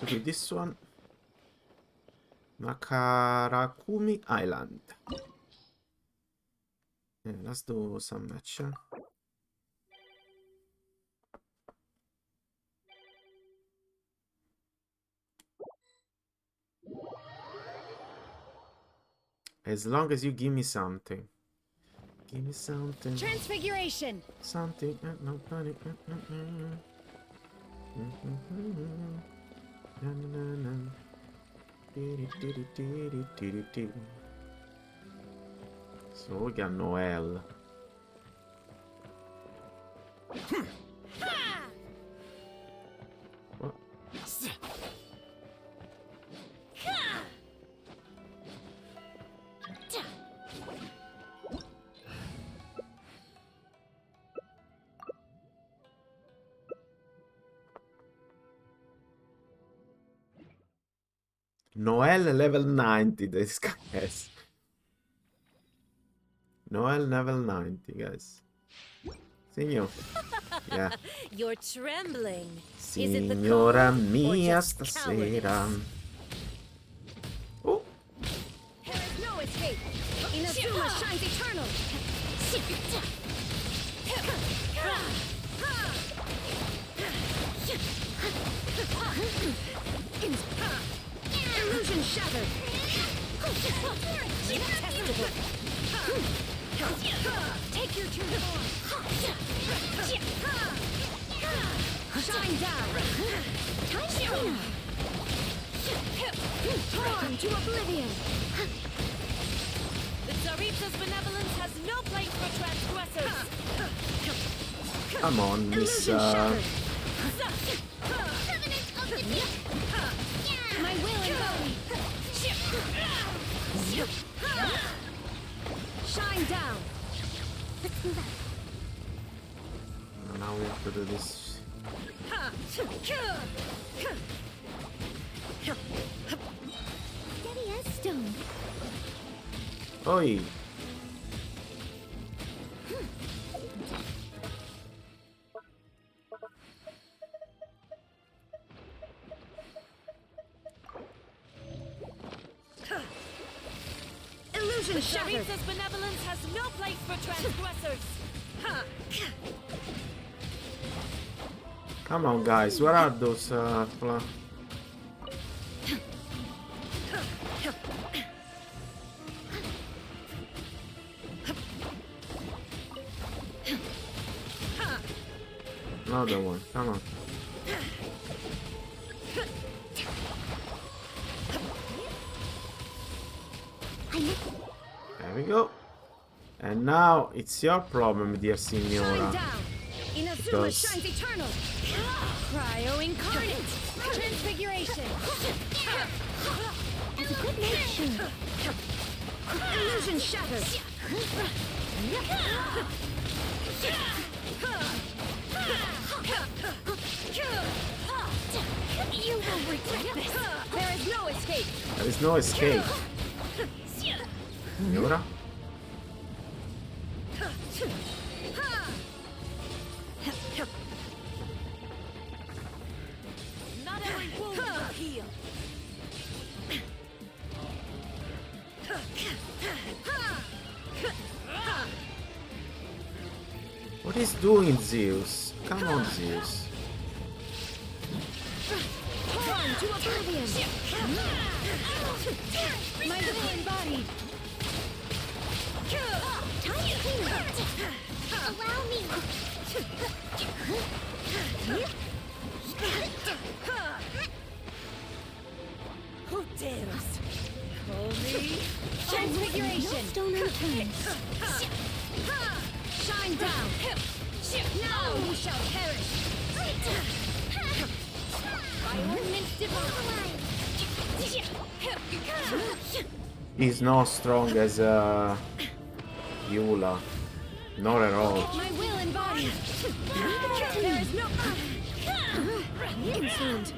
to do this one. Nakarakumi Island. Yeah, let's do some match. As long as you give me something. Give me something. Transfiguration. Something. Nobody. So we got Noel. What? Noel level 90, this guy has. Noel level 90, guys. Signor. Yeah. You're trembling. Signora mia stasera. Oh. There is no escape. Inazuma shines eternal. Illusion shattered. Take your true form. Shine down. Torn to oblivion. The Tsaritsa's benevolence has no place for transgressors. Come on, Miss. My will and body. Shine down. Now we have to do this. Steady as stone. Oi. Illusion shattered. Tsaritsa's benevolence has no place for transgressors. Come on, guys. Where are those? Another one. Come on. There we go. And now it's your problem, dear Signora. Inazuma shines eternal. Cryo incarnate. Transfiguration. As a good nature. Illusion shattered. You will regret this. There is no escape. There is no escape. Signora? Not every wound will heal. What is doing, Zeus? Come on, Zeus. Torn to oblivion. My will embodied. Allow me. Who dares call me? Transfiguration. No stone unturned. Shine down. Now you shall perish. By ordinance divine. He's not strong as Eula. Not at all. My will embodied. There is no insolent.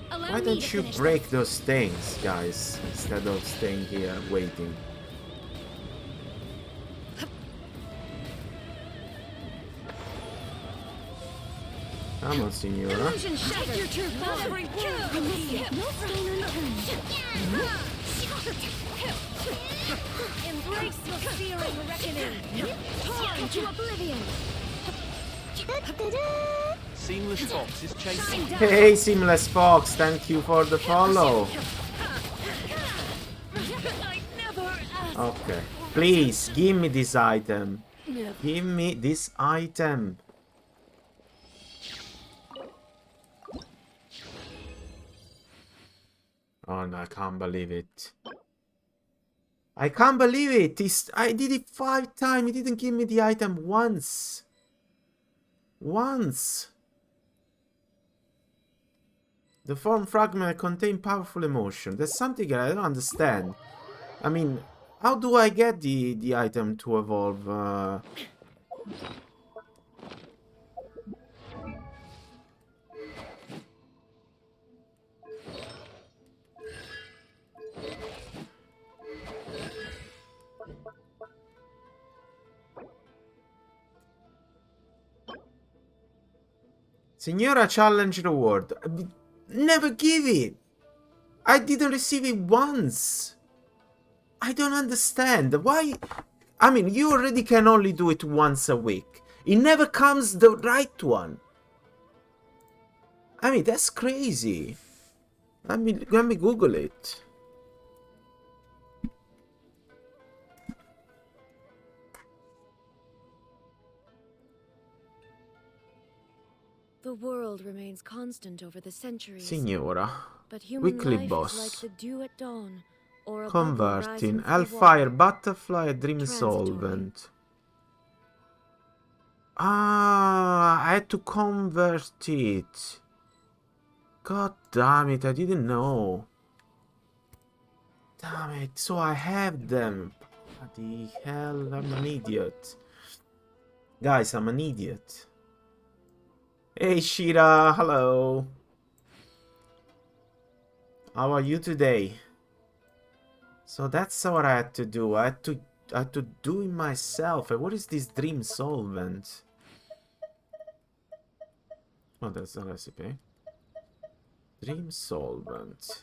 Why don't you break those things, guys, instead of staying here waiting? Come on, Signora. Illusion shattered. Take your true form. Every kill. No stone unturned. Embrace your searing reckoning. Torn to oblivion. Seamless Fox is chasing. Hey, Seamless Fox, thank you for the follow. Okay. Please, give me this item. Give me this item. Oh no, I can't believe it. I can't believe it. I did it 5 times. He didn't give me the item once. Once. The form fragment contain powerful emotion. There's something I don't understand. I mean, how do I get the item to evolve? Signora challenge reward. Never give it. I didn't receive it once. I don't understand. Why? I mean, you already can only do it once a week. It never comes the right one. I mean, that's crazy. Let me Google it. The world remains constant over the centuries. Signora. But human Weekly life boss. is like the dew at dawn, or a bubble Converting. rising through Hellfire, water. Butterfly, Dream Transitory. Solvent. Ah, I had to convert it. God damn it, I didn't know. Damn it, so I have them. Bloody hell, I'm an idiot. Guys, I'm an idiot. Hey Shira, hello. How are you today? So that's what I had to do. I had to do it myself. What is this Dream Solvent? Oh, that's the recipe. Dream Solvent.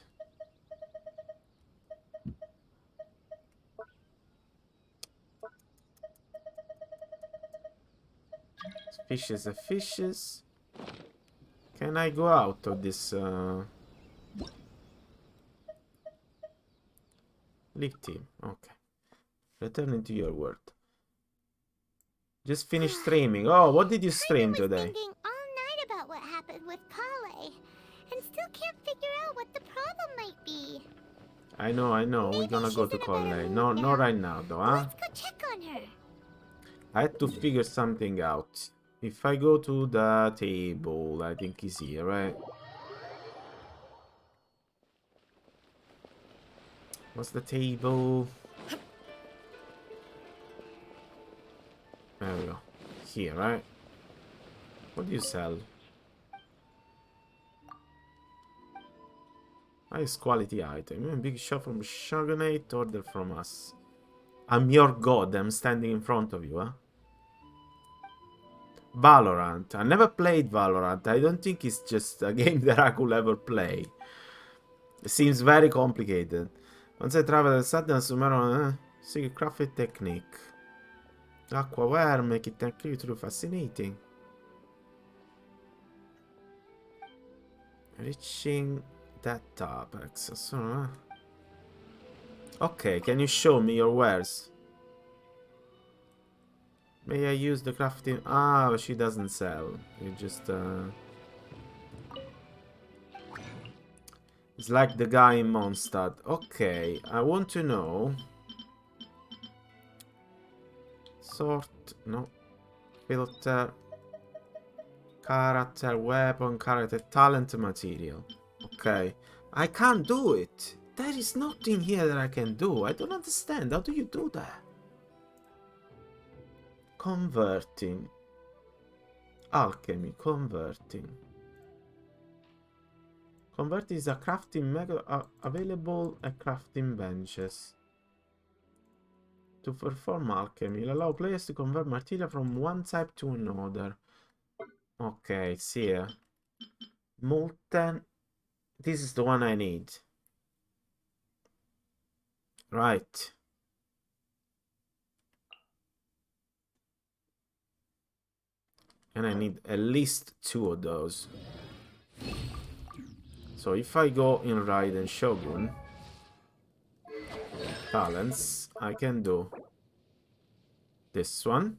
Fishes are fishes. Can I go out of this? League team. Okay. Return into your world. Just finished streaming. Oh, what did you stream today? Thinking all night about what happened with Kale, and still can't figure out what the problem might be. I know. We're gonna go to Colley. No, not right now, though, huh? Let's go check on her. I had to figure something out. If I go to the table, I think he's here, right? What's the table? There we go. Here, right? What do you sell? Nice quality item. Big shot from Shogunate, order from us. I'm your god, I'm standing in front of you, huh? Valorant. I never played Valorant. I don't think it's just a game that I could ever play. It seems very complicated. Once I travel the sudden Sumeron, secret crafting technique. Aqua worm, make it truly fascinating. Reaching that top access. Okay, can you show me your wares? May I use the crafting? Ah, she doesn't sell. You just It's like the guy in Mondstadt. Okay, I want to know. Sort, no. Filter. Character, weapon, character, talent, material. Okay. I can't do it. There is nothing here that I can do. I don't understand. How do you do that? Converting. Alchemy, converting. Converting is a crafting method available at crafting benches. To perform alchemy, it allows players to convert material from one type to another. Okay, it's here. Molten. This is the one I need. Right. And I need at least 2 of those. So if I go in Raiden Shogun talents, I can do this one.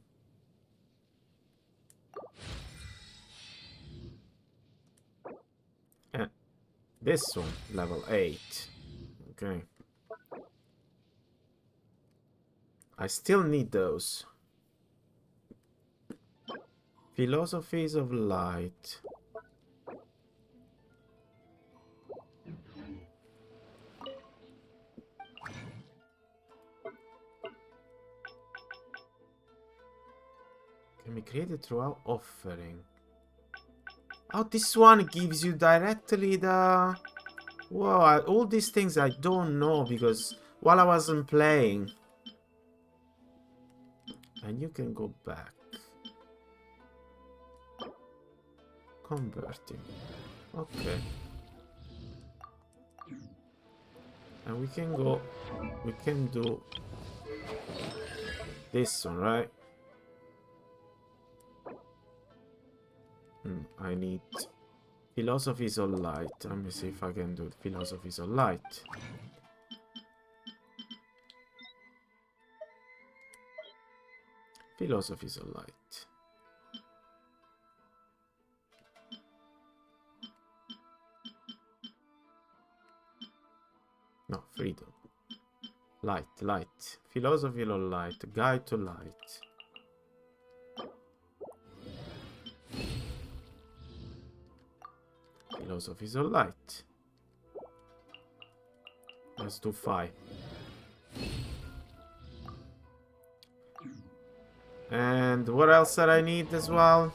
And this one, level 8. Okay. I still need those. Philosophies of Light. Can be created throughout offering. Oh, this one gives you directly the... Whoa, all these things I don't know because while I wasn't playing. And you can go back. Converting. Okay. And we can go... We can do... this one, right? I need... Philosophies of Light. Let me see if I can do Philosophies of Light. Philosophies of Light. No, freedom. Light, light. Philosophy of Light. Guide to Light. Philosophies of Light. Let's do 5. And what else that I need as well?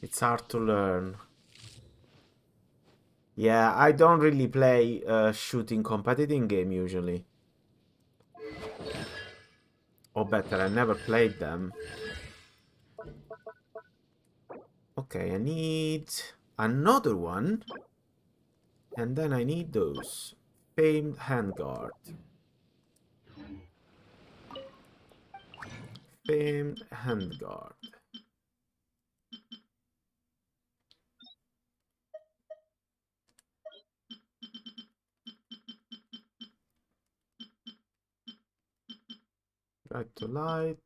It's hard to learn. Yeah, I don't really play shooting competitive game usually. Or better, I never played them. Okay, I need another one. And then I need those. Famed Handguard. Famed Handguard. Guide to Light.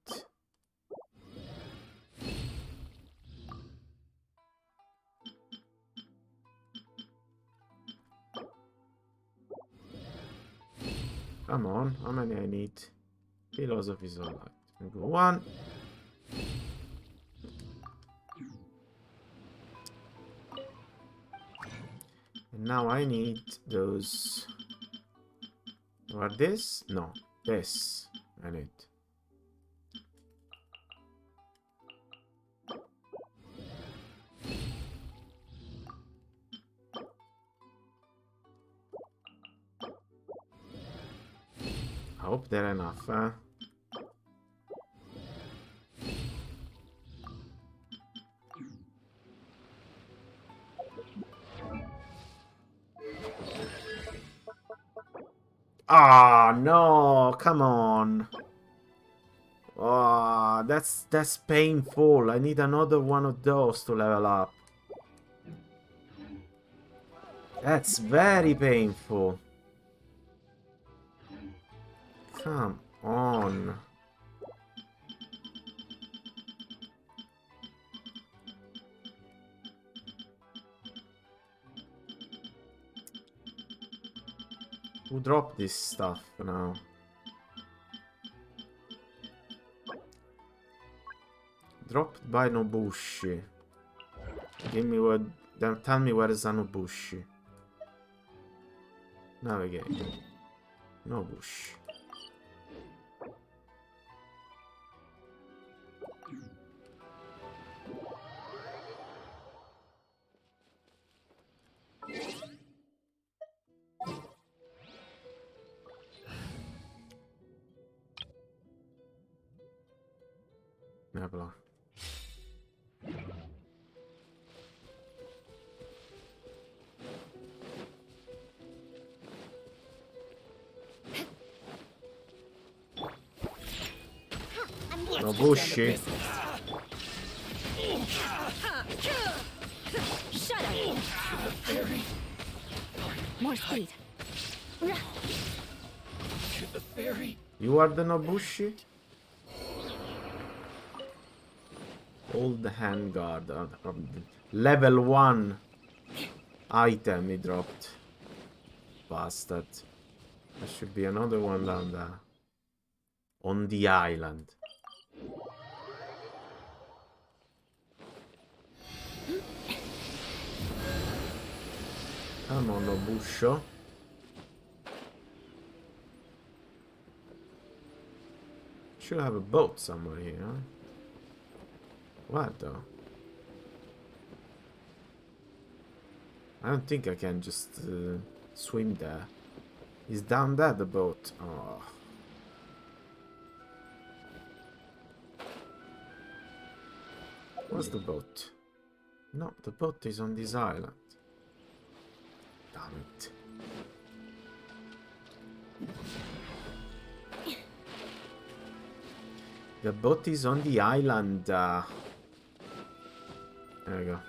Come on, how many I need? Philosophies of Light. And go 1. And now I need those. What, this? No, this. I need. I hope they're enough, huh? Ah, no, come on. Ah, that's painful. I need another one of those to level up. That's very painful. Come on. Who dropped this stuff now? Dropped by Nobushi. Give me what... Then tell me where is Nobushi. Navigate. Nobushi. Kevlar. No bushy. Shut up! More speed. You are the Nobushi? Hold the handguard. Level 1 item he dropped. Bastard. There should be another one down there. On the island. Come on, Nobusho. Should have a boat somewhere here, huh? What though? I don't think I can just swim there. Is down there the boat? Oh. What's the boat? No, the boat is on this island. Damn it. The boat is on the island. There we go.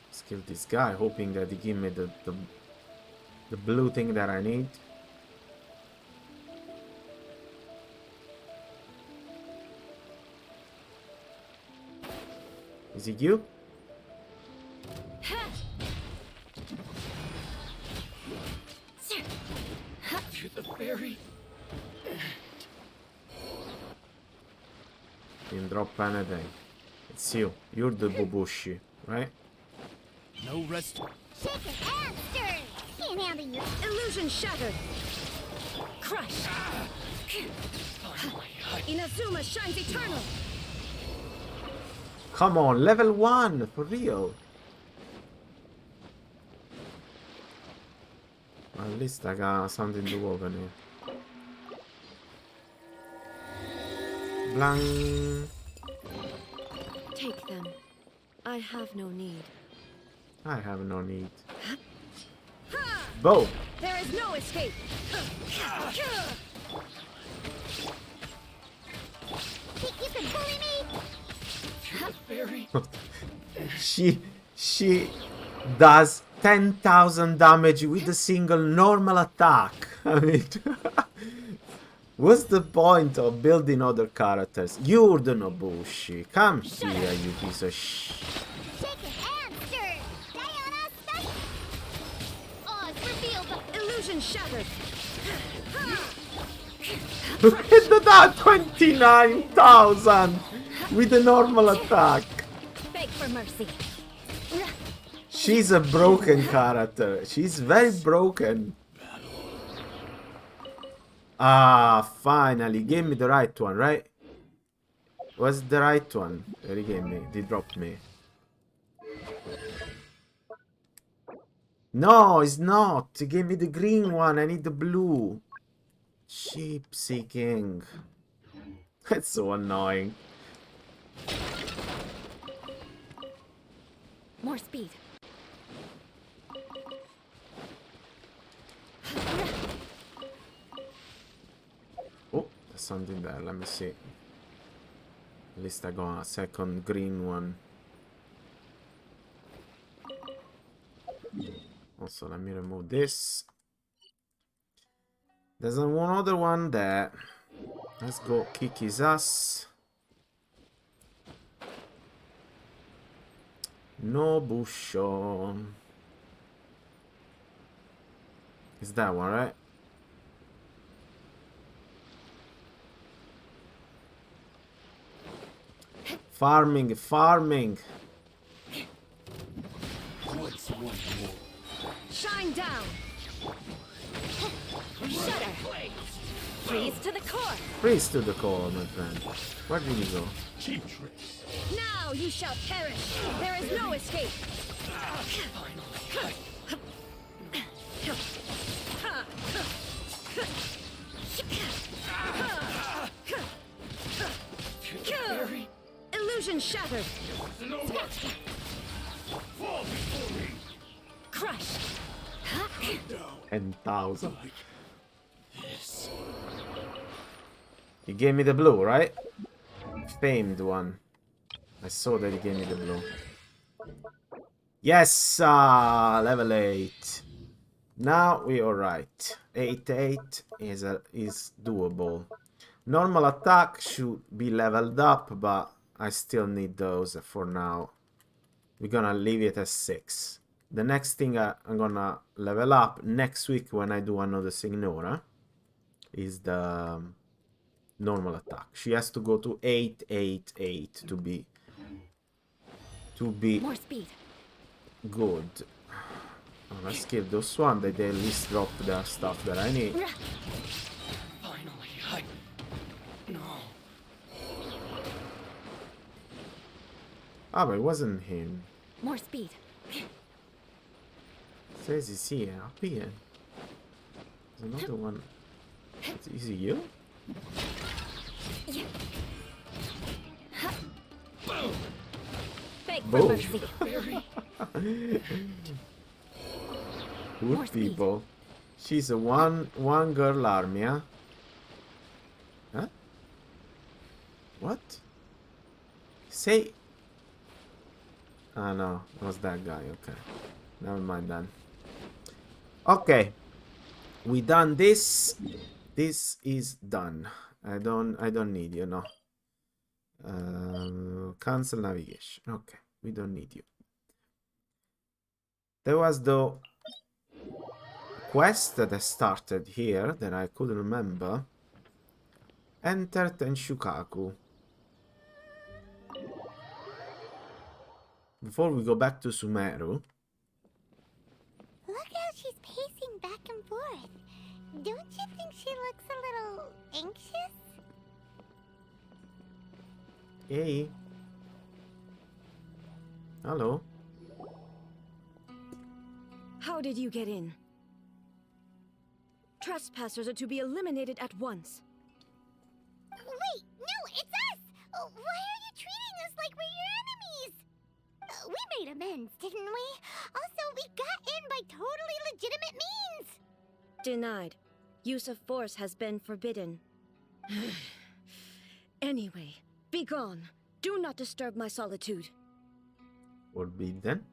Let's kill this guy, hoping that he give me the blue thing that I need. Is it you? You're the fairy. Didn't drop anything. It's you. You're the Bubushi, right? No rest. Shake it and stir. Can't handle you. Illusion shattered. Crush. Inazuma shines eternal. Come on, level 1, for real. At least I got something to open here. Blang. Take them. I have no need. I have no need. Bow. There is no escape. Think you can bully me? Fairy. She does 10,000 damage with a single normal attack. I mean, what's the point of building other characters? You're the Nobushi. Come here, you piece of Shake it and stir. Diana, stop. Oh, it's revealed. Illusion shattered. Look at that, 29,000 with a normal attack. Beg for mercy. She's a broken character. She's very broken. Ah, finally. Gave me the right one, right? Was the right one that he gave me? They dropped me. No, it's not. He gave me the green one. I need the blue. Sheep seeking. That's so annoying. More speed. Oh, there's something there. Let me see. At least I got a second green one. Also, let me remove this. There's one other one there. Let's go kick his ass. Nobusho. Is that one, right? Farming, farming. What's one more? Shine down. Shudder. Freeze to the core. Freeze to the core, my friend. Where did he go? Cheap tricks. Now you shall perish. There is no escape. Fairy, Illusion shattered. no mercy. Fall before me. Crushed. 10,000. This. You gave me the blue, right? Famed one. I saw that he gave me the blue. Yes, level 8. Now we alright. 8-8 is doable. Normal attack should be leveled up, but I still need those for now. We're gonna leave it at 6. The next thing I'm gonna level up next week when I do another Signora is the normal attack. She has to go to 8-8-8 to be More speed. good. Oh, let's kill those one. They at least drop the stuff that I need. Finally, I. No. Ah, but it wasn't him. More speed. Says he's here, up here. There's another one. Is it you? Beg for Boom. mercy. Fairy, Good More speed. people. She's a one girl army, huh? Huh? What? Say. Ah no, it was that guy. Okay, never mind then. Okay, we done this. This is done. I don't need you, no. Cancel navigation. Okay, we don't need you. There was the quest that I started here that I couldn't remember. Enter Tenshukaku. Before we go back to Sumeru. Look how she's pacing back and forth. Don't you think she looks a little anxious? Hey. Hello. How did you get in? Trespassers are to be eliminated at once. Wait, no, it's us! Why are you treating us like we're your enemies? We made amends, didn't we? Also, we got in by totally legitimate means! Denied. Use of force has been forbidden. Anyway, be gone. Do not disturb my solitude. Forbidden?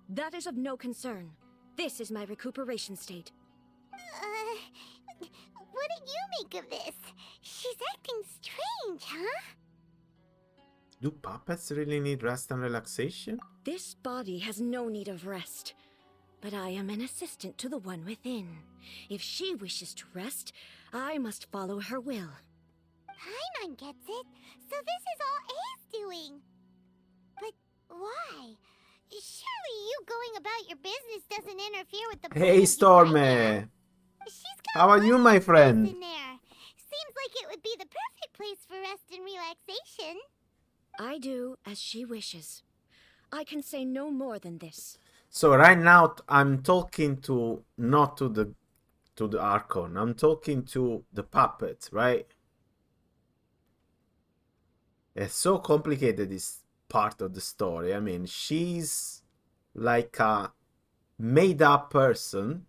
That is of no concern. This is my recuperation state. What do you make of this? She's acting strange, huh? Do puppets really need rest and relaxation? This body has no need of rest. But I am an assistant to the one within. If she wishes to rest, I must follow her will. Paimon gets it. So this is all A's doing. But why? Surely you going about your business doesn't interfere with the Hey, plans you Stormy. have. She's got How are you, my lots of friend? in there. Seems like it would be the perfect place for rest and relaxation. I do as she wishes. I can say no more than this. So right now I'm talking to not to the Archon. I'm talking to the puppet, right? It's so complicated, this part of the story. I mean, she's like a made-up person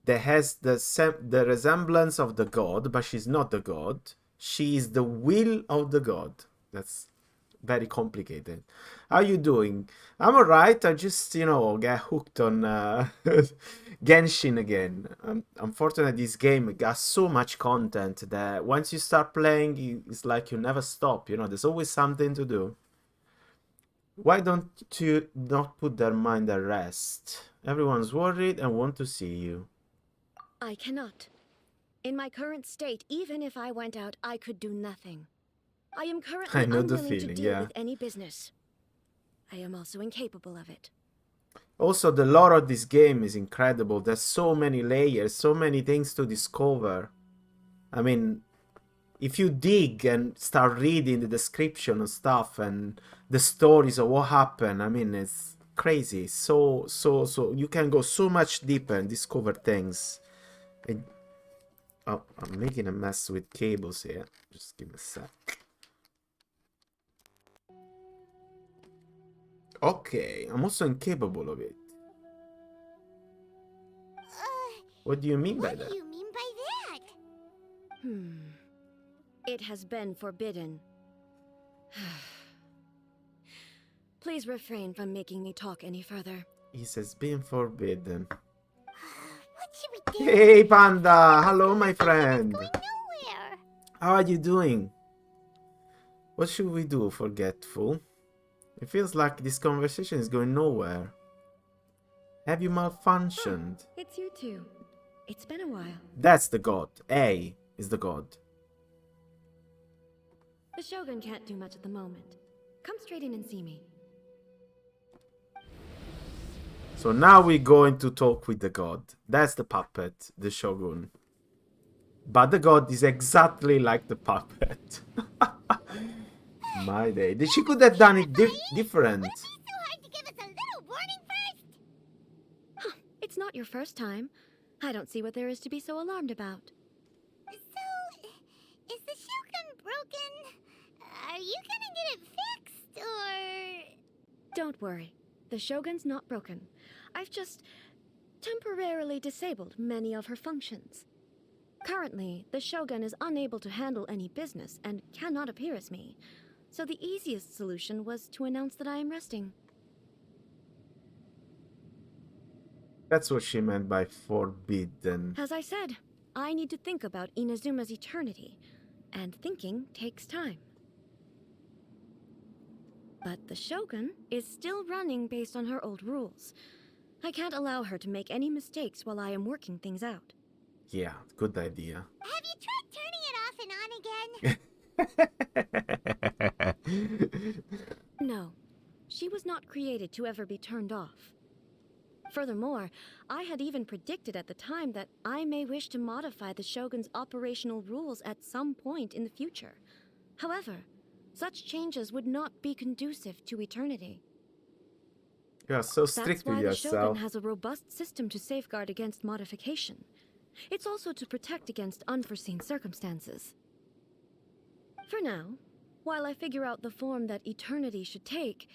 that has the resemblance of the god, but she's not the god. She is the will of the god. That's very complicated. How you doing? I'm alright. I just, get hooked on Genshin again. Unfortunately, this game got so much content that once you start playing, it's like you never stop. There's always something to do. Why don't you not put their mind at rest? Everyone's worried and want to see you. I cannot. In my current state, even if I went out, I could do nothing. I am currently I know the unwilling to feeling, deal yeah. with any business. I am also incapable of it. Also, the lore of this game is incredible. There's so many layers, so many things to discover. I mean, if you dig and start reading the description and stuff and the stories of what happened, I mean, it's crazy. So you can go so much deeper and discover things. Oh, I'm making a mess with cables here. Just give me a sec. Okay, I'm also incapable of it. What do you mean by What that? do you mean by that? It has been forbidden. Please refrain from making me talk any further. It has been forbidden. What should we do? Hey, Panda! Hello, my friend! Going nowhere. How are you doing? What should we do, Forgetful? It feels like this conversation is going nowhere. Have you malfunctioned? It's you two. It's been a while. That's the god. A is the god. The Shogun can't do much at the moment. Come straight in and see me. So now we're going to talk with the god. That's the puppet, the Shogun. But the god is exactly like the puppet. My day. She could have done it different. Would it be so hard to give us a little warning first? It's not your first time. I don't see what there is to be so alarmed about. So, is the Shogun broken? Are you gonna get it fixed, or...? Don't worry. The Shogun's not broken. I've just temporarily disabled many of her functions. Currently, the Shogun is unable to handle any business and cannot appear as me. So the easiest solution was to announce that I am resting. That's what she meant by forbidden. As I said, I need to think about Inazuma's eternity, and thinking takes time. But the Shogun is still running based on her old rules. I can't allow her to make any mistakes while I am working things out. Yeah, good idea. Have you tried turning it off and on again? No, she was not created to ever be turned off. Furthermore, I had even predicted at the time that I may wish to modify the Shogun's operational rules at some point in the future. However, such changes would not be conducive to eternity. You are so strict That's why with the Shogun yourself. has a robust system to safeguard against modification. It's also to protect against unforeseen circumstances. For now, while I figure out the form that eternity should take,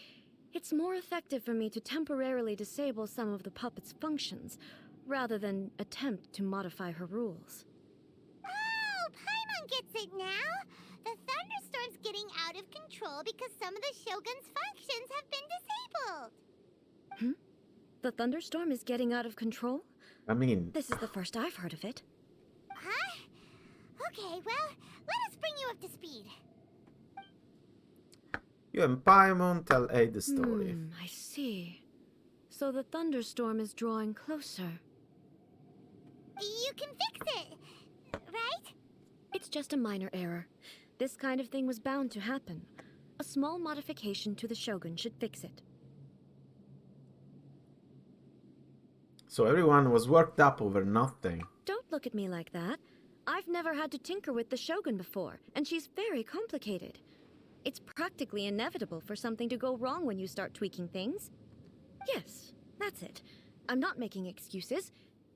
it's more effective for me to temporarily disable some of the puppet's functions, rather than attempt to modify her rules. Oh, Paimon gets it now! The thunderstorm's getting out of control because some of the Shogun's functions have been disabled! The thunderstorm is getting out of control? I mean, This is the first I've heard of it. Huh? Okay, well, let us bring you up to speed. you and Paimon tell A the story. I see. So the thunderstorm is drawing closer. You can fix it, right? It's just a minor error. This kind of thing was bound to happen. A small modification to the Shogun should fix it. So everyone was worked up over nothing. Don't look at me like that. I've never had to tinker with the Shogun before, and she's very complicated. It's practically inevitable for something to go wrong when you start tweaking things. Yes, that's it. I'm not making excuses.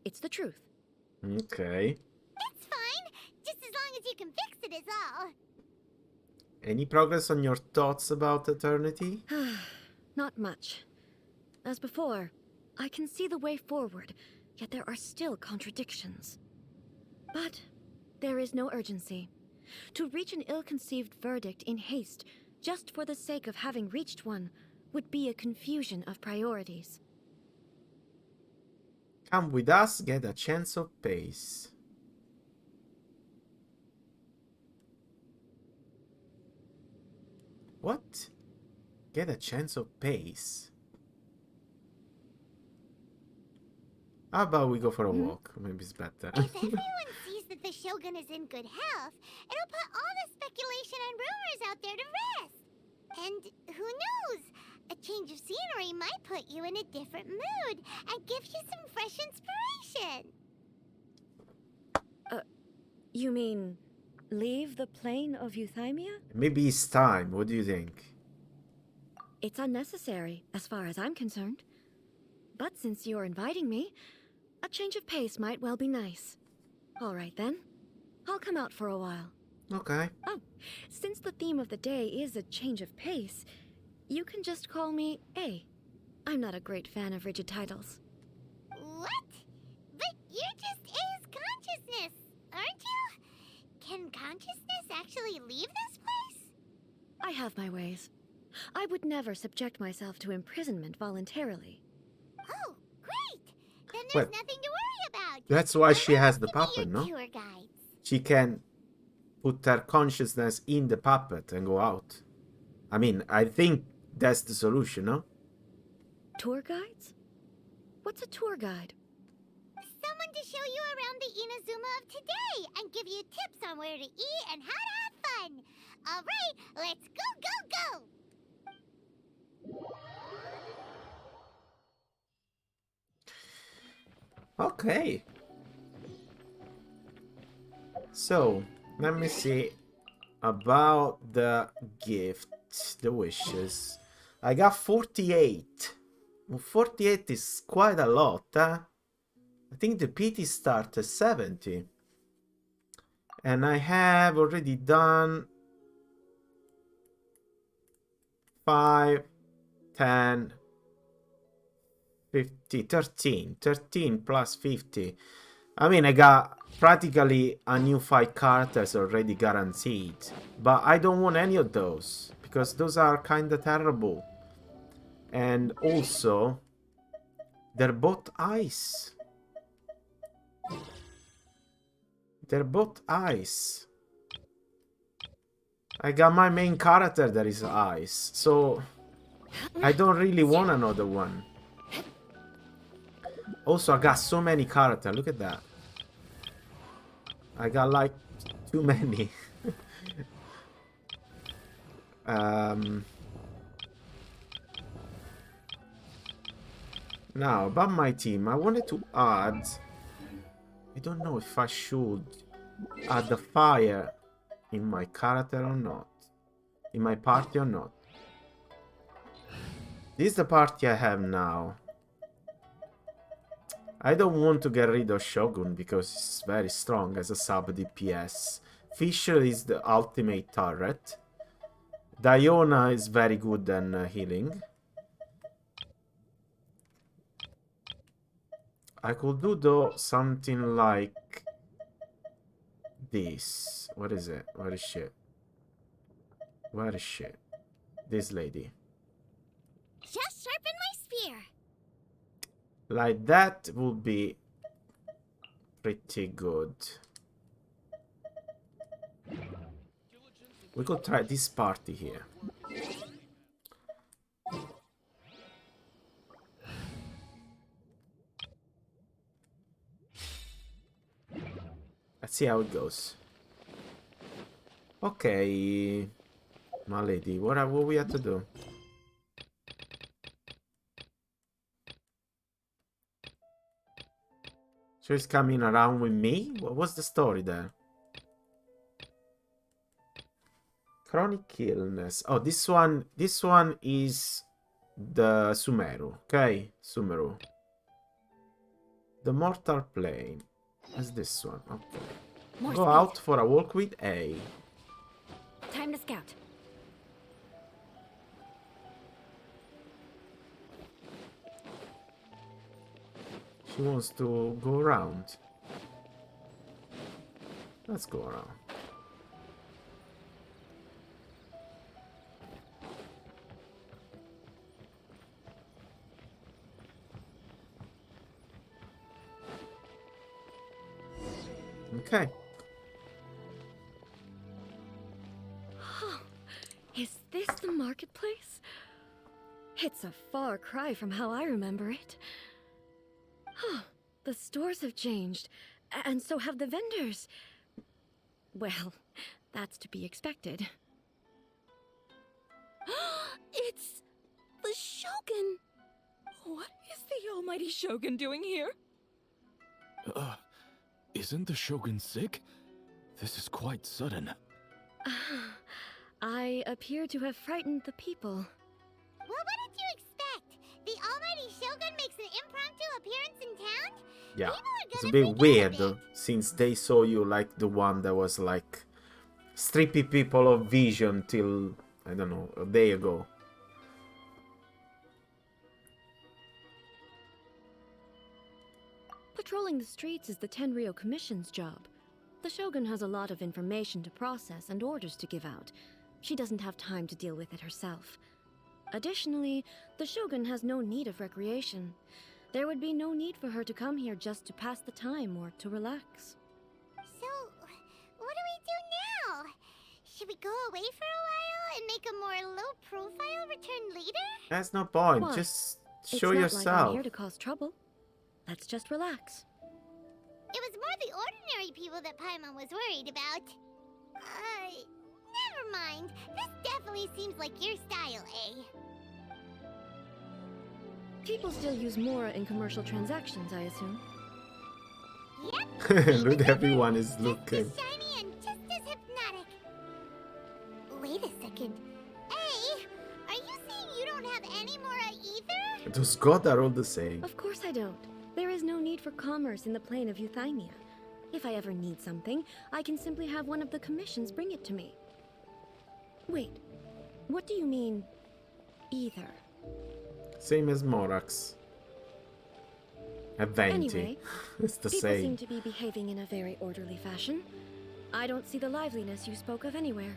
It's the truth. Okay. It's fine, just as long as you can fix it is all. Any progress on your thoughts about eternity? Not much. As before, I can see the way forward, yet there are still contradictions. But there is no urgency. To reach an ill-conceived verdict in haste, just for the sake of having reached one, would be a confusion of priorities. Come with us, get a chance of pace. What? Get a chance of pace? How about we go for a walk? Maybe it's better. If everyone sees that the Shogun is in good health, it'll put all the speculation and rumors out there to rest. And who knows? A change of scenery might put you in a different mood and give you some fresh inspiration. You mean Leave the plane of euthymia? Maybe it's time. What do you think? It's unnecessary, as far as I'm concerned. But since you're inviting me, a change of pace might well be nice. All right then. I'll come out for a while. Okay. Oh, since the theme of the day is a change of pace, you can just call me A. I'm not a great fan of rigid titles. What? But you're just A's consciousness, aren't you? Can consciousness actually leave this place? I have my ways. I would never subject myself to imprisonment voluntarily. Oh, great! Then there's Well, nothing to worry about. That's why she I'll has the be puppet, your no? tour guides. She can put her consciousness in the puppet and go out. I mean, I think that's the solution, no? Tour guides? What's a tour guide? Someone to show you around the Inazuma of today and give you tips on where to eat and how to have fun. All right, let's go, go, go! Okay. So, let me see about the gift, the wishes. I got 48. Well, 48 is quite a lot, huh? I think the PT start at 70. And I have already done 5, 10, 50, 13. 13 plus 50. I mean, I got practically a new 5 characters already guaranteed. But I don't want any of those, because those are kinda terrible. And also, they're both ice. They're both ice. I got my main character that is ice, so I don't really want another one. Also, I got so many characters. Look at that. I got like too many. Now, about my team, I wanted to add... I don't know if I should add the fire in my character or not. In my party or not. This is the party I have now. I don't want to get rid of Shogun because it's very strong as a sub DPS. Fisher is the ultimate turret. Diona is very good at healing. I could do though something like this. What is it? Where is she? Where is she? This lady. Just sharpen my spear. Like that would be pretty good. We could try this party here. Let's see how it goes. Okay, my lady, what we have to do? She's coming around with me? What's the story there? Chronic illness. Oh, this one is the Sumeru. Okay, Sumeru. The Mortal Plane. That's this one. Okay. More Go speed. out for a walk with A. Time to scout. She wants to go around. Let's go around. Okay. Is this the marketplace? It's a far cry from how I remember it. The stores have changed, and so have the vendors. Well, that's to be expected. It's the Shogun! What is the almighty Shogun doing here? Isn't the Shogun sick? This is quite sudden. I appear to have frightened the people. Well, what did you expect? The almighty Shogun makes an impromptu appearance in town? Yeah, People are it's a gonna bit freak out weird bit. since they saw you like the one that was like stripping people of vision till, I don't know, a day ago. Patrolling the streets is the Tenryou Commission's job. The Shogun has a lot of information to process and orders to give out. She doesn't have time to deal with it herself. Additionally, the Shogun has no need of recreation. There would be no need for her to come here just to pass the time or to relax. So, what do we do now? Should we go away for a while and make a more low-profile return later? That's no point. Why? Just It's show not like I'm yourself. here to cause trouble. Let's just relax. It was more the ordinary people that Paimon was worried about. Never mind. This definitely seems like your style, eh? People still use Mora in commercial transactions, I assume. Yep. Look, everyone is Just looking. as shiny and just as hypnotic. Wait a second. Hey, are you saying you don't have any Mora either? Those gods are all the same. Of course I don't. There is no need for commerce in the plane of Euthymia. If I ever need something, I can simply have one of the commissions bring it to me. Wait, what do you mean, either? Same as Morax. Aventi. Anyway, It's the people same. seem to be behaving in a very orderly fashion. I don't see the liveliness you spoke of anywhere.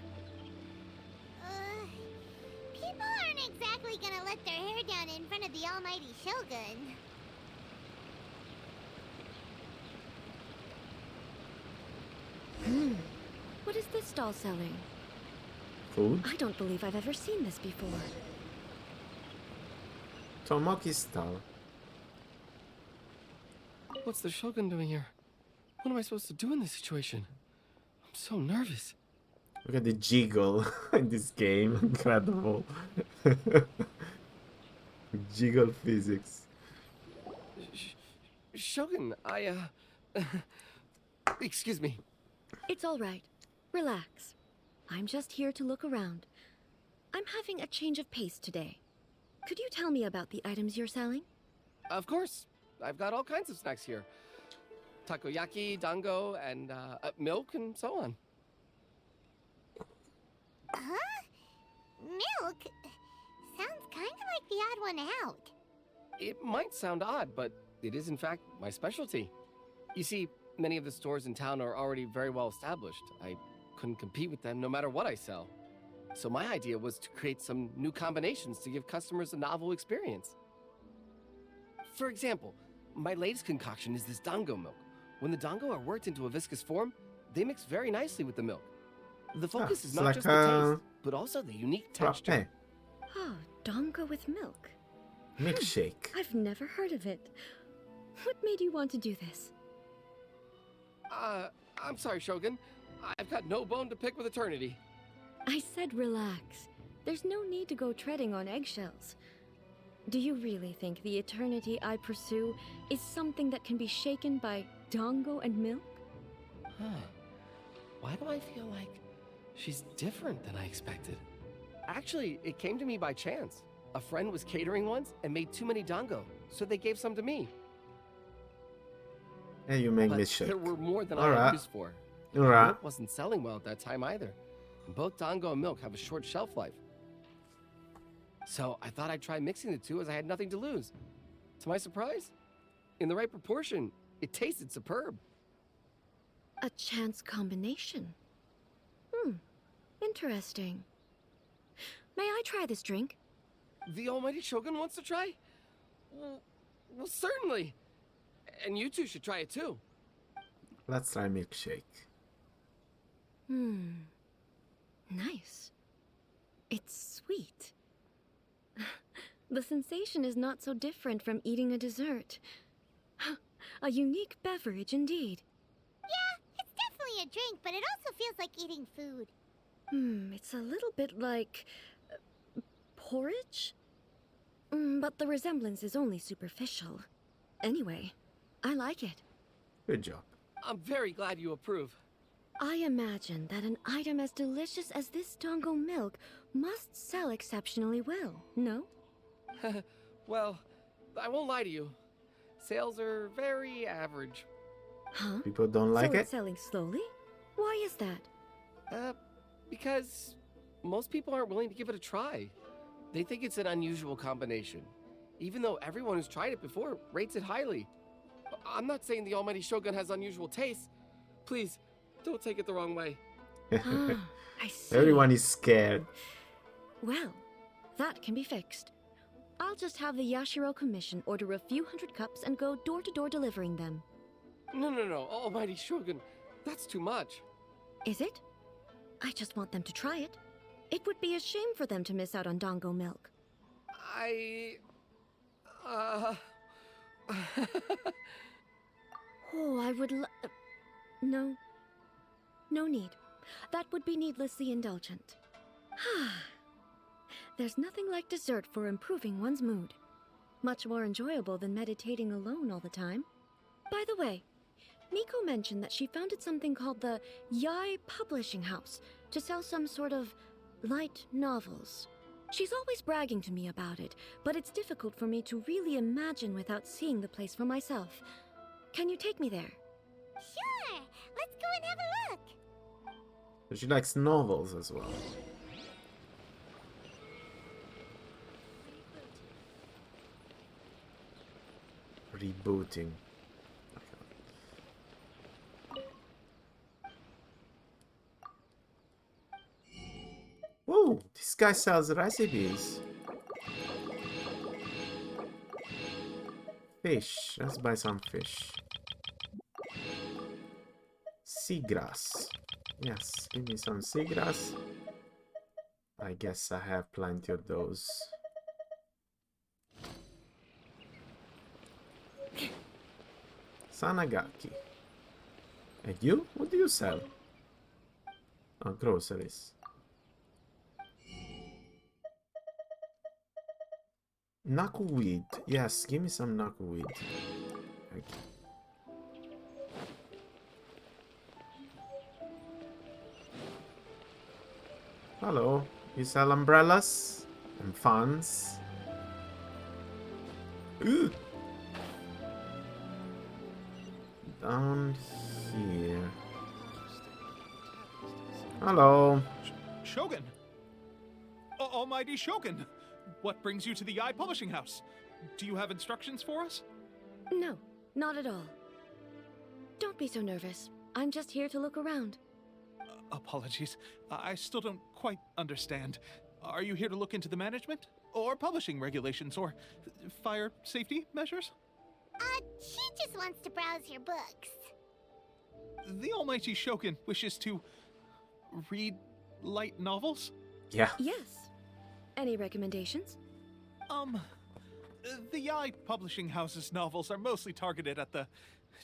People aren't exactly gonna let their hair down in front of the almighty Shogun. What is this stall selling? Food? I don't believe I've ever seen this before. Tomoki style. What's the Shogun doing here? What am I supposed to do in this situation? I'm so nervous. Look at the jiggle in this game. Incredible. Jiggle physics. Shogun, excuse me. It's all right. Relax. I'm just here to look around. I'm having a change of pace today. Could you tell me about the items you're selling? Of course. I've got all kinds of snacks here. Takoyaki, dango, and milk, and so on. Huh? Milk? Sounds kind of like the odd one out. It might sound odd, but it is in fact my specialty. You see, many of the stores in town are already very well established. I couldn't compete with them no matter what I sell. So my idea was to create some new combinations to give customers a novel experience. For example, my latest concoction is this dango milk. When the dango are worked into a viscous form, they mix very nicely with the milk. The focus is it's not like just the taste, but also the unique texture. Frappe. Oh, dango with milk. Milkshake. I've never heard of it. What made you want to do this? I'm sorry, Shogun. I've got no bone to pick with eternity. I said relax. There's no need to go treading on eggshells. Do you really think the eternity I pursue is something that can be shaken by dango and milk? Huh. Why do I feel like she's different than I expected? Actually, it came to me by chance. A friend was catering once and made too many dango, so they gave some to me. Yeah, you make But me shake. there were more than I Alright. had use for. Alright. Milk wasn't selling well at that time either. Both dango and milk have a short shelf life. So I thought I'd try mixing the two as I had nothing to lose. To my surprise, in the right proportion, it tasted superb. A chance combination. Interesting. May I try this drink? The almighty Shogun wants to try? Well, certainly. And you two should try it too. Let's try milkshake. Nice. It's sweet. The sensation is not so different from eating a dessert. A unique beverage indeed. Yeah, it's definitely a drink, but it also feels like eating food. It's a little bit like porridge? But the resemblance is only superficial. Anyway, I like it. Good job. I'm very glad you approve. I imagine that an item as delicious as this Dongo milk must sell exceptionally well, no? Well, I won't lie to you. Sales are very average. Huh? People don't like so it? it's selling slowly? Why is that? Because most people aren't willing to give it a try. They think it's an unusual combination, even though everyone who's tried it before rates it highly. I'm not saying the Almighty Shogun has unusual tastes. Please, don't take it the wrong way. Ah, I see. Everyone is scared. Well, that can be fixed. I'll just have the Yashiro Commission order a few hundred cups and go door to door delivering them. No, Almighty Shogun, that's too much. Is it? I just want them to try it. It would be a shame for them to miss out on Dongo milk. Oh, I would no. No need. That would be needlessly indulgent. There's nothing like dessert for improving one's mood. Much more enjoyable than meditating alone all the time. By the way, Miko mentioned that she founded something called the Yai Publishing House to sell some sort of light novels. She's always bragging to me about it, but it's difficult for me to really imagine without seeing the place for myself. Can you take me there? Sure! Let's go and have a look! So she likes novels as well. Rebooting. Whoa, this guy sells recipes. Fish. Let's buy some fish. Seagrass. Yes, give me some seagrass. I guess I have plenty of those. Sanagaki. And you? What do you sell? Oh, groceries. Knuckleweed. Yes, give me some knuckleweed. Thank you. Hello. You sell umbrellas? And fans? Ooh. Down here. Hello. Shogun! Almighty Shogun! What brings you to the Yai Publishing House? Do you have instructions for us? No, not at all. Don't be so nervous. I'm just here to look around. Apologies. I still don't quite understand. Are you here to look into the management? Or publishing regulations? Or fire safety measures? She just wants to browse your books. The Almighty Shogun wishes to read light novels? Yeah. Yes. Any recommendations? The Yai Publishing House's novels are mostly targeted at the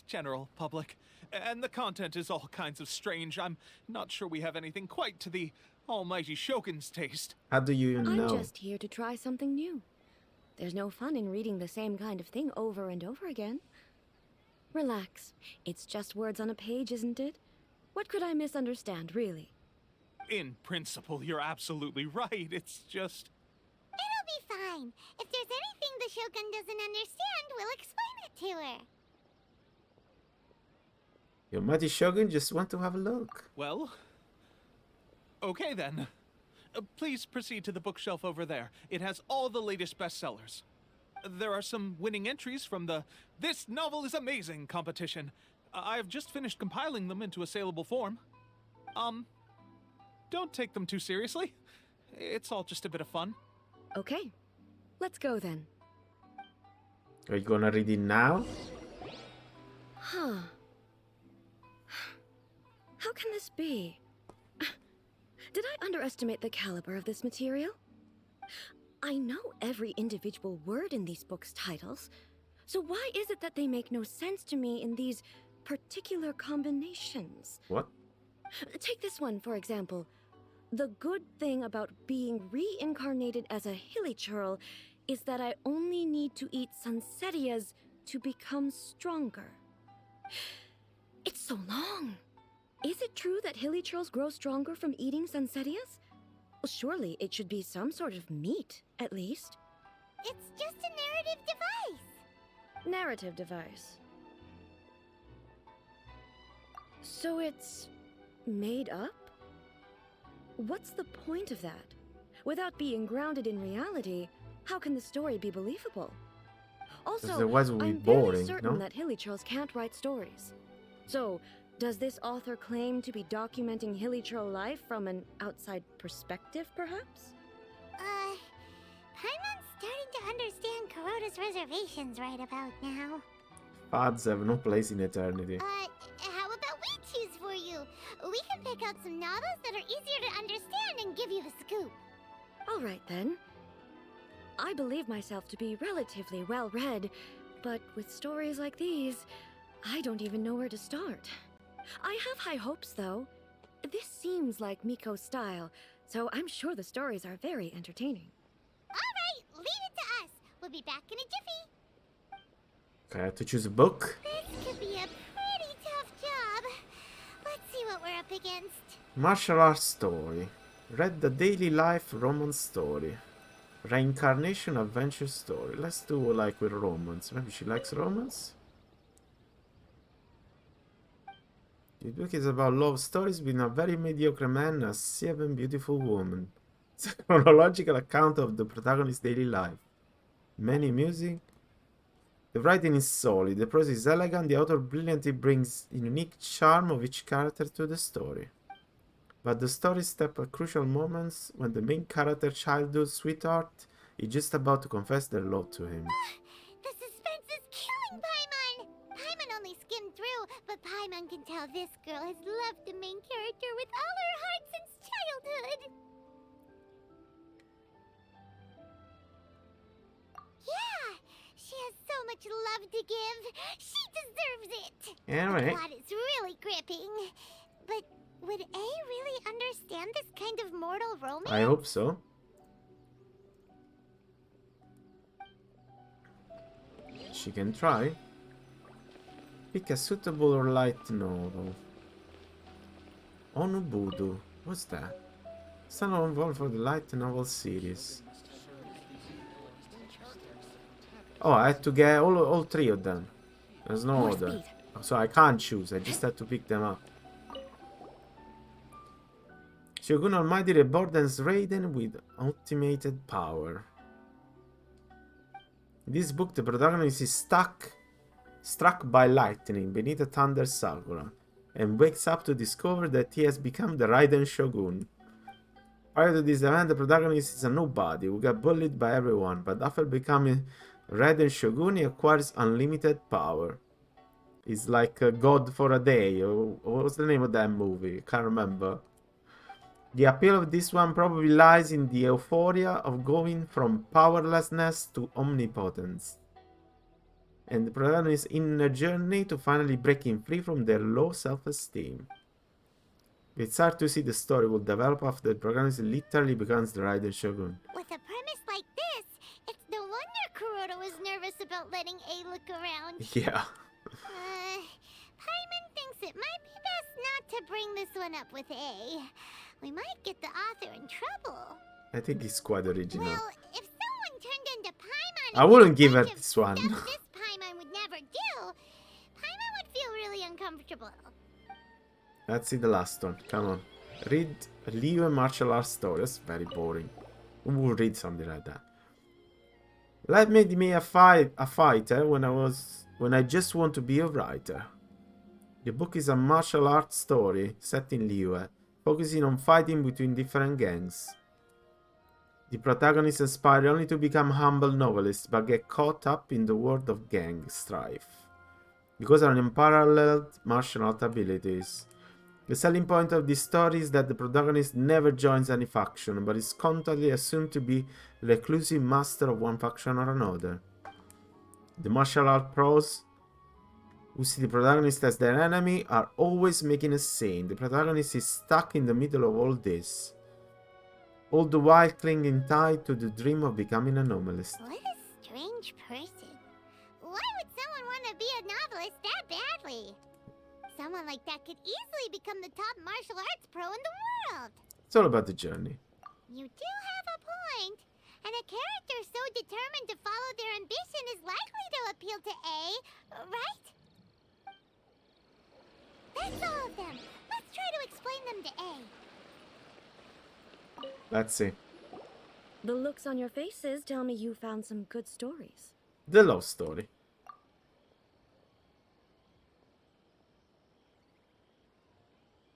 general public, and the content is all kinds of strange. I'm not sure we have anything quite to the Almighty Shogun's taste. How do you even know? I'm just here to try something new. There's no fun in reading the same kind of thing over and over again. Relax. It's just words on a page, isn't it? What could I misunderstand, really? In principle, you're absolutely right. It's just... It'll be fine. If there's anything the Shogun doesn't understand, we'll explain it to her. Your mighty Shogun just want to have a look. Well... Okay then. Please proceed to the bookshelf over there. It has all the latest bestsellers. There are some winning entries from the This Novel is Amazing competition. I've just finished compiling them into a saleable form. Don't take them too seriously. It's all just a bit of fun. Okay. Let's go then. Are you gonna read it now? Huh. How can this be? Did I underestimate the caliber of this material? I know every individual word in these books' titles, so why is it that they make no sense to me in these particular combinations? What? Take this one, for example. The good thing about being reincarnated as a hilly churl is that I only need to eat sunsetias to become stronger. It's so long. Is it true that hilichurls grow stronger from eating Sunsetias? Well, surely it should be some sort of meat, at least. It's just a narrative device. Narrative device. So it's made up? What's the point of that? Without being grounded in reality, how can the story be believable? Also, Otherwise it would be I'm very boring, certain no? that hilichurls can't write stories. So, does this author claim to be documenting hilichurl life from an outside perspective, perhaps? Paimon's starting to understand Kuroda's reservations right about now. Fads have no place in eternity. How about we choose for you? We can pick out some novels that are easier to understand and give you the scoop. All right, then. I believe myself to be relatively well-read, but with stories like these, I don't even know where to start. I have high hopes, though. This seems like Miko's style, so I'm sure the stories are very entertaining. Alright, leave it to us. We'll be back in a jiffy. Okay, I have to choose a book. This could be a pretty tough job. Let's see what we're up against. Martial arts story. Read the daily life romance story. Reincarnation adventure story. Let's do like with romance. Maybe she likes romance? The book is about love stories between a very mediocre man and a 7 beautiful woman. It's a chronological account of the protagonist's daily life. Many music. The writing is solid, the prose is elegant, the author brilliantly brings the unique charm of each character to the story. But the story steps at crucial moments when the main character, childhood sweetheart, is just about to confess their love to him. The suspense is killing Paimon! Paimon only skimmed through, but Paimon can tell this girl has loved the main character with all her heart since childhood. Yeah, she has so much love to give. She deserves it. The Alright. plot is really gripping. But would A really understand this kind of mortal romance? I hope so. She can try. Pick a suitable or light novel. Onubudu. What's that? Standalone novel for the light novel series. Oh, I had to get all three of them. There's no More order. speed. So I can't choose. I just had to pick them up. Shogun Almighty rebordens Raiden with ultimated power. In this book, the protagonist is struck by lightning beneath a thunder sakura, and wakes up to discover that he has become the Raiden Shogun. Prior to this event, the protagonist is a nobody who got bullied by everyone, but after becoming Raiden Shogun, he acquires unlimited power. He's like a god for a day. What was the name of that movie? Can't remember. The appeal of this one probably lies in the euphoria of going from powerlessness to omnipotence, and the protagonist's inner journey to finally breaking free from their low self-esteem. It's hard to see the story will develop after the protagonist literally becomes the Raiden Shogun. With a premise like this, it's no wonder Kuroda was nervous about letting A look around. Yeah. Paimon thinks it might be best not to bring this one up with A. We might get the author in trouble. I think it's quite original. Well, if someone turned into Paimon, I wouldn't give her bunch of this one. stuff this Paimon would never do, Paimon would feel really uncomfortable. Let's see the last one. Come on. Read Liu martial arts story. That's very boring. Who would read something like that? Life made me a fighter when I just want to be a writer. The book is a martial arts story set in Liyue, focusing on fighting between different gangs. The protagonist aspires only to become humble novelists, but get caught up in the world of gang strife because of unparalleled martial art abilities. The selling point of this story is that the protagonist never joins any faction, but is constantly assumed to be the reclusive master of one faction or another. The martial art pros, who see the protagonist as their enemy, are always making a scene. The protagonist is stuck in the middle of all this, all the while clinging tight to the dream of becoming a novelist. What a strange person. Why would someone want to be a novelist that badly? Someone like that could easily become the top martial arts pro in the world. It's all about the journey. You do have a point. And a character so determined to follow their ambition is likely to appeal to A, right? That's all of them. Let's try to explain them to A. Let's see. The looks on your faces tell me you found some good stories. The love story.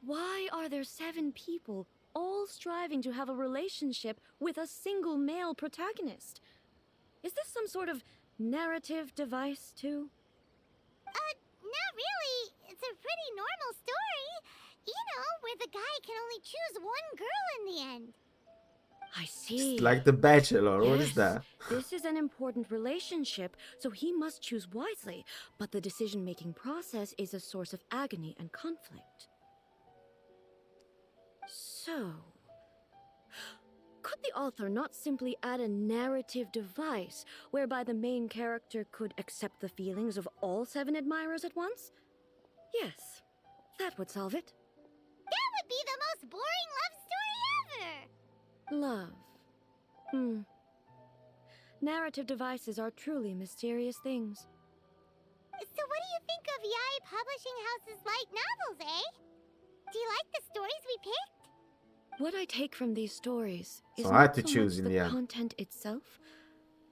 Why are there 7 people all striving to have a relationship with a single male protagonist? Is this some sort of narrative device, too? Not really. It's a pretty normal story. You know, where the guy can only choose one girl in the end. I see. It's like The Bachelor. What is Yes, that? This is an important relationship, so he must choose wisely. But the decision-making process is a source of agony and conflict. So, could the author not simply add a narrative device whereby the main character could accept the feelings of all 7 admirers at once? Yes, that would solve it. That would be the most boring love story ever. Love. Narrative devices are truly mysterious things. So what do you think of Yai Publishing House's light novels, eh? Do you like the stories we picked? What I take from these stories is So I had not to so choose much in the the end. content itself,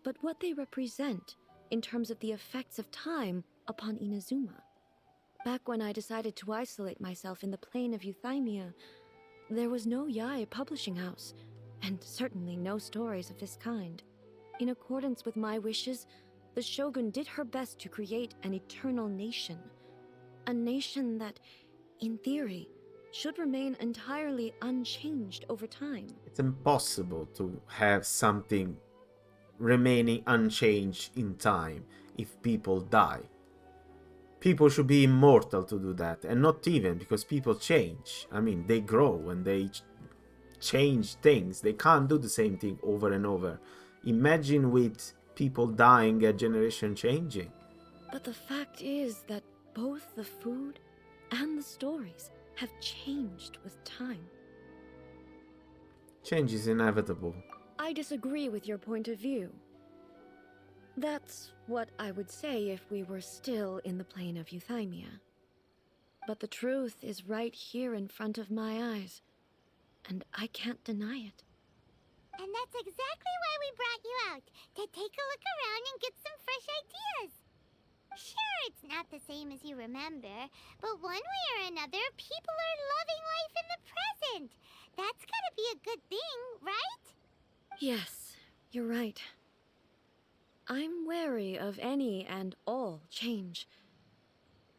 but what they represent in terms of the effects of time upon Inazuma. Back when I decided to isolate myself in the plane of Euthymia, there was no Yai Publishing House, and certainly no stories of this kind. In accordance with my wishes, the Shogun did her best to create an eternal nation. A nation that, in theory, should remain entirely unchanged over time. It's impossible to have something remaining unchanged in time if people die. People should be immortal to do that, and not even because people change. I mean, they grow and they change things. They can't do the same thing over and over. Imagine with people dying, a generation changing. But the fact is that both the food and the stories have changed with time. Change is inevitable. I disagree with your point of view. That's what I would say if we were still in the plane of Euthymia. But the truth is right here in front of my eyes, and I can't deny it. And that's exactly why we brought you out, to take a look around and get some fresh ideas. Sure, it's not the same as you remember, but one way or another, people are loving life in the present. That's gotta be a good thing, right? Yes, you're right. I'm wary of any and all change.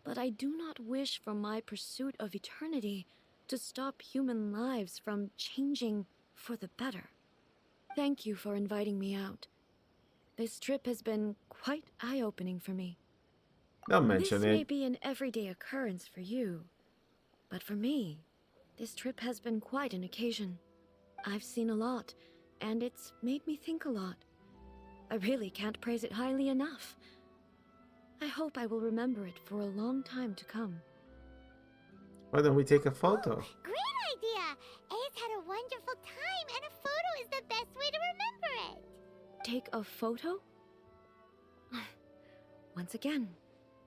But I do not wish for my pursuit of eternity to stop human lives from changing for the better. Thank you for inviting me out. This trip has been quite eye-opening for me. Don't mention This may it. be an everyday occurrence for you, but for me, this trip has been quite an occasion. I've seen a lot, and it's made me think a lot. I really can't praise it highly enough. I hope I will remember it for a long time to come. Why don't we take a photo? Great idea! A's had a wonderful time, and a photo is the best way to remember it. Take a photo? Once again,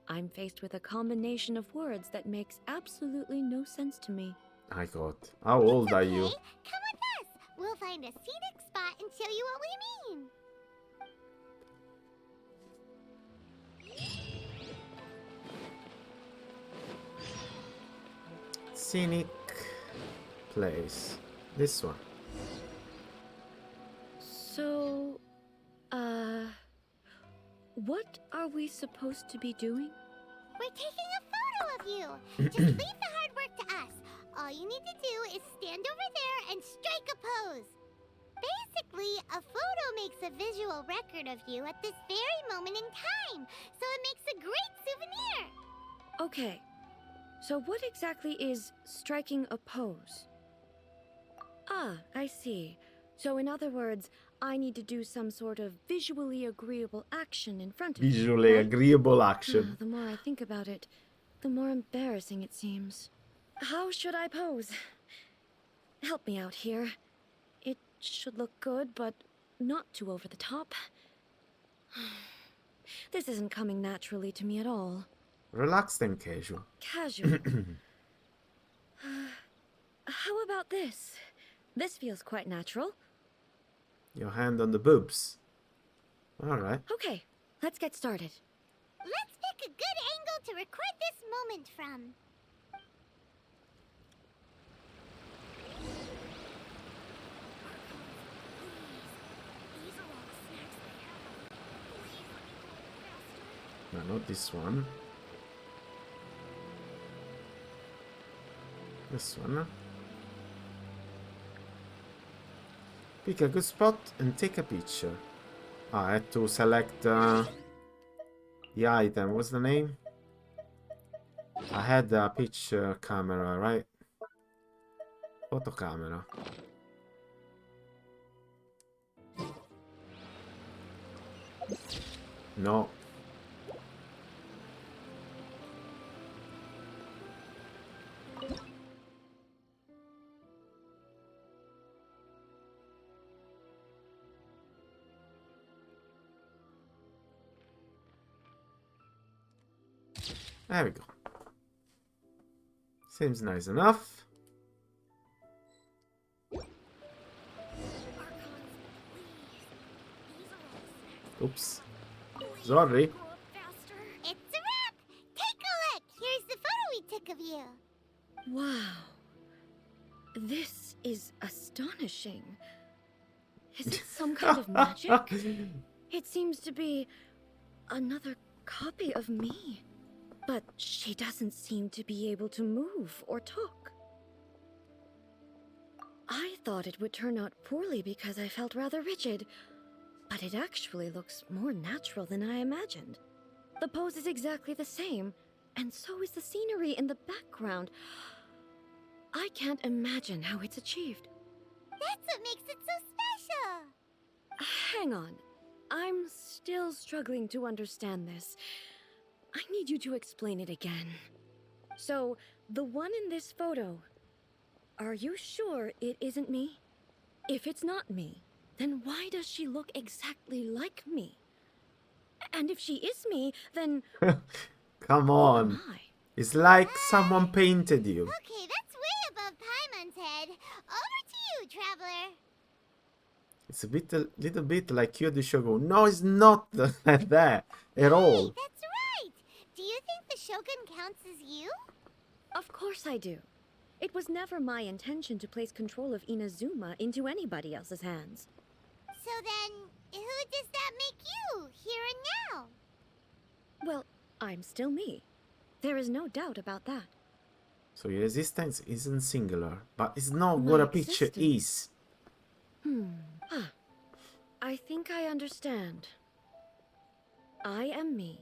I'm faced with a combination of words that makes absolutely no sense to me. My god. How old are you? Okay, come with us. We'll find a scenic spot and show you what we mean. Scenic place. This one. So, what are we supposed to be doing? We're taking a photo of you. Just leave the hard work to us. All you need to do is stand over there and strike a pose. Basically, a photo makes a visual record of you at this very moment in time, so it makes a great souvenir. Okay, so what exactly is striking a pose? Ah, I see. So in other words, I need to do some sort of visually agreeable action in front of you, Visually right? agreeable action. The more I think about it, the more embarrassing it seems. How should I pose? Help me out here. It should look good, but not too over the top. This isn't coming naturally to me at all. Relaxed and casual. Casual. How about this? This feels quite natural. Your hand on the boobs. Alright. Okay, let's get started. Let's pick a good angle to record this moment from. No, not this one. This one. Pick a good spot and take a picture. I had to select the item. What's the name? I had a picture camera, right? Photo camera. No. There we go. Seems nice enough. Oops. Sorry. It's a wrap! Take a look! Here's the photo we took of you. Wow. This is astonishing. Is it some kind of magic? It seems to be another copy of me. But she doesn't seem to be able to move or talk. I thought it would turn out poorly because I felt rather rigid, but it actually looks more natural than I imagined. The pose is exactly the same, and so is the scenery in the background. I can't imagine how it's achieved. That's what makes it so special. Hang on. I'm still struggling to understand this. I need you to explain it again. So, the one in this photo, are you sure it isn't me? If it's not me, then why does she look exactly like me? And if she is me, then Come who on. am I? It's like someone painted you. Okay, that's way above Paimon's head. Over to you, traveler. It's a little bit like Kyoto Shogun. No, it's not like that at all. Hey, that's right. Do you think the Shogun counts as you? Of course I do. It was never my intention to place control of Inazuma into anybody else's hands. So then, who does that make you, here and now? Well, I'm still me. There is no doubt about that. So your existence isn't singular, but it's not My what a picture existence. is. I think I understand. I am me.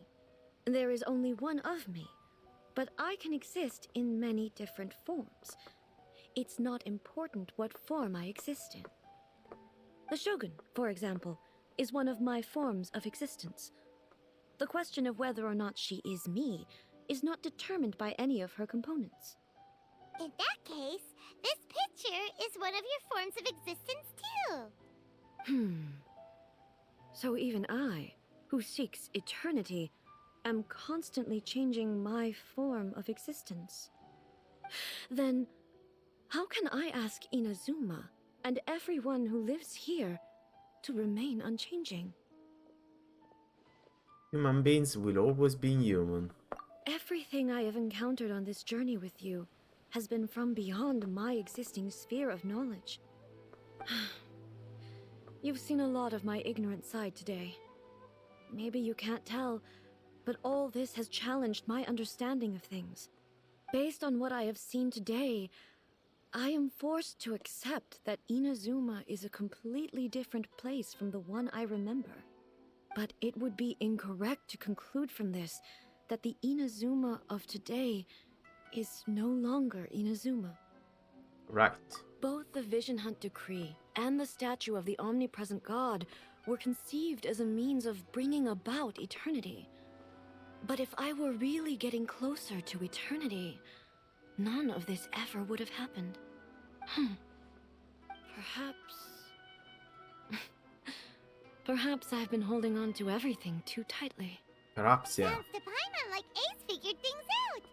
There is only one of me, but I can exist in many different forms. It's not important what form I exist in. The Shogun, for example, is one of my forms of existence. The question of whether or not she is me is not determined by any of her components. In that case, this picture is one of your forms of existence too. So even I, who seeks eternity, am constantly changing my form of existence. Then, how can I ask Inazuma and everyone who lives here to remain unchanging? Human beings will always be human. Everything I have encountered on this journey with you has been from beyond my existing sphere of knowledge. You've seen a lot of my ignorant side today. Maybe you can't tell, but all this has challenged my understanding of things. Based on what I have seen today, I am forced to accept that Inazuma is a completely different place from the one I remember. But it would be incorrect to conclude from this that the Inazuma of today is no longer Inazuma. Right. Both the Vision Hunt Decree and the statue of the omnipresent God were conceived as a means of bringing about eternity. But if I were really getting closer to eternity, none of this ever would have happened. Perhaps... Perhaps I've been holding on to everything too tightly. Perhaps, yeah. Sounds to Paimon like Ace figured things out.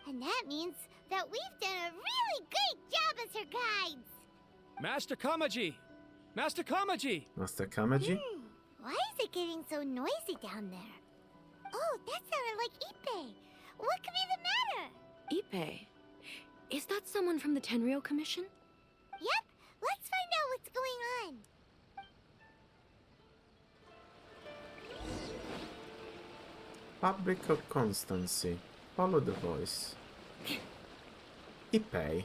And that means that we've done a really great job as her guides. Master Kamaji! Master Kamaji! Master Kamaji? Why is it getting so noisy down there? Oh, that sounded like Ippei. What could be the matter? Ippei? Is that someone from the Tenryou Commission? Yep, let's find out what's going on. Fabric of Constancy. Follow the voice. Ippei.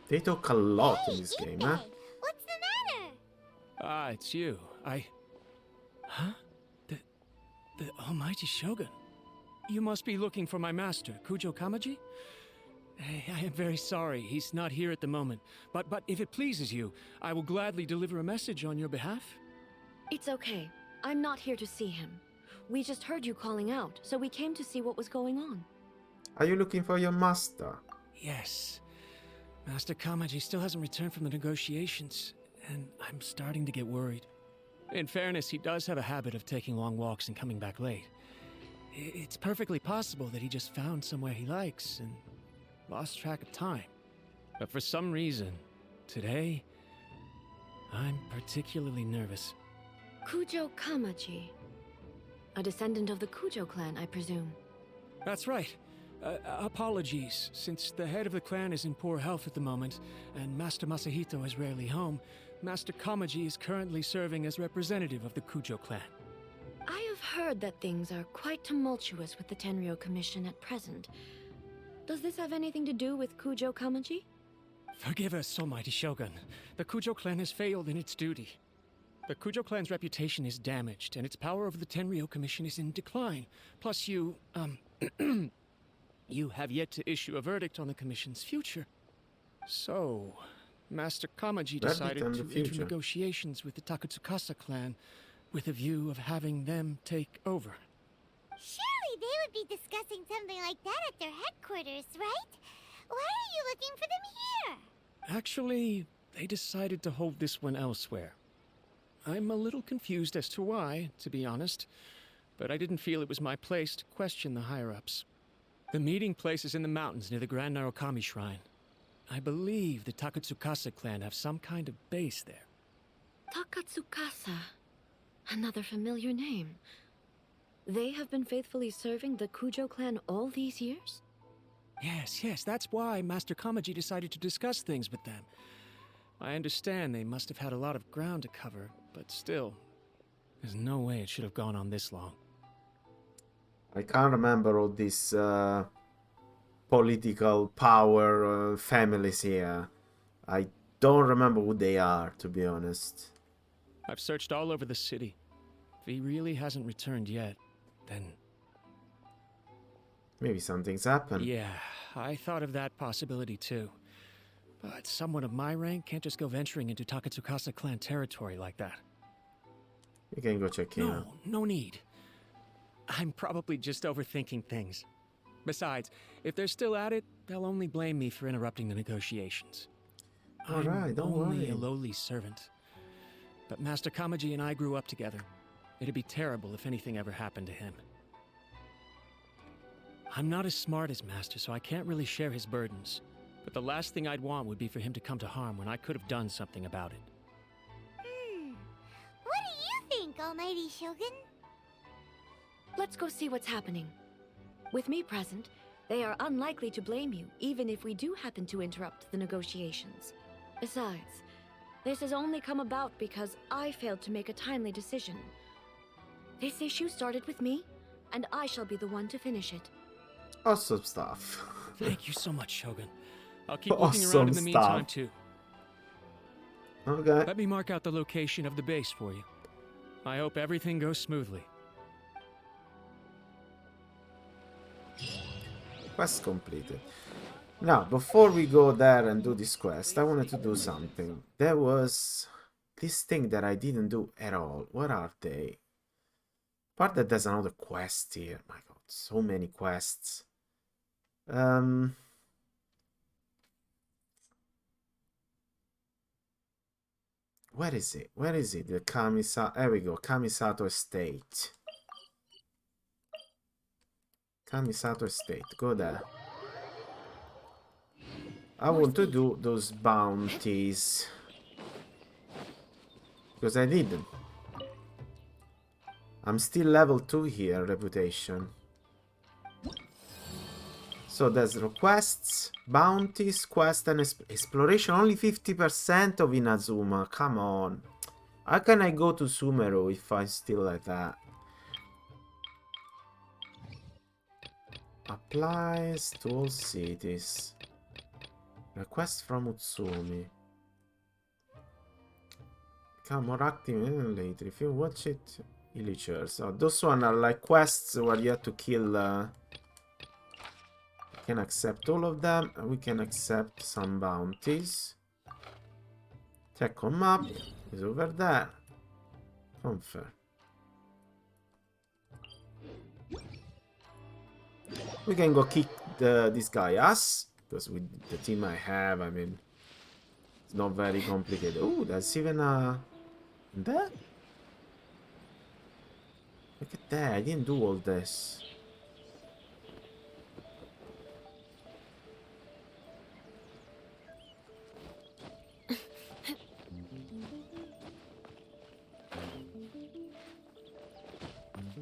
They talk a lot in this game, huh? What's the matter? Ah, it's you. Huh? The almighty Shogun. You must be looking for my master, Kujo Kamaji? I am very sorry, he's not here at the moment. But if it pleases you, I will gladly deliver a message on your behalf. It's okay. I'm not here to see him. We just heard you calling out, so we came to see what was going on. Are you looking for your master? Yes. Master Kamaji still hasn't returned from the negotiations, and I'm starting to get worried. In fairness, he does have a habit of taking long walks and coming back late. It's perfectly possible that he just found somewhere he likes and lost track of time. But for some reason, today, I'm particularly nervous. Kujo Kamaji. A descendant of the Kujo clan, I presume. That's right. Apologies, since the head of the clan is in poor health at the moment, and Master Masahito is rarely home, Master Kamaji is currently serving as representative of the Kujo clan. I have heard that things are quite tumultuous with the Tenryou Commission at present. Does this have anything to do with Kujo Kamaji? Forgive us, almighty Shogun. The Kujo clan has failed in its duty. The Kujo clan's reputation is damaged, and its power over the Tenryou Commission is in decline. Plus you, you have yet to issue a verdict on the Commission's future. So, Master Kamaji decided on the to enter future. negotiations with the Takatsukasa clan with a view of having them take over. Surely they would be discussing something like that at their headquarters, right? Why are you looking for them here? Actually, they decided to hold this one elsewhere. I'm a little confused as to why, to be honest, but I didn't feel it was my place to question the higher-ups. The meeting place is in the mountains near the Grand Narukami Shrine. I believe the Takatsukasa clan have some kind of base there. Takatsukasa. Another familiar name. They have been faithfully serving the Kujo clan all these years? Yes, that's why Master Kamaji decided to discuss things with them. I understand they must have had a lot of ground to cover, but still, there's no way it should have gone on this long. I can't remember all these political power families here. I don't remember who they are, to be honest. I've searched all over the city. If he really hasn't returned yet, then... Maybe something's happened. Yeah, I thought of that possibility too. But someone of my rank can't just go venturing into Takatsukasa clan territory like that. You can go check him out. No need. I'm probably just overthinking things. Besides, if they're still at it, they'll only blame me for interrupting the negotiations. All right, don't I'm only worry. a lowly servant. But Master Kamaji and I grew up together. It'd be terrible if anything ever happened to him. I'm not as smart as Master, so I can't really share his burdens. But the last thing I'd want would be for him to come to harm when I could have done something about it. What do you think, Almighty Shogun? Let's go see what's happening. With me present, they are unlikely to blame you, even if we do happen to interrupt the negotiations. Besides, this has only come about because I failed to make a timely decision. This issue started with me, and I shall be the one to finish it. Awesome stuff. Thank you so much, Shogun. I'll keep looking around in the Awesome meantime, stuff. too. Okay. Let me mark out the location of the base for you. I hope everything goes smoothly. Quest completed. Now, before we go there and do this quest, I wanted to do something. There was this thing that I didn't do at all. What are they? Part that there's another quest here. My god, so many quests. Where is it? Where is it? The Kamisato. There we go. Kamisato Estate. Kamisato Estate. Go there. I want to do those bounties. Because I didn't. I'm still level 2 here, reputation. So there's requests, bounties, quest and exploration. Only 50% of Inazuma. Come on. How can I go to Sumeru if I'm still like that? Applies to all cities. Request from Utsumi. Become more active later. If you watch it, Illichers. So those one are like quests where you have to kill. Can accept all of them. We can accept some bounties. Check on map. Is over there. Unfair. We can go kick this guy ass. Because with the team I have, I mean, it's not very complicated. Oh, there's even a... There? Look at that. I didn't do all this.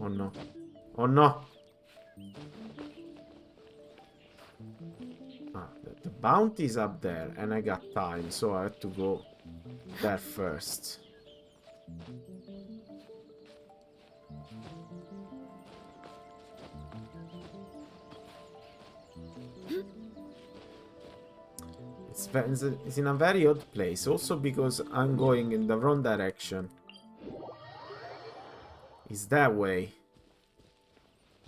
Oh no. Oh no. Ah, the bounty's up there and I got time, so I have to go there first. It's in a very odd place, also because I'm going in the wrong direction. It's that way.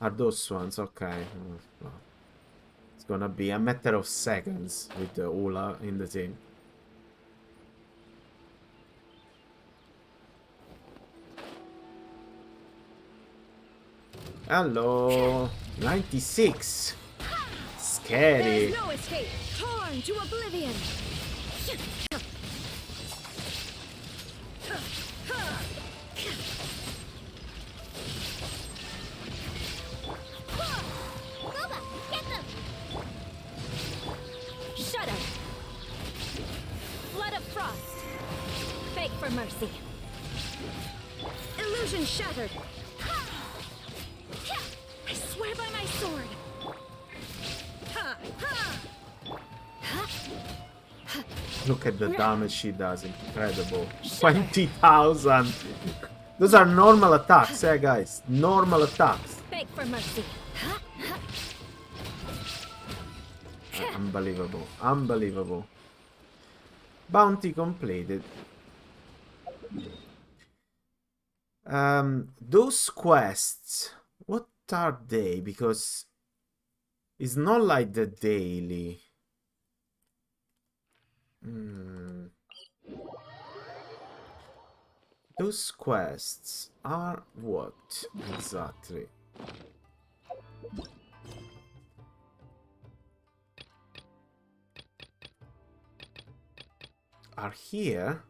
Are those ones? Okay. Well, it's gonna be a matter of seconds with the Ula in the team. Hello. 96. Scary. There's no escape. Torn to oblivion. Boba, get them! Shudder. Flood of frost. Beg for mercy. Illusion shattered. I swear by my sword. Look at the damage she does. Incredible. 20,000. Those are normal attacks, eh, guys? Normal attacks. Beg for mercy. Unbelievable. Unbelievable. Bounty completed. Those quests, what are they? Because it's not like the daily. Those quests are what exactly? Are here?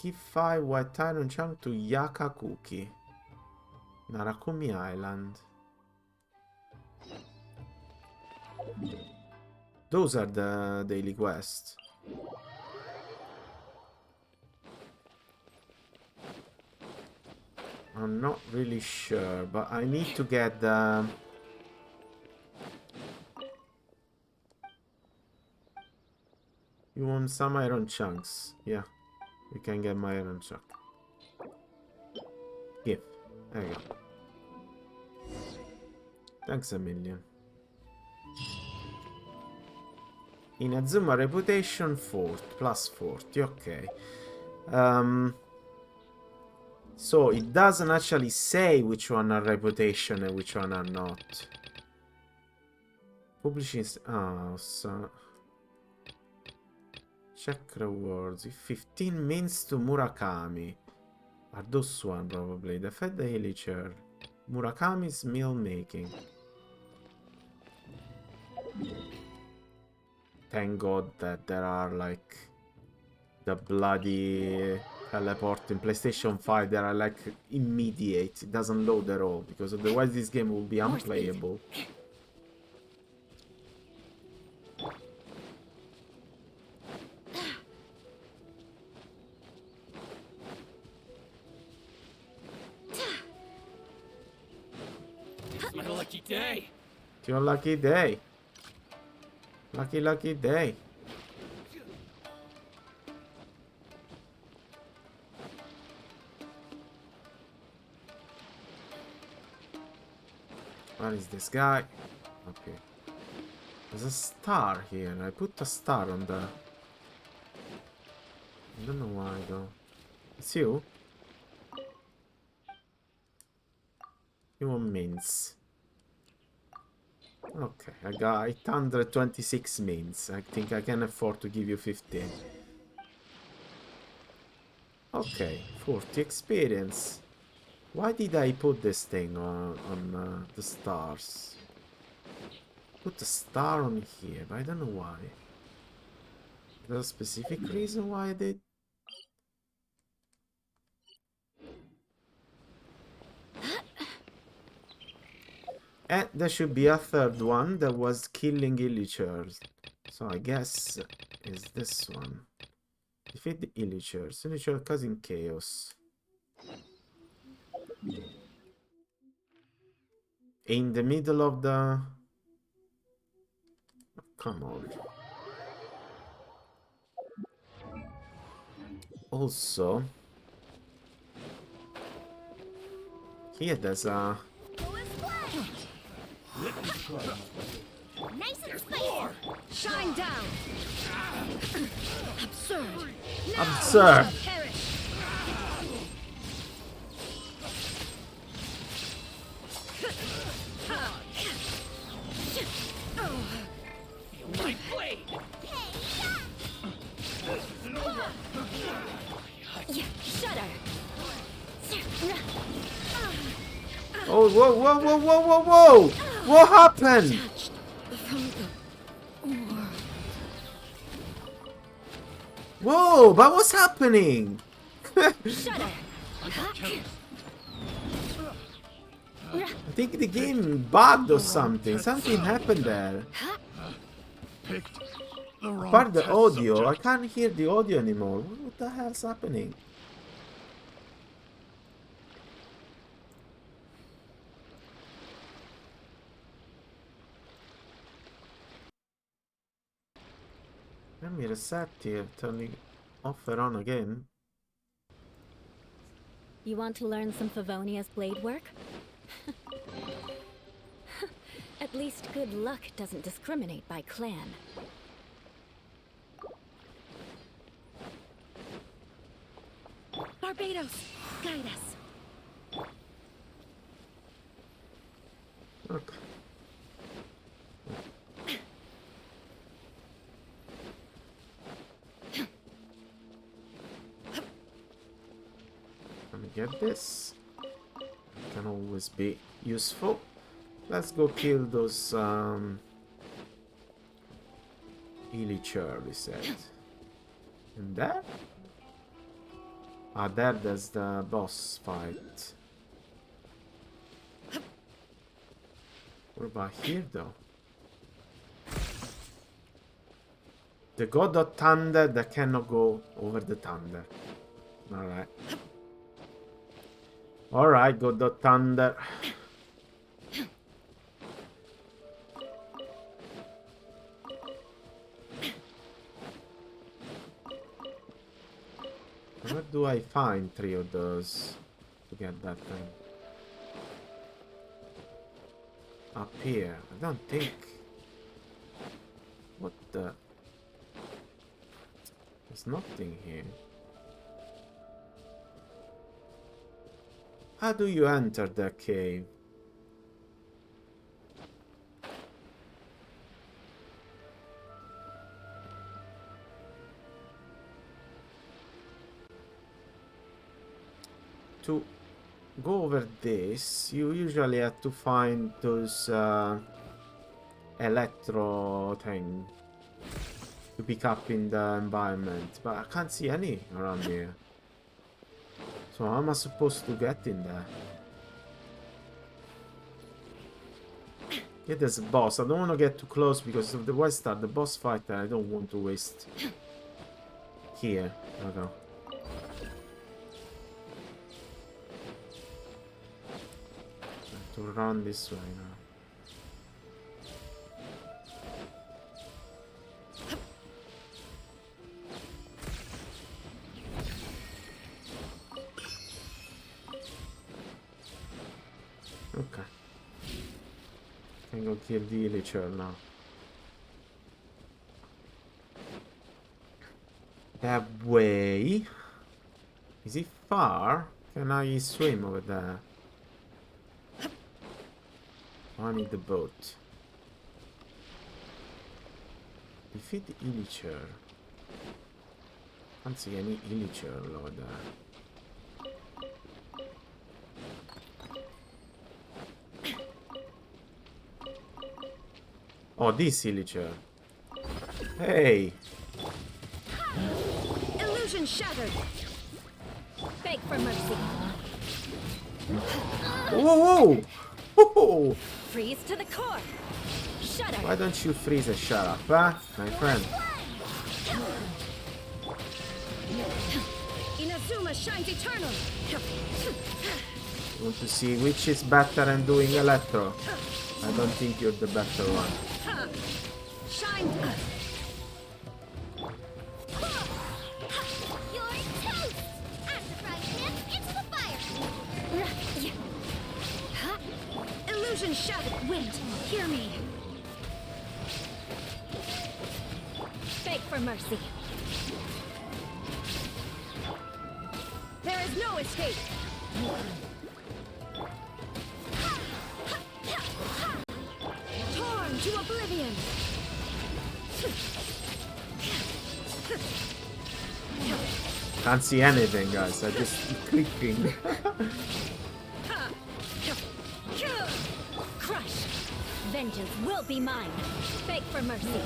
Give 5 white iron chunk to Yakakuki. Narakumi Island. Those are the daily quests. I'm not really sure, but I need to get the... You want some iron chunks? Yeah, we can get my iron chunk. Give. There you go. Thanks a million. Inazuma reputation 40, plus 40, okay. So it doesn't actually say which one are reputation and which one are not. Publishing... Oh, so... Check rewards. 15 means to Murakami. Are those one probably? Defend the villager. Murakami's meal making. Thank God that there are like the bloody teleport in PlayStation 5 that are like immediate. It doesn't load at all because otherwise this game will be More speed. unplayable. It's my lucky day. It's your lucky day. Lucky day. Where is this guy? Okay. There's a star here. I put a star on the... I don't know why though. It's you? You want mints. Okay, I got 826 mints. I think I can afford to give you 15. Okay, 40 experience. Why did I put this thing on the stars? Put a star on here, but I don't know why. There's a specific reason why I did? And there should be a third one that was killing illiters. So I guess is this one. Defeat the illiters. Illiters causing chaos. In the middle of the... Come on. Also... Here there's a... Nice and spicy. Shine down! Absurd! Absurd! Perish! My blade. Shudder! Oh, whoa, whoa, whoa, whoa, whoa, whoa! What happened? From the war. Whoa, but what's happening? Shudder! I think the game bugged or something. Something happened there. Picked the wrong Apart the test audio, I subject. can't hear the audio anymore. What the hell's happening? Let me reset here, turning off and on again. You want to learn some Favonia's blade work? At least good luck doesn't discriminate by clan. Barbados, guide us. Okay. Let me get this. Can always be useful. Let's go kill those Illicher, we said. And there? Ah, there's the boss fight. What about here though? The god of thunder that cannot go over the thunder. Alright. Alright, god of thunder. Where do I find 3 of those to get that thing? Up here. I don't think. What the? There's nothing here. How do you enter the cave? to go over this, you usually have to find those electro thing to pick up in the environment, but I can't see any around here. So how am I supposed to get in there? Yeah, there's a boss. I don't want to get too close because if the I start the boss fight, I don't want to waste. Here, there we go. To run this way now. Okay. Can go kill the Illicher now. That way. Is it far? Can I swim over there? I need the boat. Defeat the Illicher. Can't see any Illicher over there. Oh, this Illicher. Hey! Illusion shattered. Beg for mercy. Whoa! Whoa! Freeze to the core. Shudder. Why don't you freeze and shut up, huh, my friend? Inazuma shines eternal. Want to see which is better and doing electro? I don't think you're the better one. Shine. You're toast! I'm surprised, man. Into the fire! Illusion shattered. Wind, hear me. Beg for mercy. There is no escape. Torn to oblivion. Can't see anything, guys. I just keep clicking. Crush. Vengeance will be mine. Beg for mercy.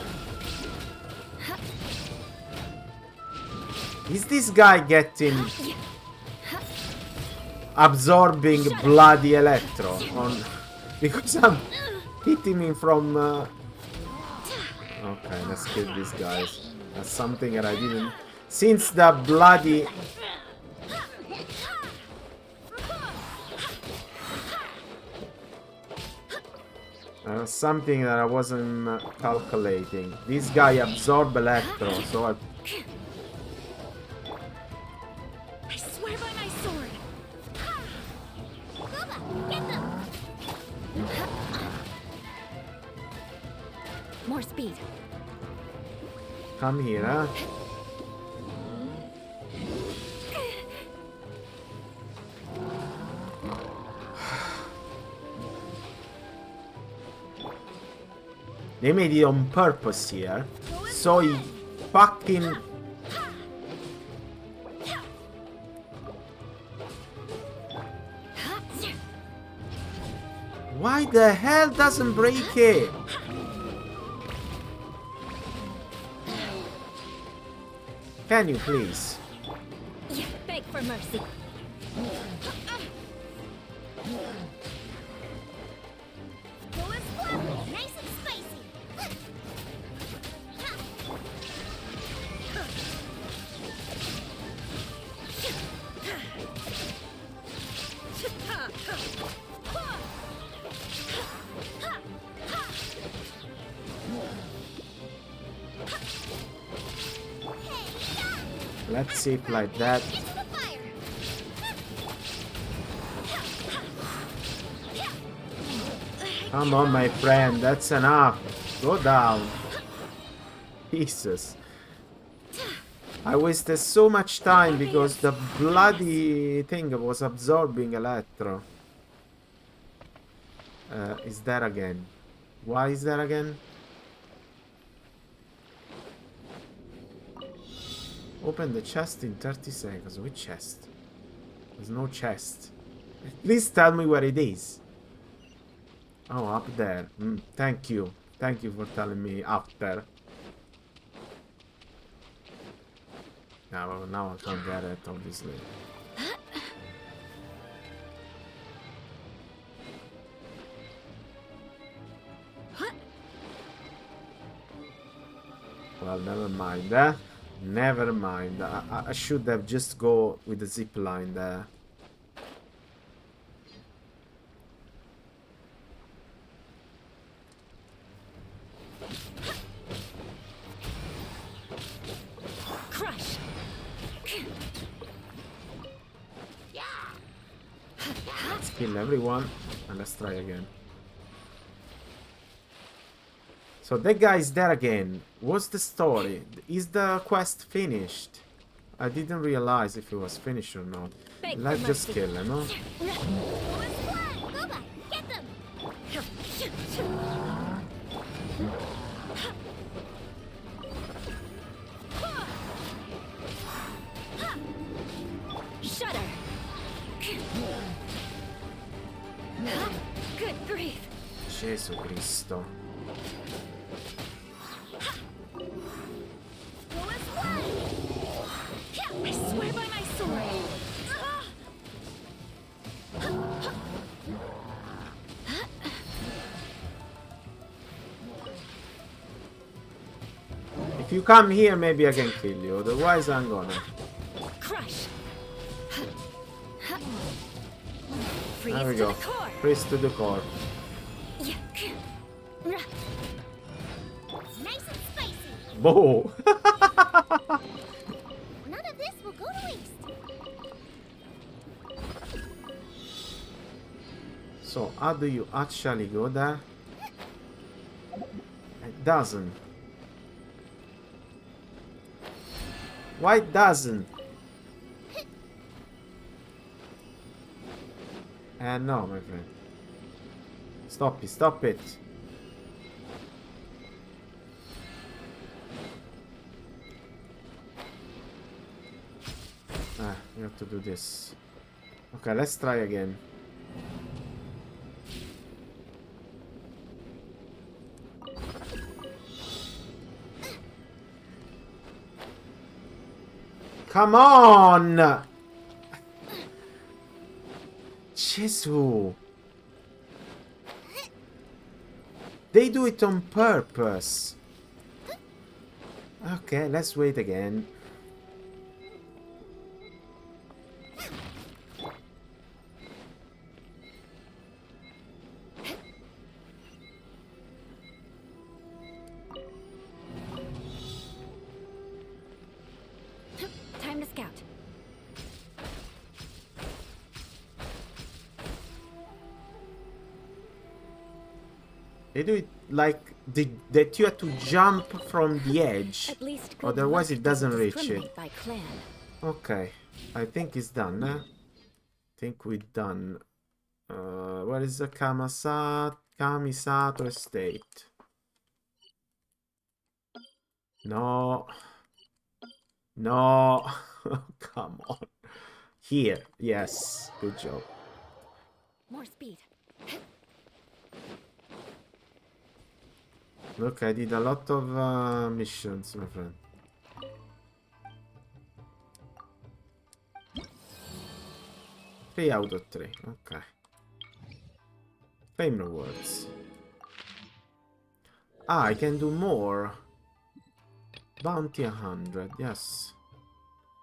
Is this guy getting absorbing bloody electro on? Because I'm hitting him from. Okay, let's kill these guys. That's something that I didn't. Since the bloody. Something that I wasn't calculating. This guy absorbed electro, so I. I swear by my sword. Kuba, get them! More speed. Come here, huh? They made it on purpose here. So he fucking. Why the hell doesn't break it? Can you please? Beg for mercy. Full and splendid, nice and spicy. Let's see it like that. Into the fire! Come on, my friend, that's enough. Go down. Jesus. I wasted so much time because the bloody thing was absorbing electro. Is there again? Why is there again? Open the chest in 30 seconds. Which chest? There's no chest. Please tell me where it is. Oh, up there. Thank you. Thank you for telling me up there. Yeah, well, now I can't get it, obviously. Well, never mind. Never mind. I should have just go with the zip line there. Crush. Let's kill everyone and let's try again. So that guy is there again. What's the story? Is the quest finished? I didn't realize if it was finished or not. Beg Let's for just mercy. kill him, huh? Boba, get them! Shudder. Good grief. Gesù Cristo. I swear by my sword. If you come here, maybe I can kill you. Otherwise, I'm gonna. Crush. Freeze There we to go. the core. Freeze to the core. Nice and spicy. Whoa! None of this will go to waste. So, how do you actually go there? It doesn't. Why it doesn't? No, my friend. Stop it, stop it. We have to do this. Okay, let's try again. Come on! Jesu. They do it on purpose. Okay, let's wait again. Time to scout. They do it like that you have to jump from the edge. At least good Otherwise luck it doesn't reach discriminate it. by clan. Okay. I think it's done, eh? Think we're done. Where is the Kamisato estate? No. No. Come on. Here. Yes. Good job. More speed. Look, I did a lot of missions, my friend. Three out of 3. Okay. Claim rewards. Ah, I can do more. Bounty 100. Yes.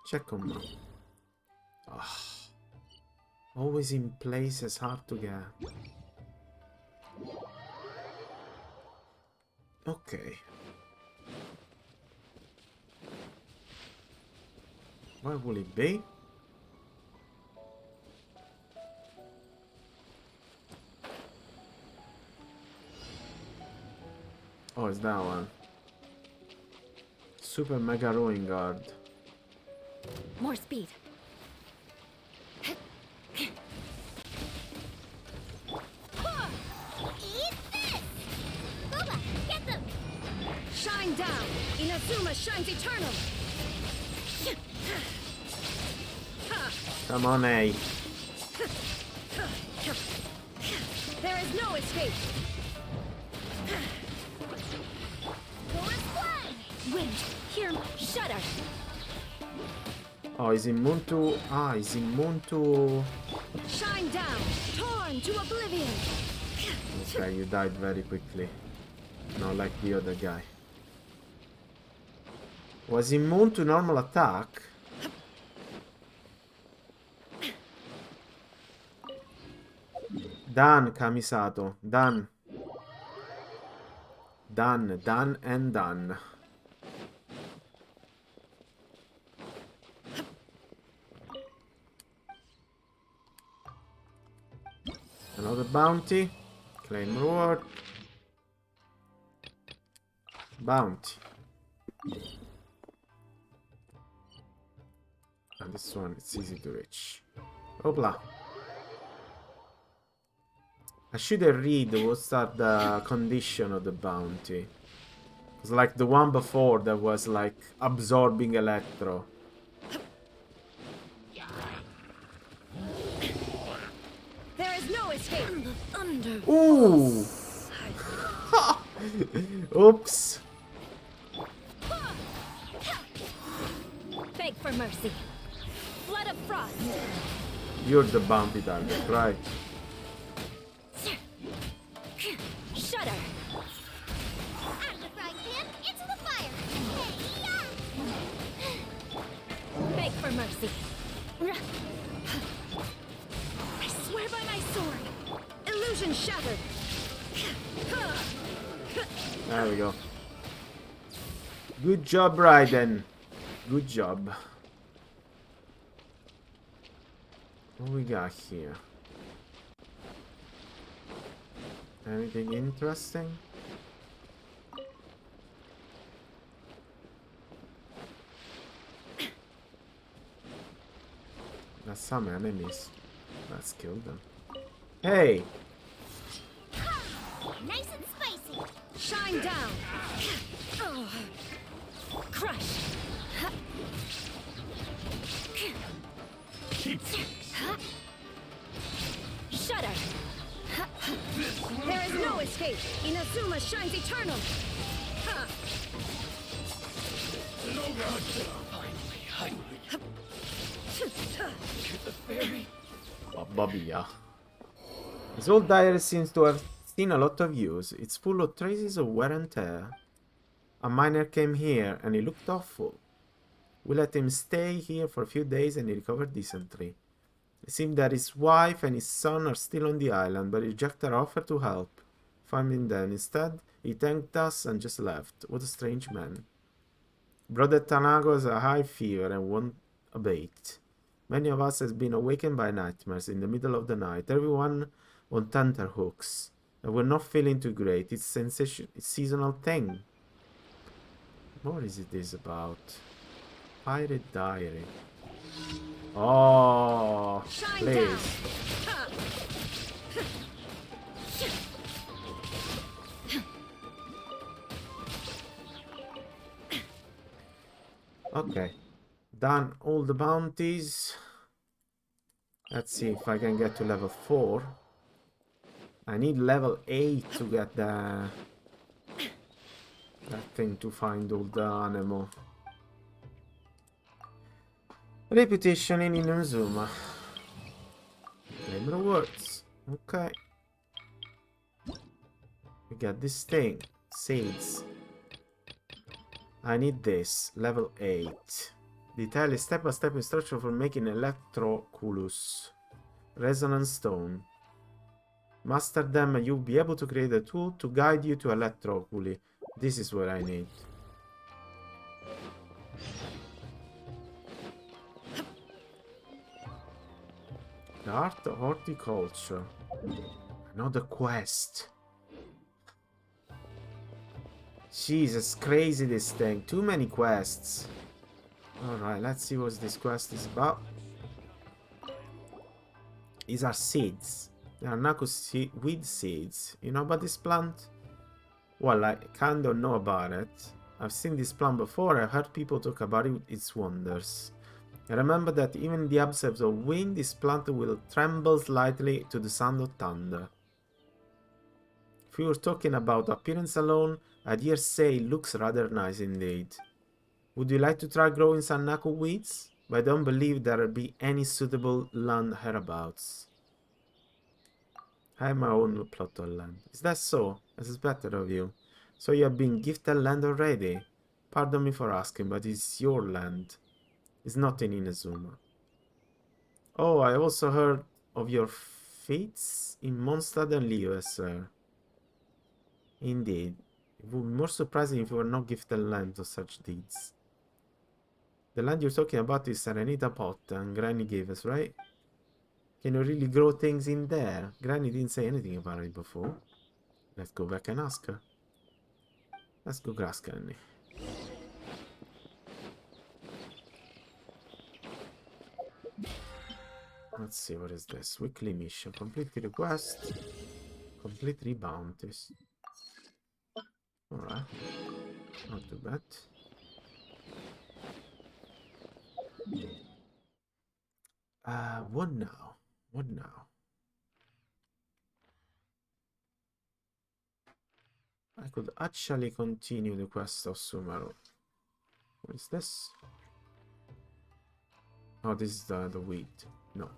Check on map. Ah. Always in places hard to get. Okay. Where will it be? Oh, it's that one. Super Mega Rowing Guard. More speed. Eat this! Boba, get them! Shine down! Inazuma shines eternal! Come on, A. There is no escape. Wind, hear me, shudder. Oh, he's immune to... Ah, he's immune to... Shine down, torn to oblivion. Okay, you died very quickly. Not like the other guy. Was immune to normal attack? Done, Kamisato. Done. Done, done, and done. Another bounty. Claim reward. Bounty. And this one, it's easy to reach. Hopla. I should have read what's that the condition of the bounty. It's like the one before that was like absorbing electro. There is no escape. Thunder. Ooh! Oops. Beg for mercy. Flood of frost. You're the bounty target, right? Shudder. Out of the frying pan, into the fire. Hey, Beg for mercy. I swear by my sword. Illusion shattered. There we go. Good job, Raiden. Good job. What we got here? Anything interesting? That's some enemies. Let's kill them. Hey! nice and spicy. Shine down. Oh. Crush. Shudder. There is no escape. Inazuma shines eternal. Babia. His old diary seems to have seen a lot of use. It's full of traces of wear and tear. A miner came here and he looked awful. We let him stay here for a few days and he recovered decently. It seemed that his wife and his son are still on the island, but he rejected our offer to help. Finding them instead, he thanked us and just left. What a strange man. Brother Tanago has a high fever and won't abate. Many of us has been awakened by nightmares in the middle of the night. Everyone on tenterhooks. And we're not feeling too great. It's sensation. It's seasonal thing. What is this about? Pirate Diary. Oh, Shine please. down. Okay. Done all the bounties. Let's see if I can get to level 4. I need level 8 to get that thing to find all the animal. Reputation in Inazuma. Claim rewards. Okay. We got this thing. Seeds. I need this. Level 8. Detail is step-by-step instruction for making Electroculus. Resonance Stone. Master them and you'll be able to create a tool to guide you to Electroculi. This is what I need. The Art of Horticulture. Another quest. Jesus, crazy this thing. Too many quests. Alright, let's see what this quest is about. These are seeds. They are weed seeds. You know about this plant? Well, I kinda know about it. I've seen this plant before. I've heard people talk about its wonders. And remember that even in the absence of wind, this plant will tremble slightly to the sound of thunder. If we were talking about appearance alone, I dare say it looks rather nice indeed. Would you like to try growing some knuckle weeds? But I don't believe there'll be any suitable land hereabouts. I have my own plot of land. Is that so? I suspected of you. So you have been gifted land already? Pardon me for asking, but it's your land. It's not in Inazuma. Oh, I also heard of your feats in Mondstadt and Leo, sir. Indeed. It would be more surprising if you were not gifted land to such deeds. The land you're talking about is Serenita Pot, and Granny gave us, right? Can you really grow things in there? Granny didn't say anything about it before. Let's go back and ask her. Let's go ask Granny. Let's see, what is this? Weekly mission. Complete the request. Complete 3 bounties. Alright. Not too bad. What now? What now? I could actually continue the quest of Sumeru. What is this? Oh, this is the wheat. No.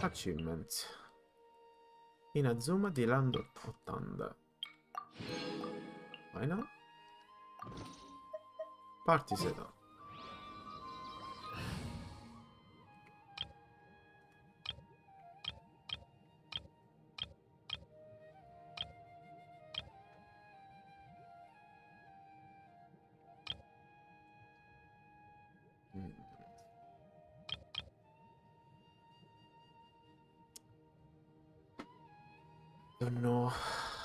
Achievement. Inazuma di Land 80. Why not? Party setup. Don't know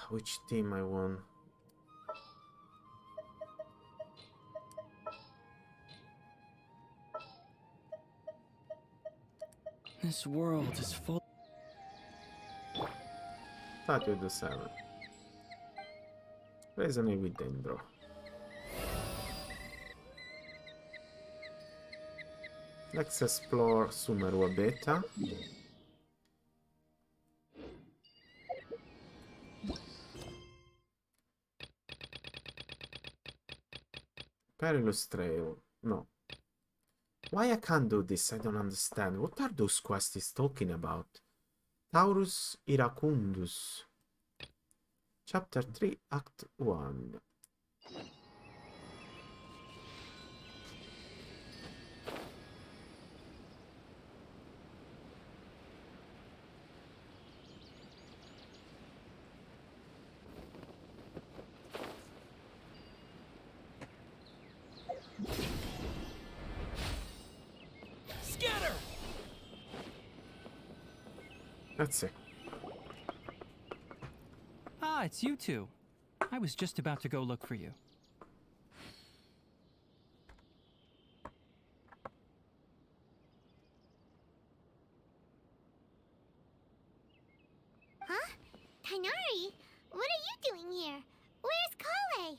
which team I want. This world is full. Stadio the 7. Resone qui dentro. Let's explore Sumeru a bit. Perilous Trail. No. Why I can't do this? I don't understand. What are those quests he's talking about? Taurus Iracundus. Chapter 3, Act 1. Scatter! That's it. Ah, it's you two. I was just about to go look for you. Huh? Tainari? What are you doing here? Where's Kale?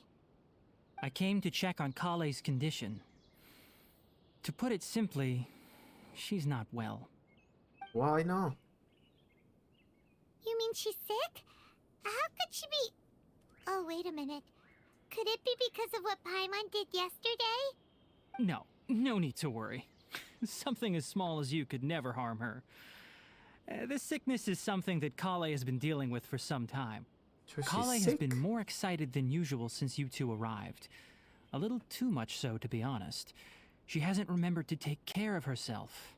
I came to check on Kale's condition. To put it simply, she's not well. Why not? You mean she's sick? How could she be... Oh, wait a minute. Could it be because of what Paimon did yesterday? No, no need to worry. Something as small as you could never harm her. This sickness is something that Kale has been dealing with for some time. So Kale she's has sick? been more excited than usual since you two arrived. A little too much so, to be honest. She hasn't remembered to take care of herself.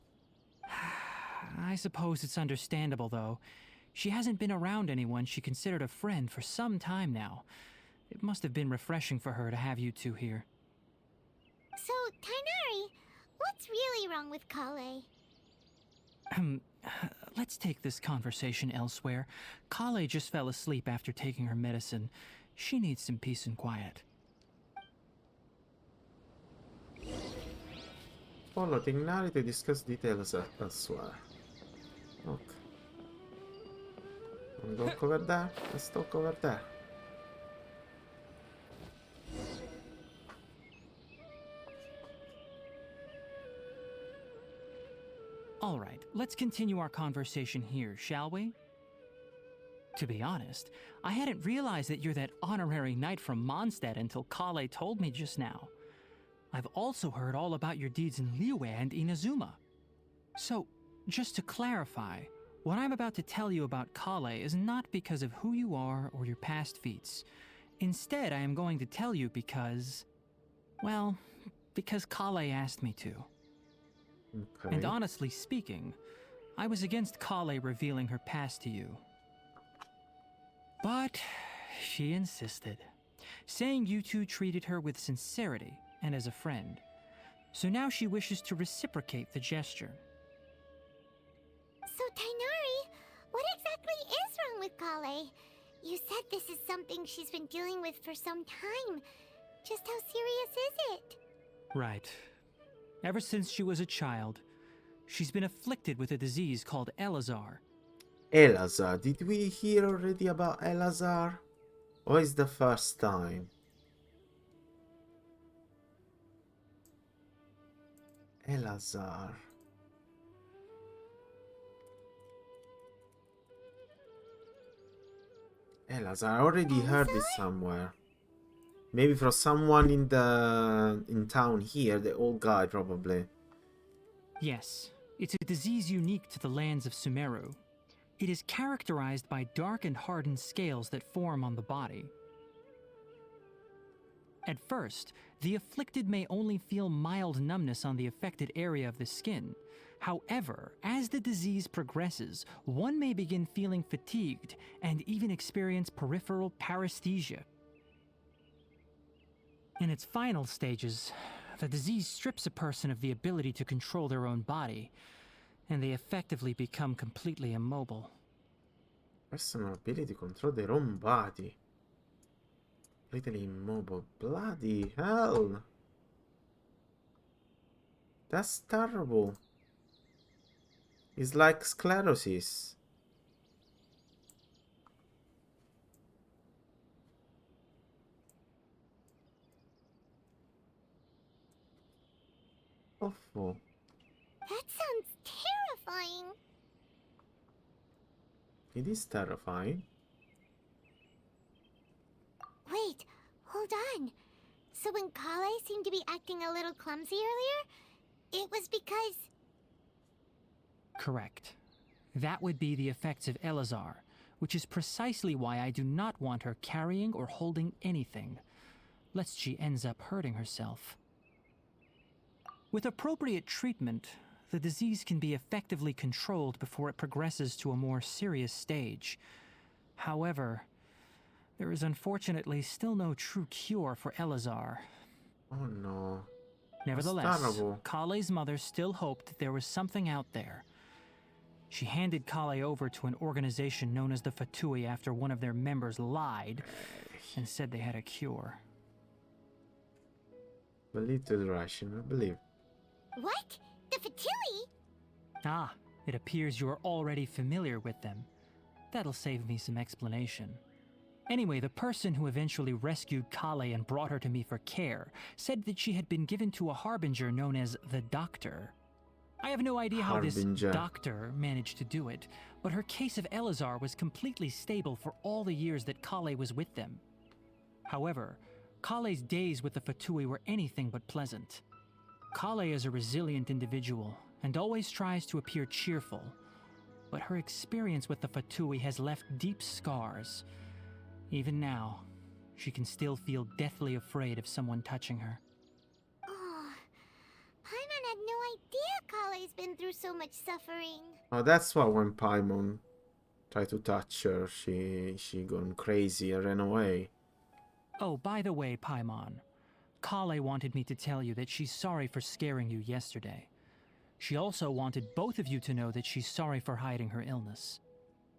I suppose it's understandable, though. She hasn't been around anyone she considered a friend for some time now. It must have been refreshing for her to have you two here. So, Tainari, what's really wrong with Kale? Let's take this conversation elsewhere. Kale just fell asleep after taking her medicine. She needs some peace and quiet. Follow the Ignite to discuss details elsewhere. Okay. Wanna go over there? Let's talk over there. All right, let's continue our conversation here, shall we? To be honest, I hadn't realized that you're that honorary knight from Mondstadt until Kale told me just now. I've also heard all about your deeds in Liyue and Inazuma. So, just to clarify, what I'm about to tell you about Kale is not because of who you are or your past feats. Instead, I am going to tell you because... well, because Kale asked me to. Okay. And honestly speaking, I was against Kale revealing her past to you. But she insisted, saying you two treated her with sincerity and as a friend. So now she wishes to reciprocate the gesture. So, Tainari, what exactly is wrong with Kale? You said this is something she's been dealing with for some time. Just how serious is it? Right. Ever since she was a child, she's been afflicted with a disease called Elazar. Elazar. Did we hear already about Elazar? Or is the first time? Elazar. Elazar. I already heard this somewhere. Maybe from someone in town here, the old guy probably. Yes, it's a disease unique to the lands of Sumeru. It is characterized by dark and hardened scales that form on the body. At first, the afflicted may only feel mild numbness on the affected area of the skin. However, as the disease progresses, one may begin feeling fatigued and even experience peripheral paresthesia. In its final stages, the disease strips a person of the ability to control their own body, and they effectively become completely immobile. Personal ability to control their own body. Completely immobile. Bloody hell. That's terrible. It's like sclerosis. Awful. That sounds terrifying. It is terrifying. Wait, hold on. So when Kale seemed to be acting a little clumsy earlier, it was because... Correct. That would be the effects of Elazar, which is precisely why I do not want her carrying or holding anything, lest she ends up hurting herself. With appropriate treatment, the disease can be effectively controlled before it progresses to a more serious stage. However, there is unfortunately still no true cure for Elazar. Oh no. Nevertheless, terrible. Kale's mother still hoped that there was something out there. She handed Kale over to an organization known as the Fatui after one of their members lied and said they had a cure. Believe to the Russian, I believe. What? The Fatui? Ah, it appears you are already familiar with them. That'll save me some explanation. Anyway, the person who eventually rescued Kale and brought her to me for care said that she had been given to a harbinger known as the Doctor. I have no idea how this Harbinger. doctor managed to do it, but her case of Elazar was completely stable for all the years that Kale was with them. However, Kale's days with the Fatui were anything but pleasant. Kale is a resilient individual and always tries to appear cheerful, but her experience with the Fatui has left deep scars. Even now, she can still feel deathly afraid of someone touching her. Oh, Paimon had no idea Kale's been through so much suffering. Oh, that's why when Paimon tried to touch her, she gone crazy and ran away. Oh, by the way, Paimon, Kale wanted me to tell you that she's sorry for scaring you yesterday. She also wanted both of you to know that she's sorry for hiding her illness.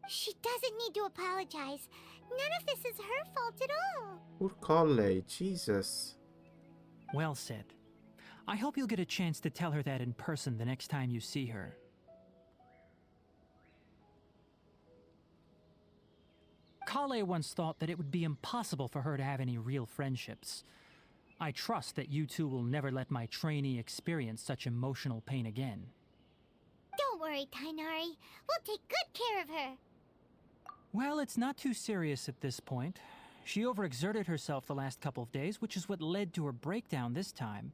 She doesn't need to apologize. None of this is her fault at all. Poor Kale, Jesus. Well said. I hope you'll get a chance to tell her that in person the next time you see her. Kale once thought that it would be impossible for her to have any real friendships. I trust that you two will never let my trainee experience such emotional pain again. Don't worry, Tainari. We'll take good care of her. Well, it's not too serious at this point. She overexerted herself the last couple of days, which is what led to her breakdown this time.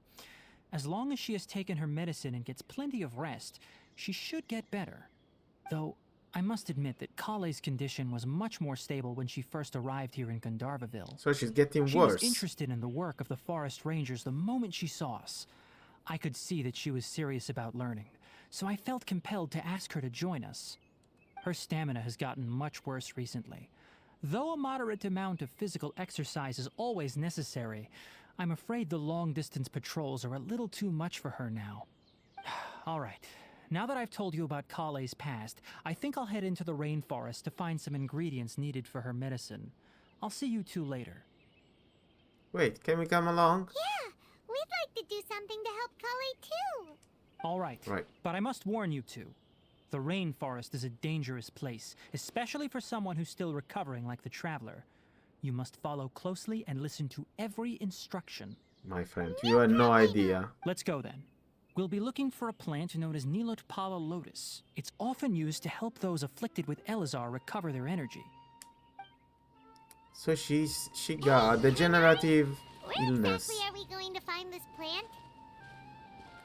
As long as she has taken her medicine and gets plenty of rest, she should get better. Though, I must admit that Kale's condition was much more stable when she first arrived here in Gandharvaville. So she's getting She worse. was interested in the work of the forest rangers the moment she saw us. I could see that she was serious about learning, so I felt compelled to ask her to join us. Her stamina has gotten much worse recently. Though a moderate amount of physical exercise is always necessary, I'm afraid the long-distance patrols are a little too much for her now. All right. Now that I've told you about Kale's past, I think I'll head into the rainforest to find some ingredients needed for her medicine. I'll see you two later. Wait, can we come along? Yeah, we'd like to do something to help Kale too. All right. Right. But I must warn you two. The rainforest is a dangerous place, especially for someone who's still recovering like the traveler. You must follow closely and listen to every instruction. My friend, you have no idea. Let's go then. We'll be looking for a plant known as Nilotpala lotus. It's often used to help those afflicted with Elazar recover their energy. So she got a degenerative Where illness. exactly are we going to find this plant?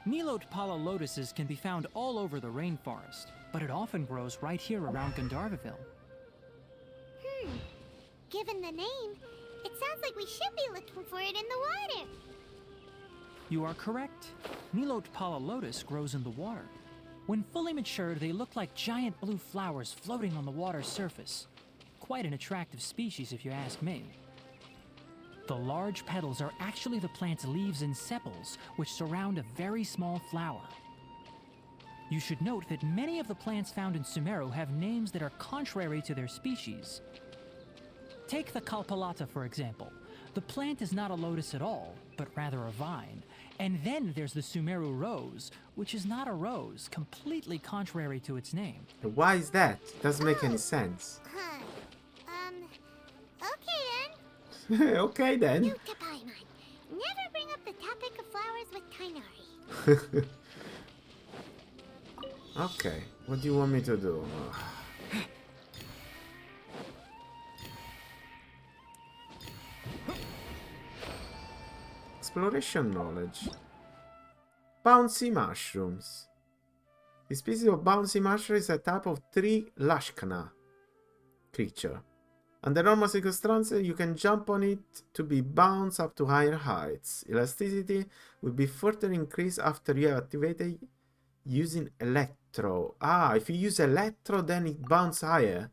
Nilotpala lotuses can be found all over the rainforest, but it often grows right here around Gandharvaville. Given the name, it sounds like we should be looking for it in the water. You are correct. Nilotpala lotus grows in the water. When fully matured, they look like giant blue flowers floating on the water's surface. Quite an attractive species, if you ask me. The large petals are actually the plant's leaves and sepals, which surround a very small flower. You should note that many of the plants found in Sumeru have names that are contrary to their species. Take the Kalpalata, for example. The plant is not a lotus at all, but rather a vine. And then there's the Sumeru rose, which is not a rose, completely contrary to its name. Why is that? Doesn't make any sense. Huh. Okay then. Okay then. Note to Paimon. Never bring up the topic of flowers with Tainari. Okay, what do you want me to do? Exploration knowledge. Bouncy mushrooms. The species of bouncy mushroom is a type of tree lashkana creature. Under normal circumstances, you can jump on it to be bounced up to higher heights. Elasticity will be further increased after you have activated using electro. Ah, if you use electro, then it bounces higher.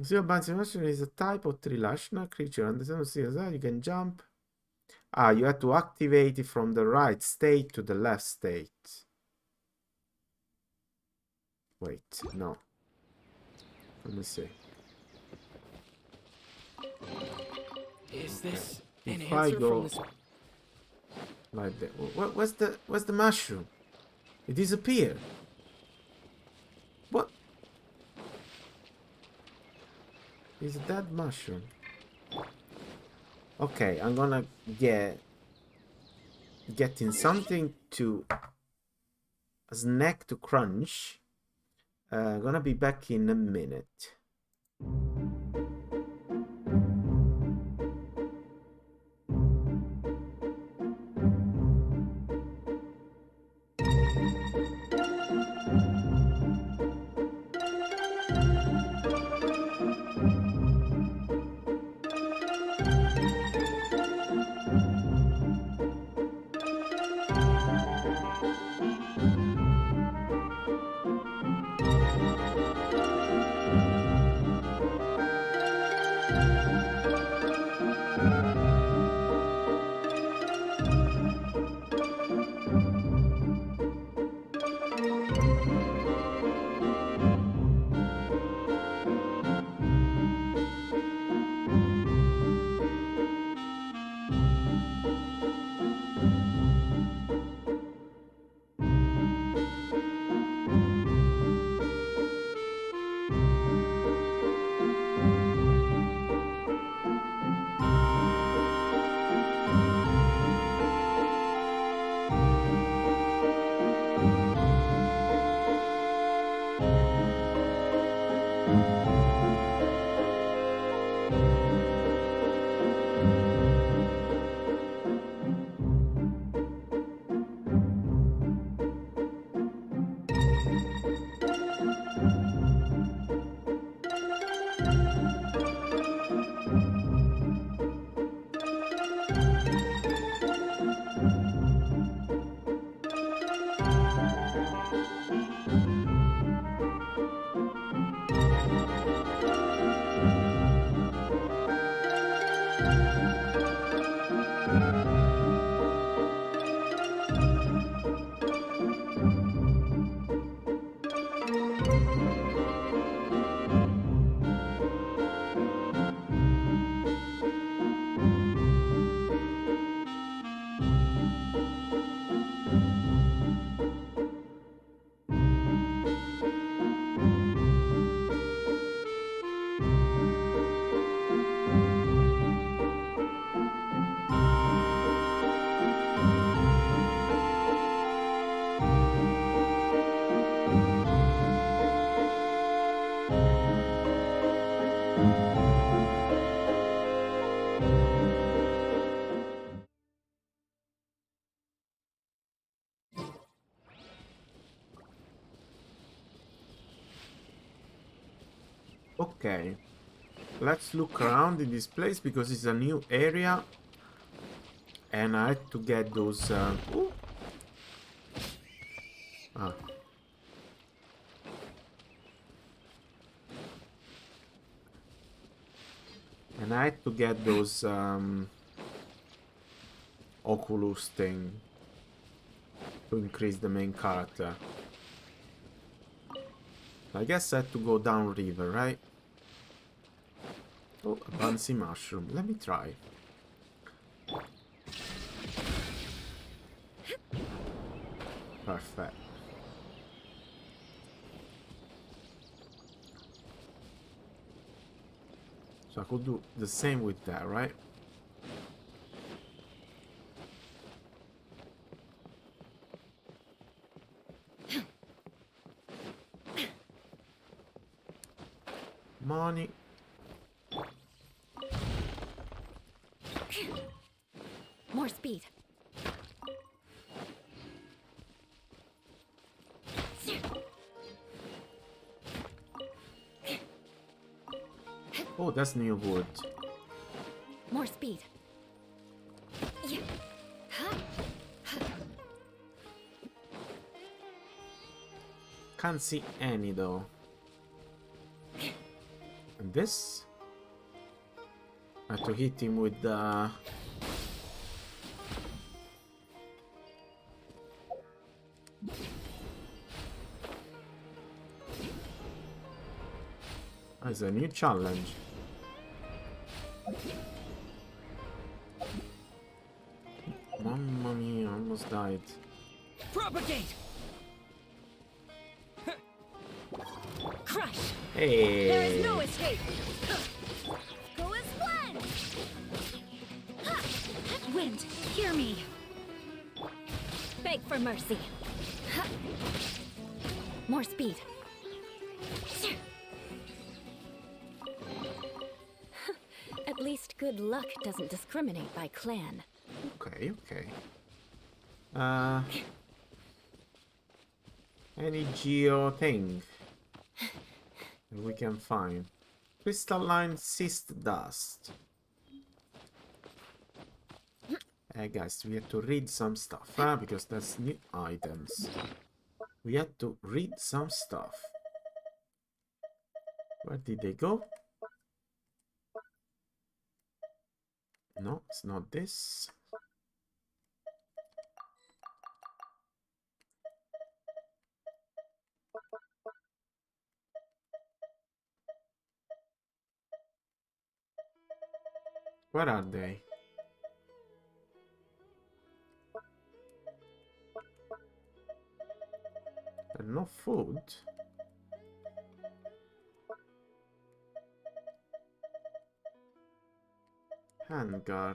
So bouncy mushroom is a type of tree lashkana creature. Under normal circumstances, you can jump. Ah, you have to activate it from the right state to the left state. Wait, no. Let me see. Is this an If I answer go from this? like that, what's the mushroom? It disappeared. What? Is that mushroom? Okay, I'm gonna getting something to a snack to crunch. Gonna be back in a minute. Okay, let's look around in this place because it's a new area, and I had to get those. Ooh. Ah. And I had to get those Oculus thing to increase the main character. I guess I had to go down river, right? Oh, a bouncy mushroom. Let me try. Perfect. So I could do the same with that, right? Money. More speed. Oh, that's new wood. More speed. Can't see any though. And this? I have to hit him with the... That's a new challenge. Mamma mia, I almost died. Propagate. Crush. Hey! There is no escape. Go as one. Wind, hear me. Beg for mercy. More speed. At least good luck doesn't discriminate by clan. Okay, okay. Any geo thing that we can find? Crystalline cyst dust. Hey guys, we have to read some stuff, because that's new items. We had to read some stuff. Where did they go? No, it's not this. Where are they? And no food. Handguard.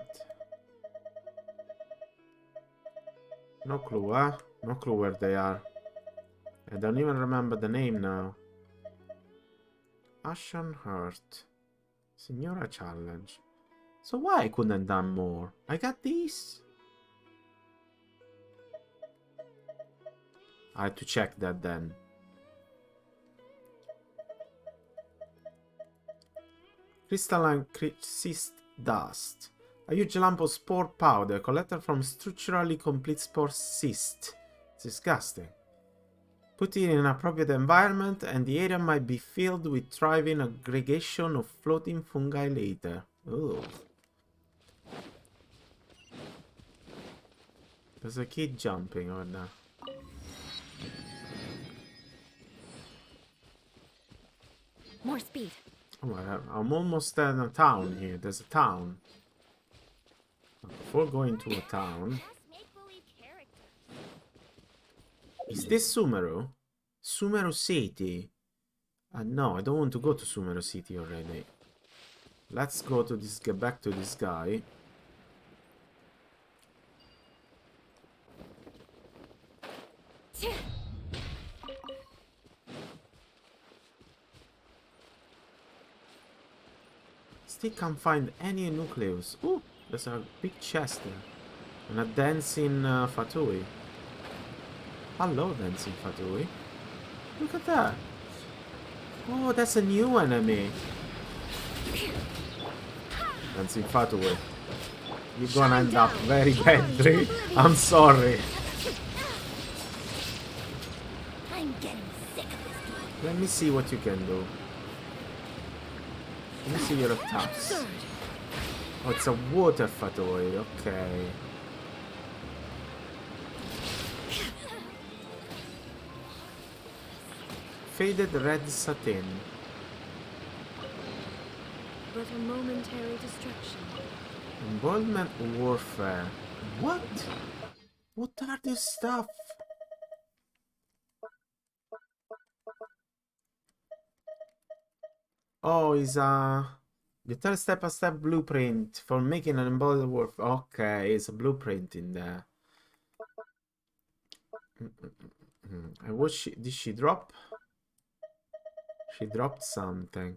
No clue, huh? No clue where they are. I don't even remember the name now. Ashen Heart. Signora Challenge. So why I couldn't have done more? I got these. I had to check that then. Crystalline cyst dust. A huge lump of spore powder collected from structurally complete spore cyst. It's disgusting. Put it in an appropriate environment and the area might be filled with thriving aggregation of floating fungi later. Ooh. There's a kid jumping over there. More speed. Oh my god, I'm almost in a town here. There's a town. Before going to a town... Is this Sumeru? Sumeru City? No, I don't want to go to Sumeru City already. Let's go to this... Get back to this guy. Still can't find any nucleus. Ooh, there's a big chest there. And a dancing Fatui. Hello, dancing Fatui. Look at that. Oh, that's a new enemy. Dancing Fatui. You're gonna end up very badly. I'm sorry. I'm getting sick of this. Let me see what you can do. Let me see your attacks. Oh, it's a water Fatui. Okay. Faded red satin. But a momentary distraction. Embodiment warfare. What? What are this stuff? Oh, it's a... The third step-by-step blueprint for making an embodied warfare. Okay, it's a blueprint in there. And what did she drop? She dropped something.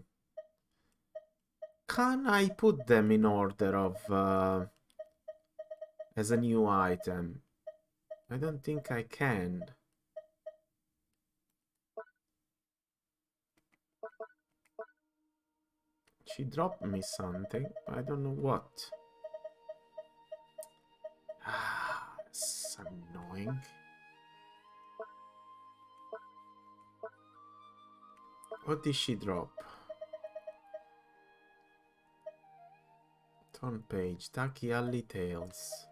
Can I put them in order of as a new item? I don't think I can. She dropped me something. I don't know what. Ah, it's annoying. What did she drop? Turn page. Taki Alley Tales.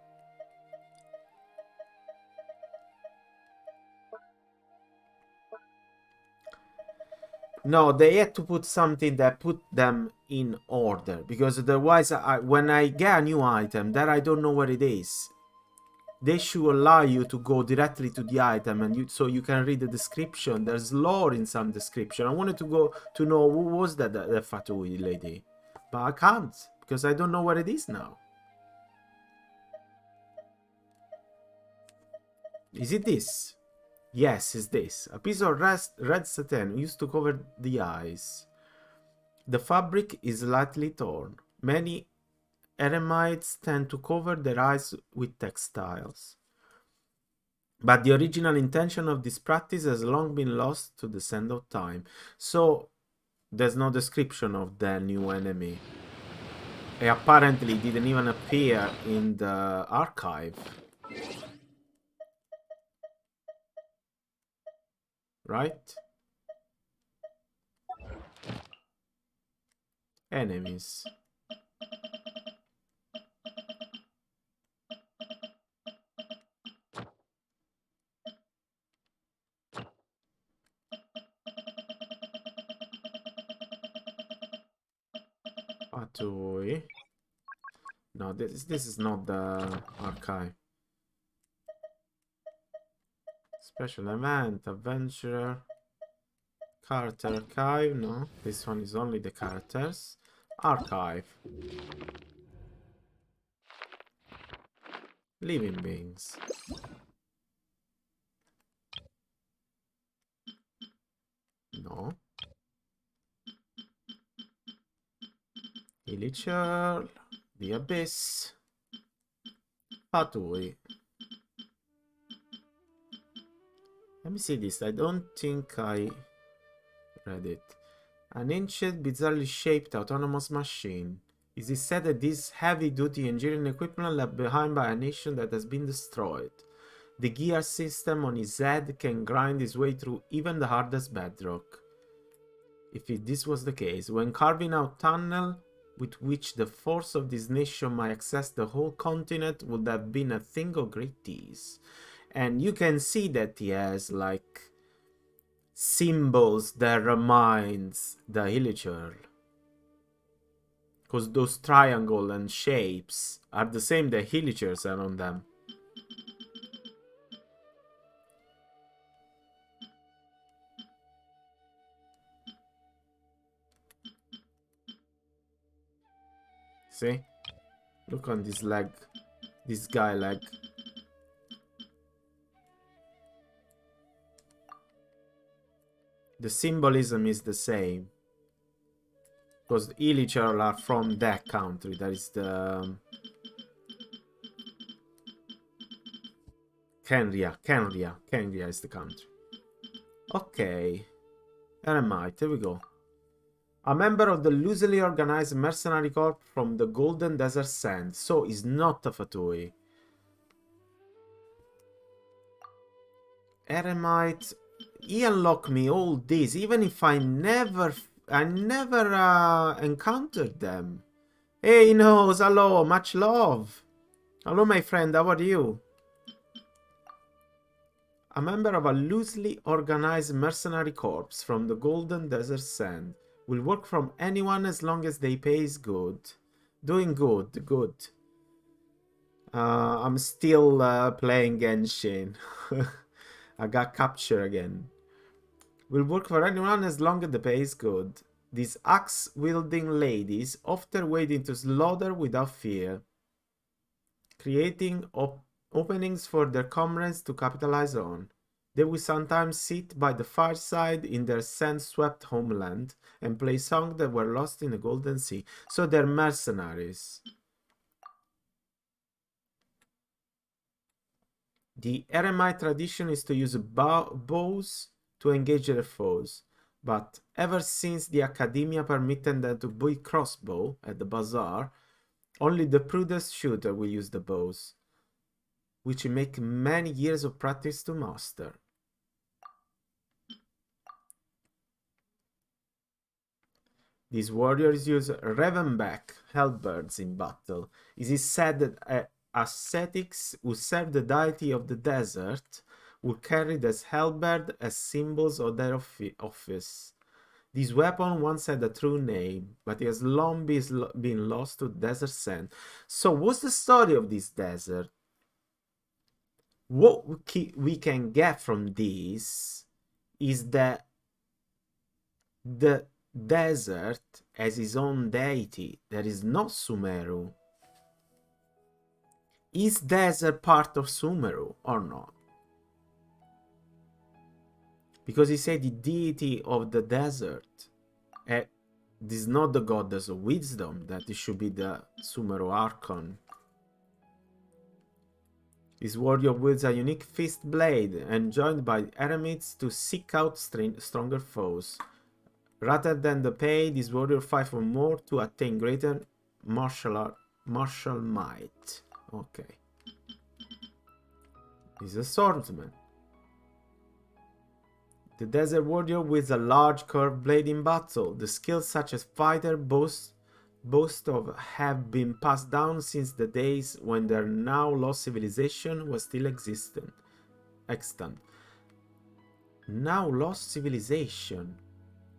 No, they had to put something that put them in order. Because otherwise, when I get a new item that I don't know what it is, they should allow you to go directly to the item and so you can read the description. There's lore in some description. I wanted to go to know who was that Fatui lady. But I can't, because I don't know what it is now. Is it this? Yes, it's this. A piece of red satin used to cover the eyes. The fabric is lightly torn. Many eremites tend to cover their eyes with textiles. But the original intention of this practice has long been lost to the sand of time. So, there's no description of the new enemy. It apparently didn't even appear in the archive. Right? Enemies. Fatui. No, this is not the archive. Special event, adventurer, character archive. No, this one is only the characters. Archive. Living beings. No. Illichurl, the Abyss, Fatui. Let me see this. I don't think I read it. An ancient, bizarrely shaped autonomous machine. It is said that this heavy-duty engineering equipment left behind by a nation that has been destroyed. The gear system on his head can grind his way through even the hardest bedrock. This was the case, when carving out tunnel with which the force of this nation might access the whole continent would have been a thing of great ease. And you can see that he has like symbols that reminds the Illichurl. Because those triangle and shapes are the same that Illichurls are on them. See? Look on this leg. This guy leg. The symbolism is the same. Because Illichurl are from that country. That is the... Kenria is the country. Okay. Eremite, here we go. A member of the loosely organized mercenary corps from the Golden Desert Sand. So he's not a Fatui. Eremite, he unlocked me all this, even if I never encountered them. Hey, Nose, hello, much love. Hello, my friend, how are you? A member of a loosely organized mercenary corps from the Golden Desert Sand. Will work from anyone as long as they pay is good. Doing good, good. I'm still playing Genshin. I got captured again. Will work for anyone as long as the pay is good. These axe-wielding ladies often wade into slaughter without fear, creating openings for their comrades to capitalize on. They will sometimes sit by the fireside in their sand-swept homeland and play songs that were lost in the Golden Sea. So they're mercenaries. The Eremite tradition is to use bows to engage their foes, but ever since the Academia permitted them to buy crossbow at the bazaar, only the prudest shooter will use the bows, which make many years of practice to master. These warriors use ravenback halberds in battle. It is said that ascetics who serve the deity of the desert will carry this halberd as symbols of their office. This weapon once had a true name, but it has long been lost to desert sand. So what's the story of this desert? What we can get from this is that the desert has its own deity. There is no Sumeru. Is desert part of Sumeru or not? Because he said the deity of the desert. This is not the goddess of wisdom, that it should be the Sumeru Archon. This warrior wields a unique fist blade and joined by eremites to seek out stronger foes. Rather than the pay, this warrior fight for more to attain greater martial might. Okay. He's a swordsman. The desert warrior wields a large curved blade in battle. The skills such as fighter boast of have been passed down since the days when their now lost civilization was still extant. Now lost civilization.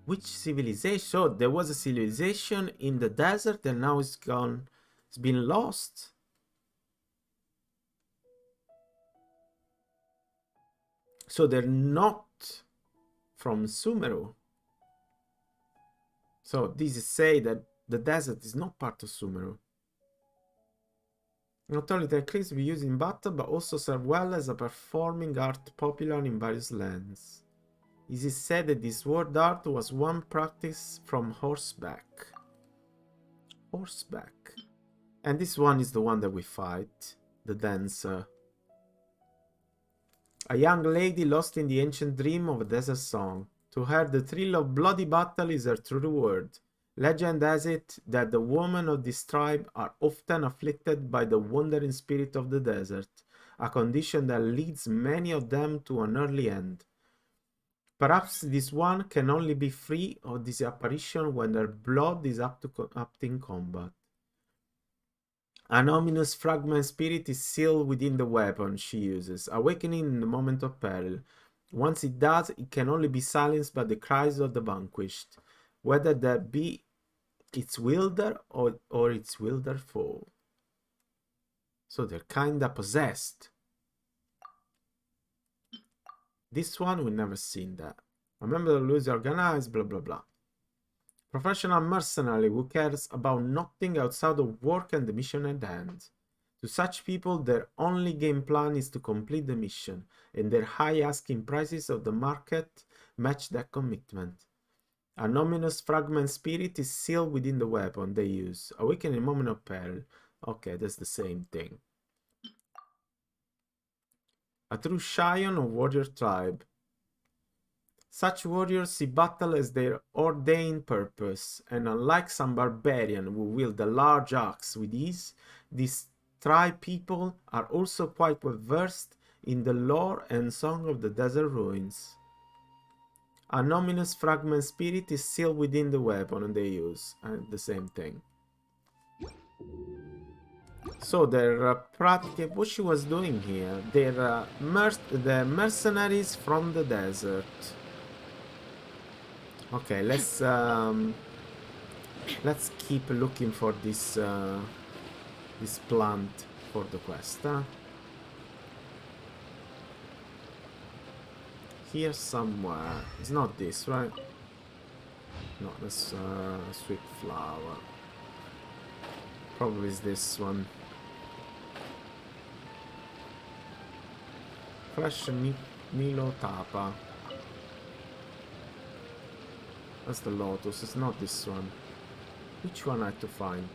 Which civilization? So there was a civilization in the desert and now it's gone. It's been lost. So they're not from Sumeru. So this is say that the desert is not part of Sumeru. Not only the cliffs we use in battle, but also serve well as a performing art popular in various lands. It is said that this sword art was one practice from horseback. horseback. And this one is the one that we fight, the dancer. A young lady lost in the ancient dream of a desert song. To her, the thrill of bloody battle is her true word. Legend has it that the women of this tribe are often afflicted by the wandering spirit of the desert, a condition that leads many of them to an early end. Perhaps this one can only be free of this apparition when their blood is up in combat. An ominous fragment spirit is sealed within the weapon she uses, awakening in the moment of peril. Once it does, it can only be silenced by the cries of the vanquished, whether that be its wielder or its wielder foe. So they're kinda possessed. This one, we never seen that. Remember to lose organized, blah blah blah. Professional mercenary who cares about nothing outside of work and the mission at hand. To such people, their only game plan is to complete the mission, and their high asking prices of the market match that commitment. An ominous fragment spirit is sealed within the weapon they use, awakened in a moment of peril. Okay, that's the same thing. A true scion of warrior tribe. Such warriors see battle as their ordained purpose, and unlike some barbarian who wield a large axe with ease, these tribe people are also quite well versed in the lore and song of the desert ruins. An ominous fragment spirit is sealed within the weapon they use, and the same thing. So they're practically what she was doing here. They're the mercenaries from the desert. Okay, let's keep looking for this this plant for the quest. Here somewhere. It's not this, right? No, that's sweet flower. Probably is this one. Fresh Nilo Tapa. That's the lotus, it's not this one. Which one I have to find?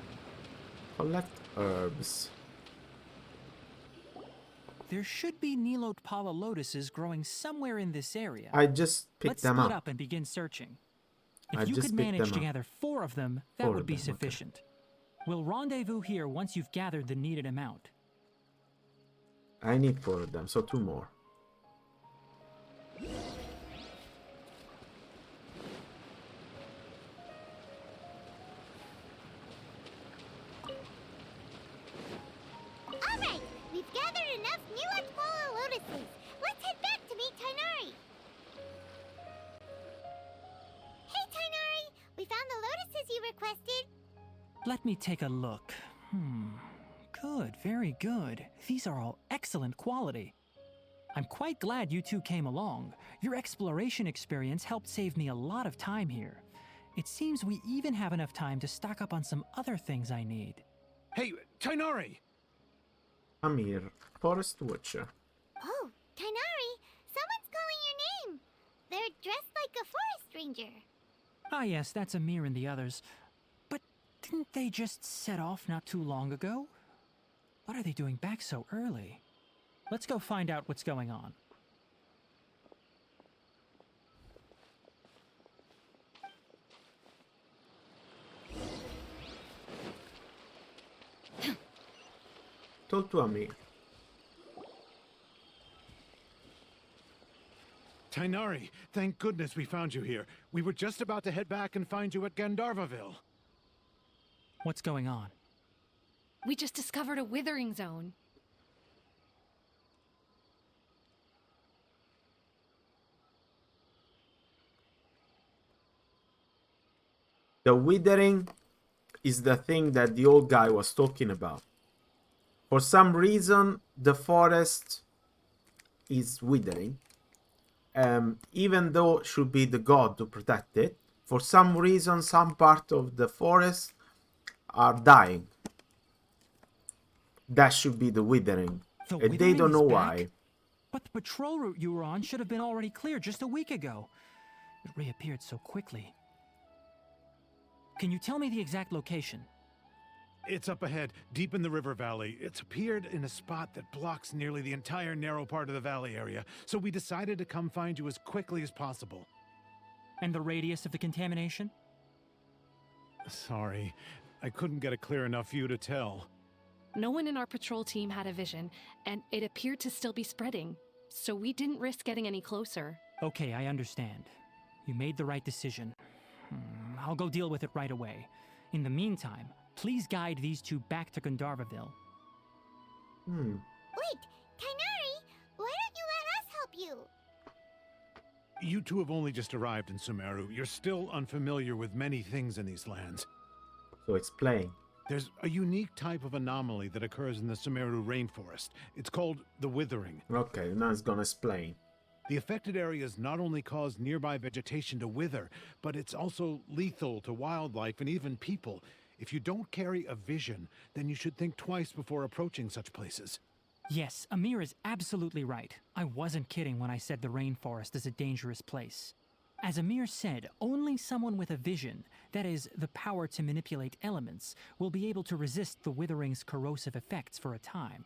Collect herbs. There should be Nilotpala lotuses growing somewhere in this area. I just picked them up. Let's split up and begin searching. If you could manage to gather 4 of them, that would be sufficient. Okay. We'll rendezvous here once you've gathered the needed amount. I need 4 of them, so 2 more. Alright, we've gathered enough Nilotpala lotuses. Let's head back to meet Tainari. Hey Tainari, we found the lotuses you requested. Let me take a look. Good, very good. These are all excellent quality. I'm quite glad you two came along. Your exploration experience helped save me a lot of time here. It seems we even have enough time to stock up on some other things I need. Hey, Tainari! Amir, Forest Watcher. Oh, Tainari, someone's calling your name. They're dressed like a forest ranger. Ah yes, that's Amir and the others. But didn't they just set off not too long ago? What are they doing back so early? Let's go find out what's going on. Talk to Amir. Tainari, thank goodness we found you here. We were just about to head back and find you at Gandharvaville. What's going on? We just discovered a withering zone. The withering is the thing that the old guy was talking about. For some reason, the forest is withering. Even though it should be the god to protect it, for some reason, some part of the forest are dying. That should be the withering. And they don't know why. But the patrol route you were on should have been already clear just a week ago. It reappeared so quickly. Can you tell me the exact location? It's up ahead, deep in the river valley. It's appeared in a spot that blocks nearly the entire narrow part of the valley area, so we decided to come find you as quickly as possible. And the radius of the contamination? Sorry, I couldn't get a clear enough view to tell. No one in our patrol team had a vision, and it appeared to still be spreading, so we didn't risk getting any closer. Okay, I understand. You made the right decision. I'll go deal with it right away. In the meantime, please guide these two back to Gandharvaville. Wait, Kainari, why don't you let us help you? You two have only just arrived in Sumeru. You're still unfamiliar with many things in these lands. So explain. There's a unique type of anomaly that occurs in the Sumeru rainforest. It's called the withering. Okay, now it's gonna explain. The affected areas not only cause nearby vegetation to wither, but it's also lethal to wildlife and even people. If you don't carry a vision, then you should think twice before approaching such places. Yes, Amir is absolutely right. I wasn't kidding when I said the rainforest is a dangerous place. As Amir said, only someone with a vision, that is, the power to manipulate elements, will be able to resist the withering's corrosive effects for a time.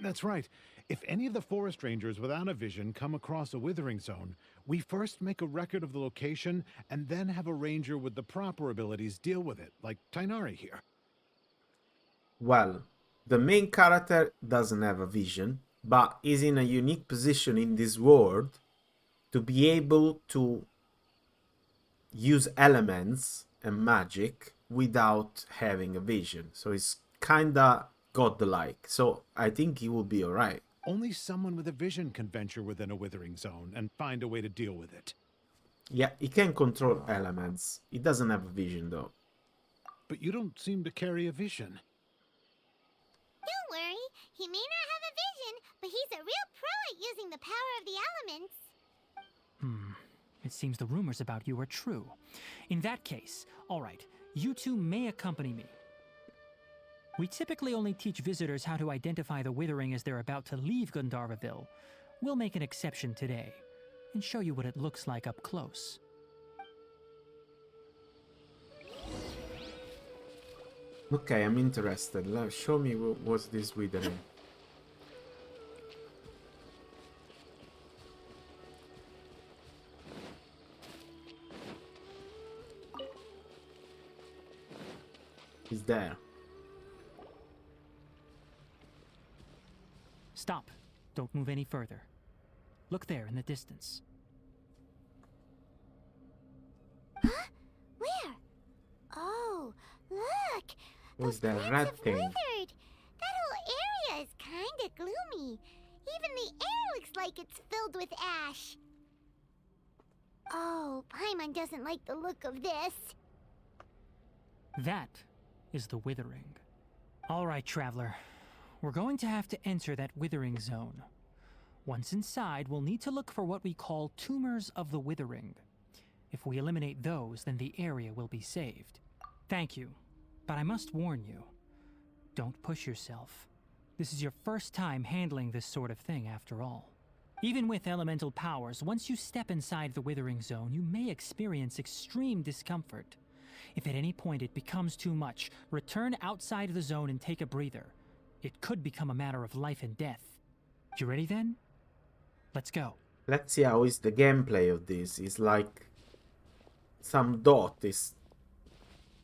That's right. If any of the forest rangers without a vision come across a withering zone, we first make a record of the location and then have a ranger with the proper abilities deal with it, like Tainari here. Well, the main character doesn't have a vision, but is in a unique position in this world to be able to use elements and magic without having a vision. So it's kinda godlike. So I think he will be alright. Only someone with a vision can venture within a withering zone and find a way to deal with it. Yeah, he can control elements. He doesn't have a vision though. But you don't seem to carry a vision. Don't worry, he may not have a vision, but he's a real pro at using the power of the elements. It seems the rumors about you are true. In that case, alright, you two may accompany me. We typically only teach visitors how to identify the withering as they're about to leave Gandharvaville. We'll make an exception today, and show you what it looks like up close. Okay, I'm interested. Show me what's this withering. He's there. Stop. Don't move any further. Look there in the distance. Huh? Where? Oh, look! What's Those that plants red have thing? withered. That whole area is kinda gloomy. Even the air looks like it's filled with ash. Oh, Paimon doesn't like the look of this. That is the withering. Alright, traveler. We're going to have to enter that withering zone. Once inside, we'll need to look for what we call tumors of the withering. If we eliminate those, then the area will be saved. Thank you, but I must warn you. Don't push yourself. This is your first time handling this sort of thing, after all. Even with elemental powers, once you step inside the withering zone, you may experience extreme discomfort. If at any point it becomes too much, return outside the zone and take a breather. It could become a matter of life and death. You ready then? Let's go. Let's see how is the gameplay of this. It's like some dot is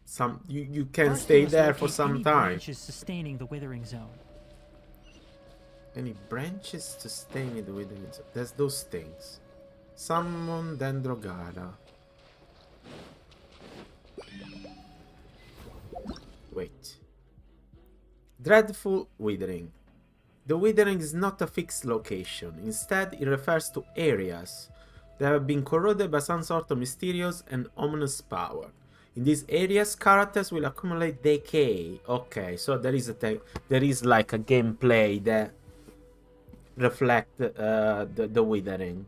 some you can First, stay we must there for locate some any time. branches sustaining the withering zone. Any branches to stay in the withering zone? There's those things. Summon Dendrogara. Wait. Dreadful Withering. The withering is not a fixed location. Instead, it refers to areas that have been corroded by some sort of mysterious and ominous power. In these areas, characters will accumulate decay. Okay, so there is like a gameplay that reflect the withering.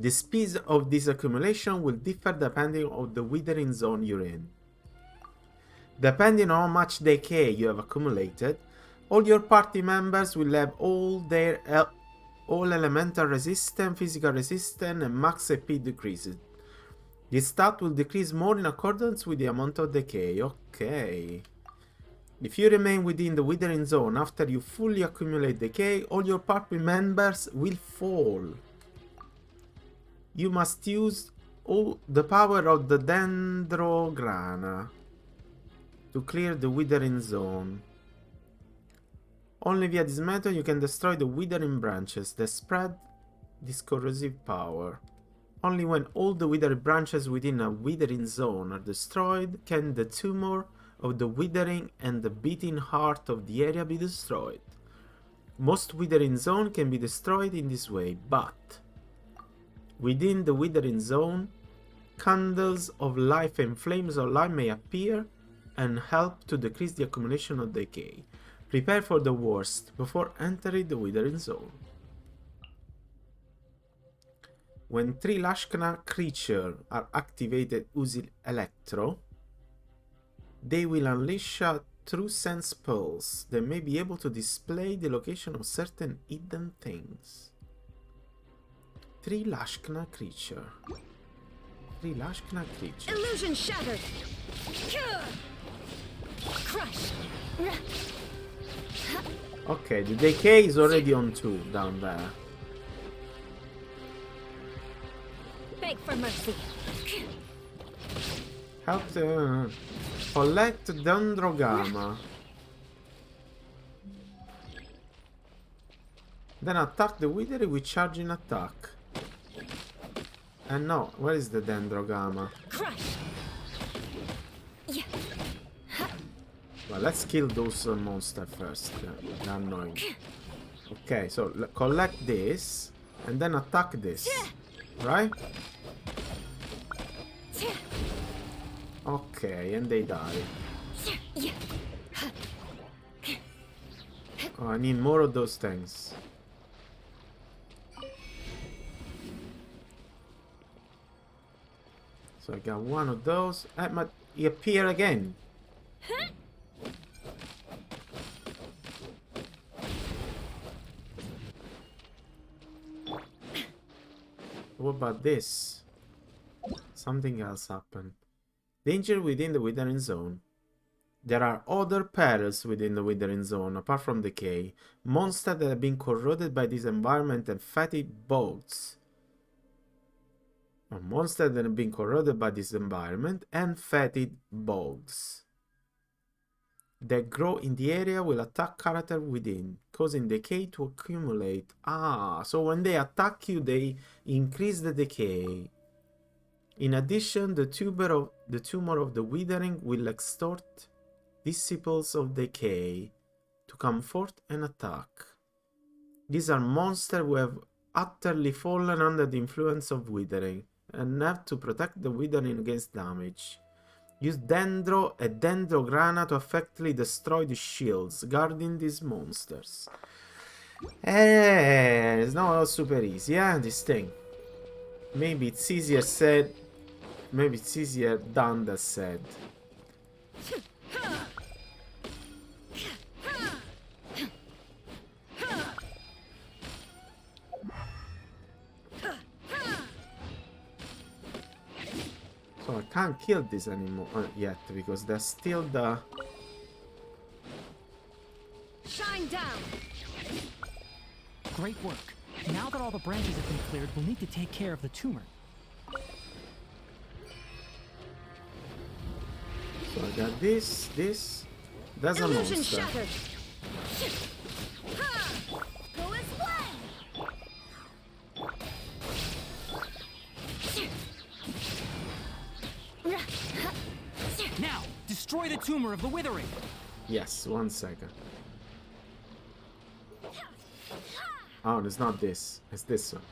The speed of this accumulation will differ depending on the withering zone you're in. Depending on how much decay you have accumulated, all your party members will have all elemental resistance, physical resistance, and max AP decreases. This stat will decrease more in accordance with the amount of decay. Okay. If you remain within the withering zone after you fully accumulate decay, all your party members will fall. You must use all the power of the Dendrograna to clear the withering zone. Only via this method you can destroy the withering branches that spread this corrosive power. Only when all the withered branches within a withering zone are destroyed can the tumor of the withering and the beating heart of the area be destroyed. Most withering zone can be destroyed in this way, but within the withering zone, candles of life and flames of life may appear and help to decrease the accumulation of decay. Prepare for the worst before entering the withering zone. When 3 Lashkna creatures are activated using Electro, they will unleash a true sense pulse that may be able to display the location of certain hidden things. 3 Lashkna creatures. 3 Lashkna creatures. Illusion shattered! Crush! Okay, the decay is already on 2 down there. Beg for mercy. Help the... Collect Dendrogama. Then attack the withering with charging attack. And no, where is the Dendrogama? Crush! Yeah. Well, let's kill those monsters first. They're annoying. Okay, so collect this and then attack this. Right? Okay, and they die. Oh, I need more of those things. So I got one of those. That might appear again. What about this? Something else happened. Danger within the withering zone. There are other perils within the withering zone, apart from decay. Monsters that have been corroded by this environment and fetid bugs. Monsters that have been corroded by this environment and fetid bugs that grow in the area will attack character within, causing decay to accumulate. Ah, so when they attack you, they increase the decay. In addition, the tumor of the withering will extort disciples of decay to come forth and attack. These are monsters who have utterly fallen under the influence of withering and have to protect the withering against damage. Use Dendrograna to effectively destroy the shields guarding these monsters. It's not super easy, yeah, this thing. Maybe it's easier said, maybe it's easier done than said. So I can't kill this anymore yet because there's still the... Shine down! Great work. Now that all the branches have been cleared, we'll need to take care of the tumor. So I got this. There's a Illusion monster. shattered! Go as one! Now, destroy the tumor of the withering. Yes, 1 second. Oh, it's not this. It's this one.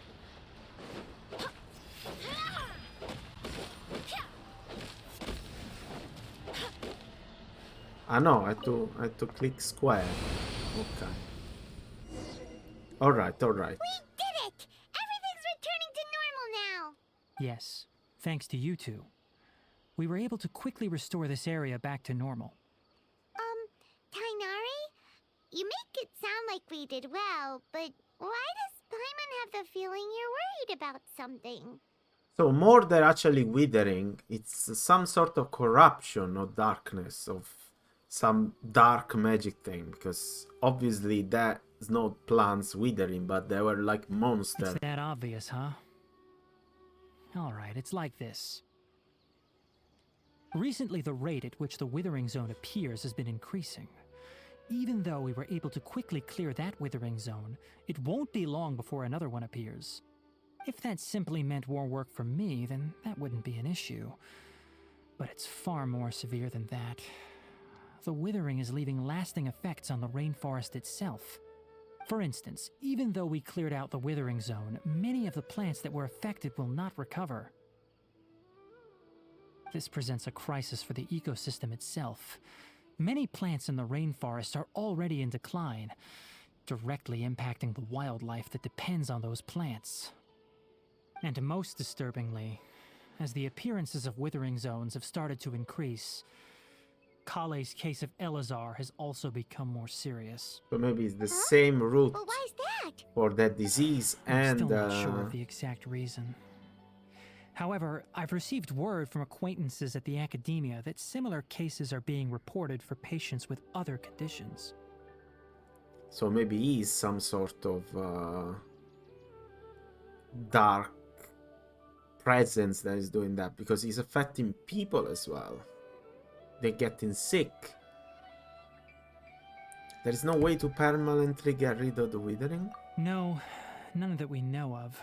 Ah no, I had to click square. Okay. Alright. We did it! Everything's returning to normal now! Yes, thanks to you two. We were able to quickly restore this area back to normal. Tainari? You make it sound like we did well, but why does Paimon have the feeling you're worried about something? So more than actually withering, it's some sort of corruption or darkness of some dark magic thing, because obviously that's not plants withering, but they were like monsters. It's that obvious, huh? Alright, it's like this. Recently, the rate at which the Withering Zone appears has been increasing. Even though we were able to quickly clear that Withering Zone, it won't be long before another one appears. If that simply meant more work for me, then that wouldn't be an issue. But it's far more severe than that. The Withering is leaving lasting effects on the rainforest itself. For instance, even though we cleared out the Withering Zone, many of the plants that were affected will not recover. This presents a crisis for the ecosystem itself. Many plants in the rainforest are already in decline, directly impacting the wildlife that depends on those plants. And most disturbingly, as the appearances of Withering Zones have started to increase, Kale's case of Elazar has also become more serious. So maybe it's the same root Well, why is that? for that disease I'm and still not sure of the exact reason. However, I've received word from acquaintances at the academia that similar cases are being reported for patients with other conditions. so maybe he's some sort of dark presence that is doing that, because he's affecting people as well. They're getting sick. There is no way to permanently get rid of the withering? No, none that we know of.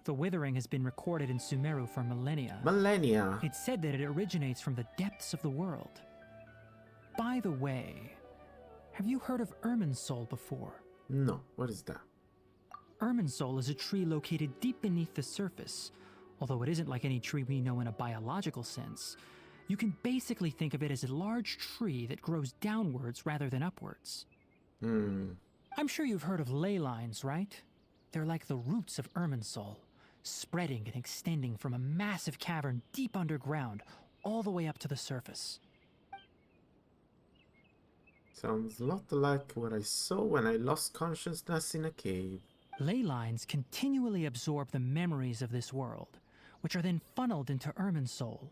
The Withering has been recorded in Sumeru for millennia. Millennia. It's said that it originates from the depths of the world. By the way, have you heard of Irminsul before? No, what is that? Irminsul is a tree located deep beneath the surface. Although it isn't like any tree we know in a biological sense, you can basically think of it as a large tree that grows downwards rather than upwards. I'm sure you've heard of ley lines, right? They're like the roots of Irminsul, spreading and extending from a massive cavern deep underground all the way up to the surface. Sounds a lot like what I saw when I lost consciousness in a cave. Ley lines continually absorb the memories of this world, which are then funneled into Irminsul,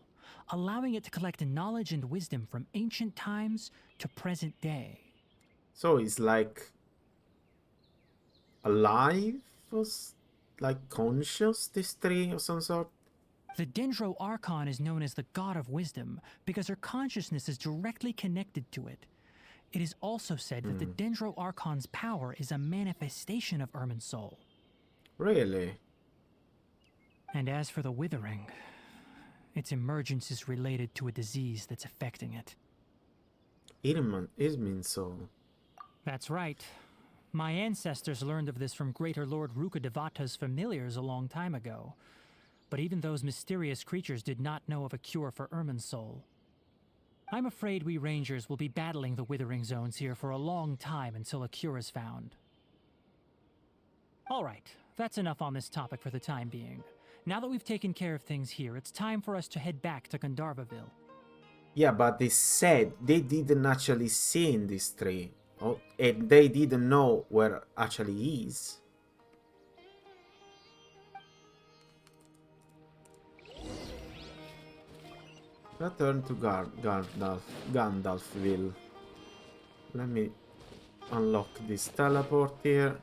allowing it to collect knowledge and wisdom from ancient times to present day. So it's like alive, or like conscious, this tree of some sort? The Dendro Archon is known as the God of Wisdom because her consciousness is directly connected to it. It is also said that the Dendro Archon's power is a manifestation of Irminsul. Really? And as for the Withering, its emergence is related to a disease that's affecting it. Irminsul. That's right. My ancestors learned of this from Greater Lord Rukkhadevata's familiars a long time ago. But even those mysterious creatures did not know of a cure for Irminsul. I'm afraid we Rangers will be battling the Withering Zones here for a long time until a cure is found. Alright, that's enough on this topic for the time being. Now that we've taken care of things here, it's time for us to head back to Gandharvaville. Yeah, but they said they didn't actually see in this tree. Oh, and they didn't know where actually he is. Return to Gandalfville. Let me unlock this teleport here.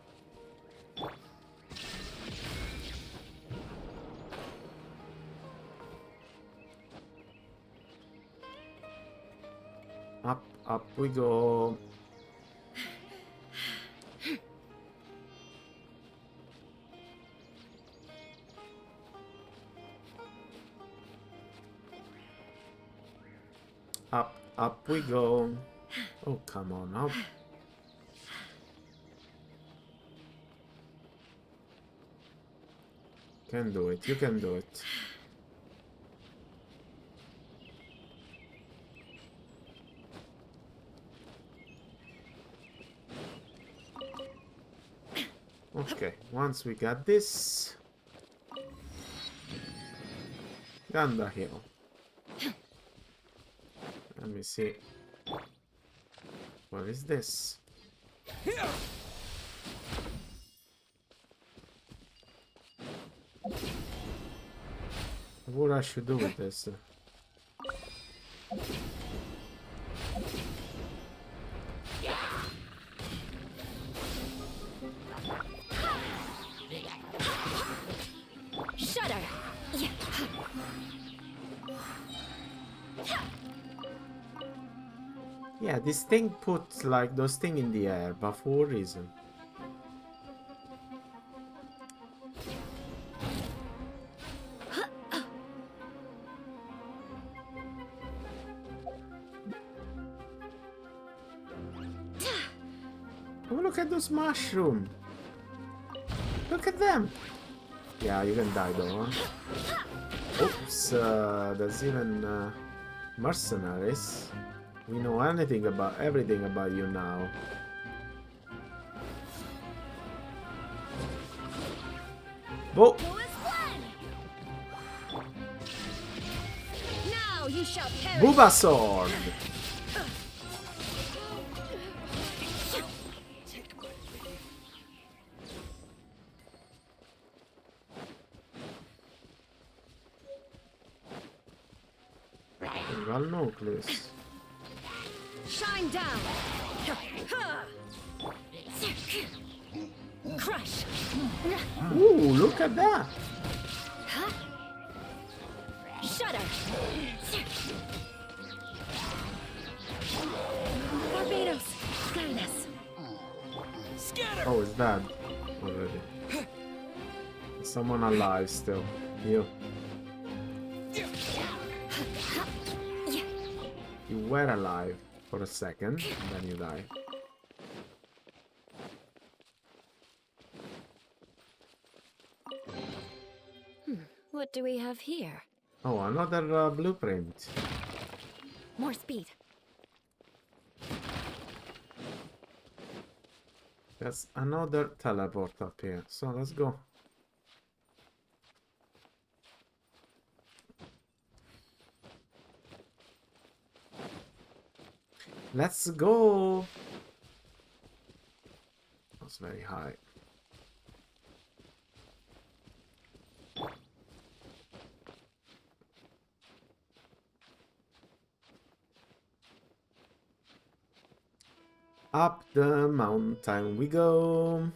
Up we go. Up we go. Oh, come on, up. Can do it, you can do it. Okay, once we got this, Ganda Hill. Let me see. What is this? What I should do with this? Yeah, this thing puts like those things in the air, but for what reason? Oh, look at those mushrooms. Look at them. Yeah, you can die though, huh? Oops, there's even mercenaries. We know everything about you now. Bo! Now you shall perish. Booba sword! Rival nucleus. Shine down. Crush. Ooh, look at that! Shudder. Barbados. Kindness. Oh, it's dead already. Someone alive still. You. You were alive for a second, then you die. What do we have here? Oh, another blueprint. More speed. There's another teleport up here, so let's go. Let's go! That's very high. Up the mountain we go.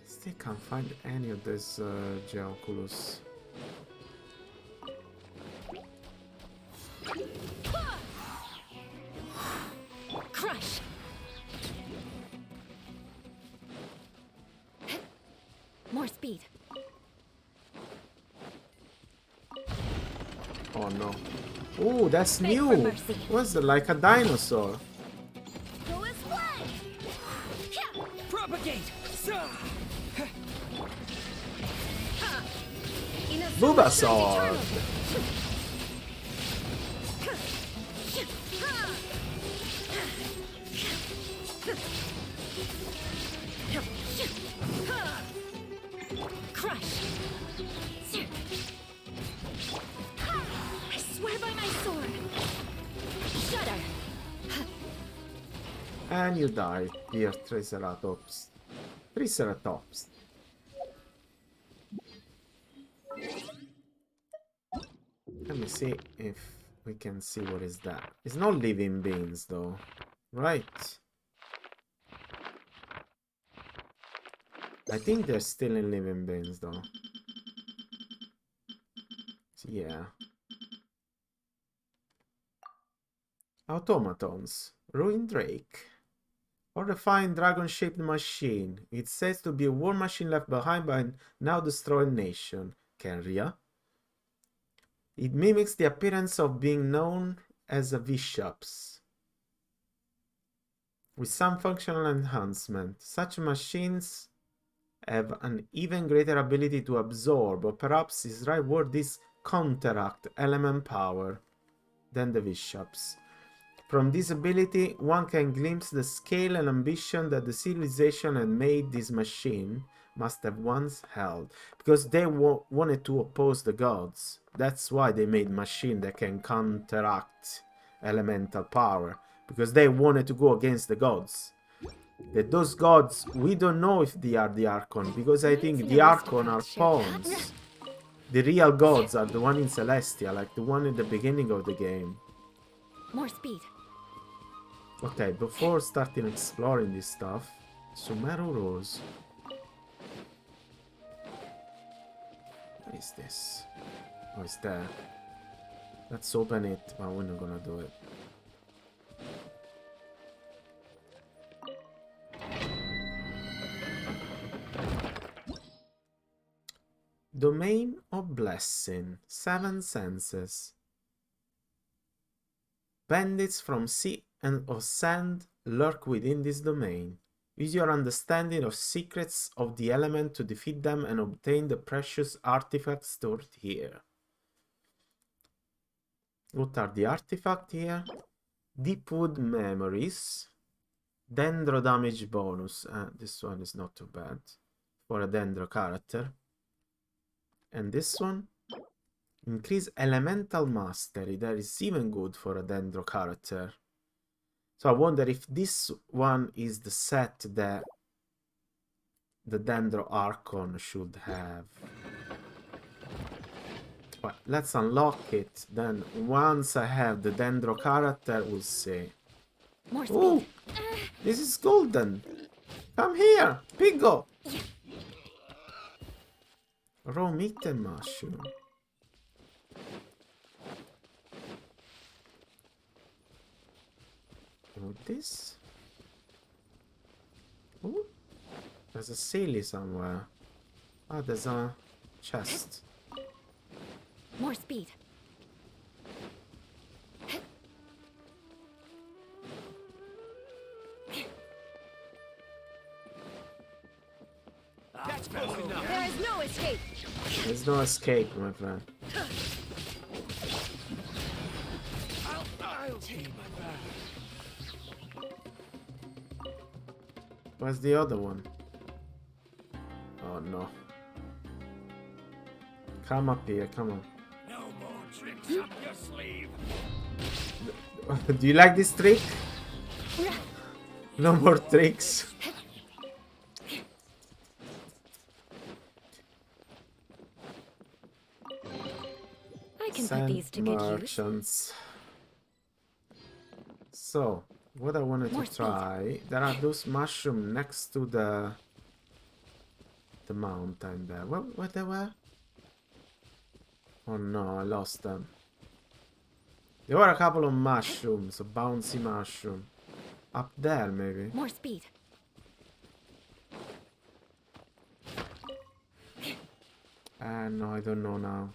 Still can't find any of this Geoculus. Crush. More speed. Oh no. Oh, that's Beg for new. mercy. What's it, like a dinosaur? Go as one. Propagate! Bulbasaur! Crush. I swear by my sword. Shudder. And you die, dear Triceratops. Triceratops. Let me see if we can see what is that. It's not living beings though, right? I think they're still in living beings though. So, yeah. Automatons. Ruined Drake. Or refined dragon-shaped machine. It says to be a war machine left behind by a now destroyed nation. Kenria. It mimics the appearance of being known as a Vishops, with some functional enhancement. Such machines have an even greater ability to absorb, or perhaps his right word is counteract element power than the Vishops. From this ability, one can glimpse the scale and ambition that the civilization had made this machine must have once held. Because they wanted to oppose the gods. That's why they made machine that can counteract elemental power. Because they wanted to go against the gods. That those gods, we don't know if they are the Archon. Because I think the Archon are pawns. The real gods are the one in Celestia, like the one in the beginning of the game. More speed. Okay, before starting exploring this stuff, Sumeru Rose. What is this? Oh, it's there. Let's open it, but we're not gonna do it. Domain of Blessing. 7 senses. Bandits from sea and of sand lurk within this domain. Use your understanding of secrets of the element to defeat them and obtain the precious artifacts stored here. What are the artifacts here? Deepwood Memories. Dendro damage bonus. This one is not too bad for a Dendro character. And this one? Increase elemental mastery. That is even good for a Dendro character. So I wonder if this one is the set that the Dendro Archon should have. Well, let's unlock it. Then once I have the Dendro character, we'll see. Ooh! This is golden! Come here! Piggo! Raw meat and mushroom. With this? Ooh. There's a silly somewhere. Ah, there's a chest. More speed. That's close enough. There is no escape. There's no escape, my friend. I'll take my back. Where's the other one? Oh no. Come up here, come on. No more tricks up your sleeve. Do you like this trick? No more tricks. I can put these to good use. Merchants. So, what I wanted More to speed. try, there are those mushrooms next to the mountain there. Where they were? Oh no, I lost them. There were a couple of mushrooms, a bouncy mushroom. Up there, maybe. More speed. No, I don't know now.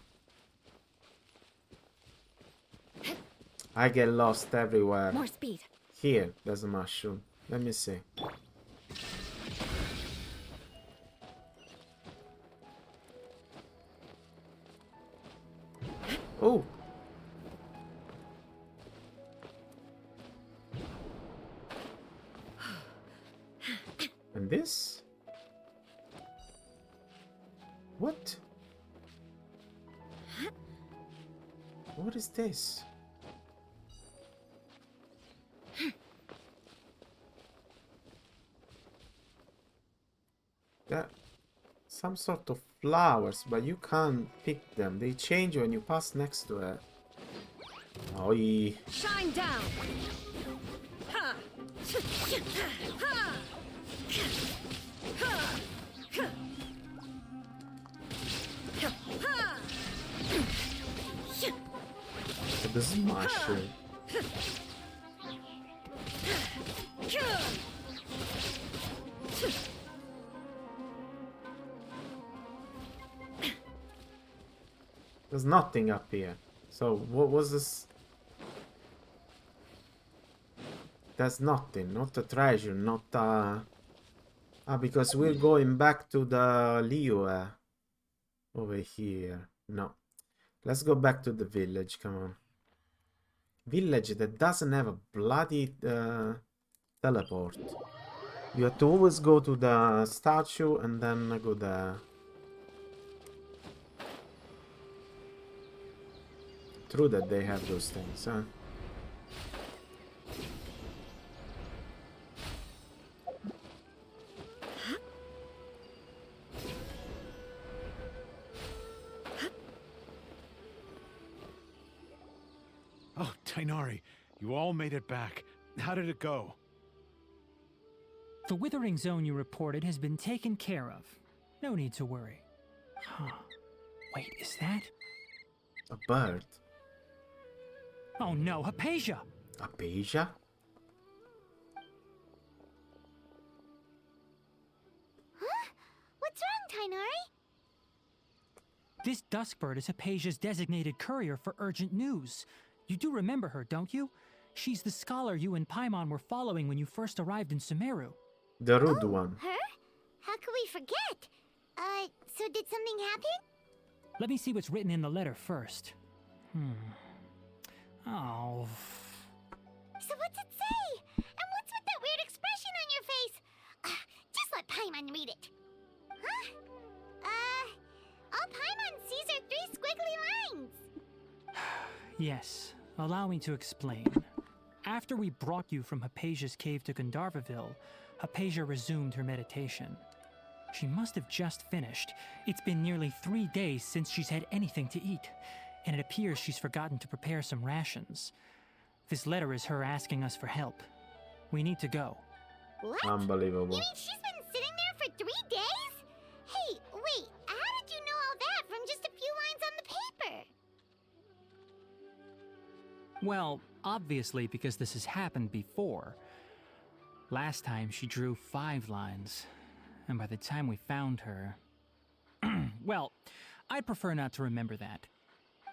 I get lost everywhere. More speed. Here, there's a mushroom. Let me see. Oh! And this? What? What is this? That some sort of flowers, but you can't pick them. They change when you pass next to it. Oi. Shine down. Ha. Ha. This is mushroom. There's nothing up here. So what was this? There's nothing. Not a treasure. Not a... Ah, because we're going back to the Liyue. Over here. No. Let's go back to the village. Come on. Village that doesn't have a bloody teleport. You have to always go to the statue and then go there. True that they have those things, huh? Oh, Tainari, you all made it back. How did it go? The withering zone you reported has been taken care of. No need to worry. Huh. Wait, is that? A bird. Oh no, Hypatia! Hypatia? Huh? What's wrong, Tainari? This Duskbird is Hypatia's designated courier for urgent news. You do remember her, don't you? She's the scholar you and Paimon were following when you first arrived in Sumeru. The rude one. Her? How could we forget? So did something happen? Let me see what's written in the letter first. Oh. So what's it say? And what's with that weird expression on your face? Just let Paimon read it. Huh? All Paimon sees are 3 squiggly lines. Yes, allow me to explain. After we brought you from Hypatia's cave to Gandharvaville, Hypatia resumed her meditation. She must have just finished. It's been nearly 3 days since she's had anything to eat, and it appears she's forgotten to prepare some rations. This letter is her asking us for help. We need to go. What? Unbelievable. You mean she's been sitting there for 3 days? Hey, wait, how did you know all that from just a few lines on the paper? Well, obviously because this has happened before. Last time she drew 5 lines, and by the time we found her... Well, I'd prefer not to remember that.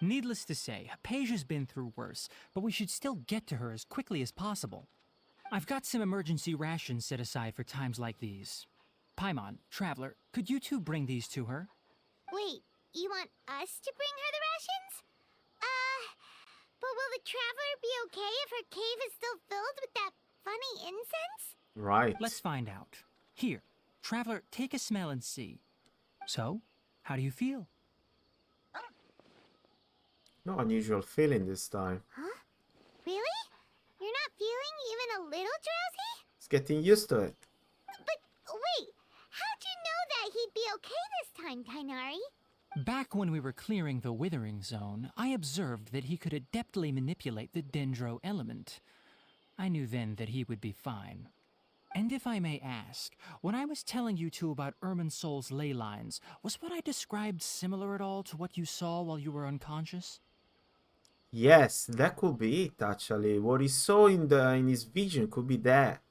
Needless to say, Hypatia's been through worse, but we should still get to her as quickly as possible. I've got some emergency rations set aside for times like these. Paimon, Traveler, could you two bring these to her? Wait, you want us to bring her the rations? But will the Traveler be okay if her cave is still filled with that funny incense? Right. Let's find out. Here, Traveler, take a smell and see. So, how do you feel? No unusual feeling this time. Huh? Really? You're not feeling even a little drowsy? It's getting used to it. But wait, how'd you know that he'd be okay this time, Tainari? Back when we were clearing the withering zone, I observed that he could adeptly manipulate the dendro element. I knew then that he would be fine. And if I may ask, when I was telling you two about Irminsol's ley lines, was what I described similar at all to what you saw while you were unconscious? Yes, that could be it actually. What he saw in his vision could be that.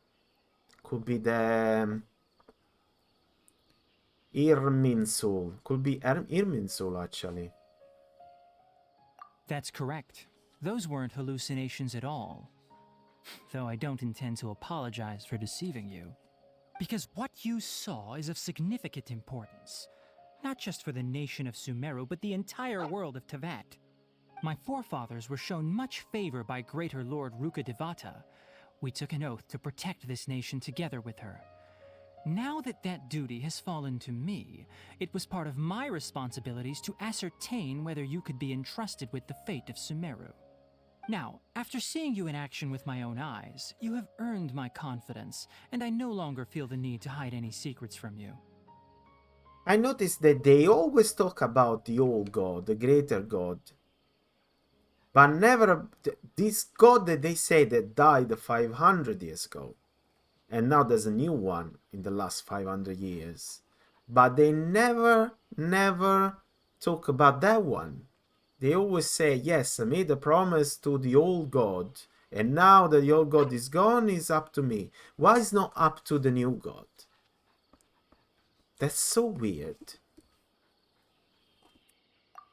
Could be the Irminsul. Could be Irminsul actually. That's correct. Those weren't hallucinations at all. Though I don't intend to apologize for deceiving you. Because what you saw is of significant importance. Not just for the nation of Sumeru, but the entire world of Tevat. My forefathers were shown much favor by Greater Lord Rukkhadevata. We took an oath to protect this nation together with her. Now that that duty has fallen to me, it was part of my responsibilities to ascertain whether you could be entrusted with the fate of Sumeru. Now, after seeing you in action with my own eyes, you have earned my confidence, and I no longer feel the need to hide any secrets from you. I noticed that they always talk about the old god, the greater god. But never this god that they say that died 500 years ago. And now there's a new one in the last 500 years. But they never talk about that one. They always say, yes, I made a promise to the old god. And now that the old god is gone, it's up to me. Why is not up to the new god? That's so weird.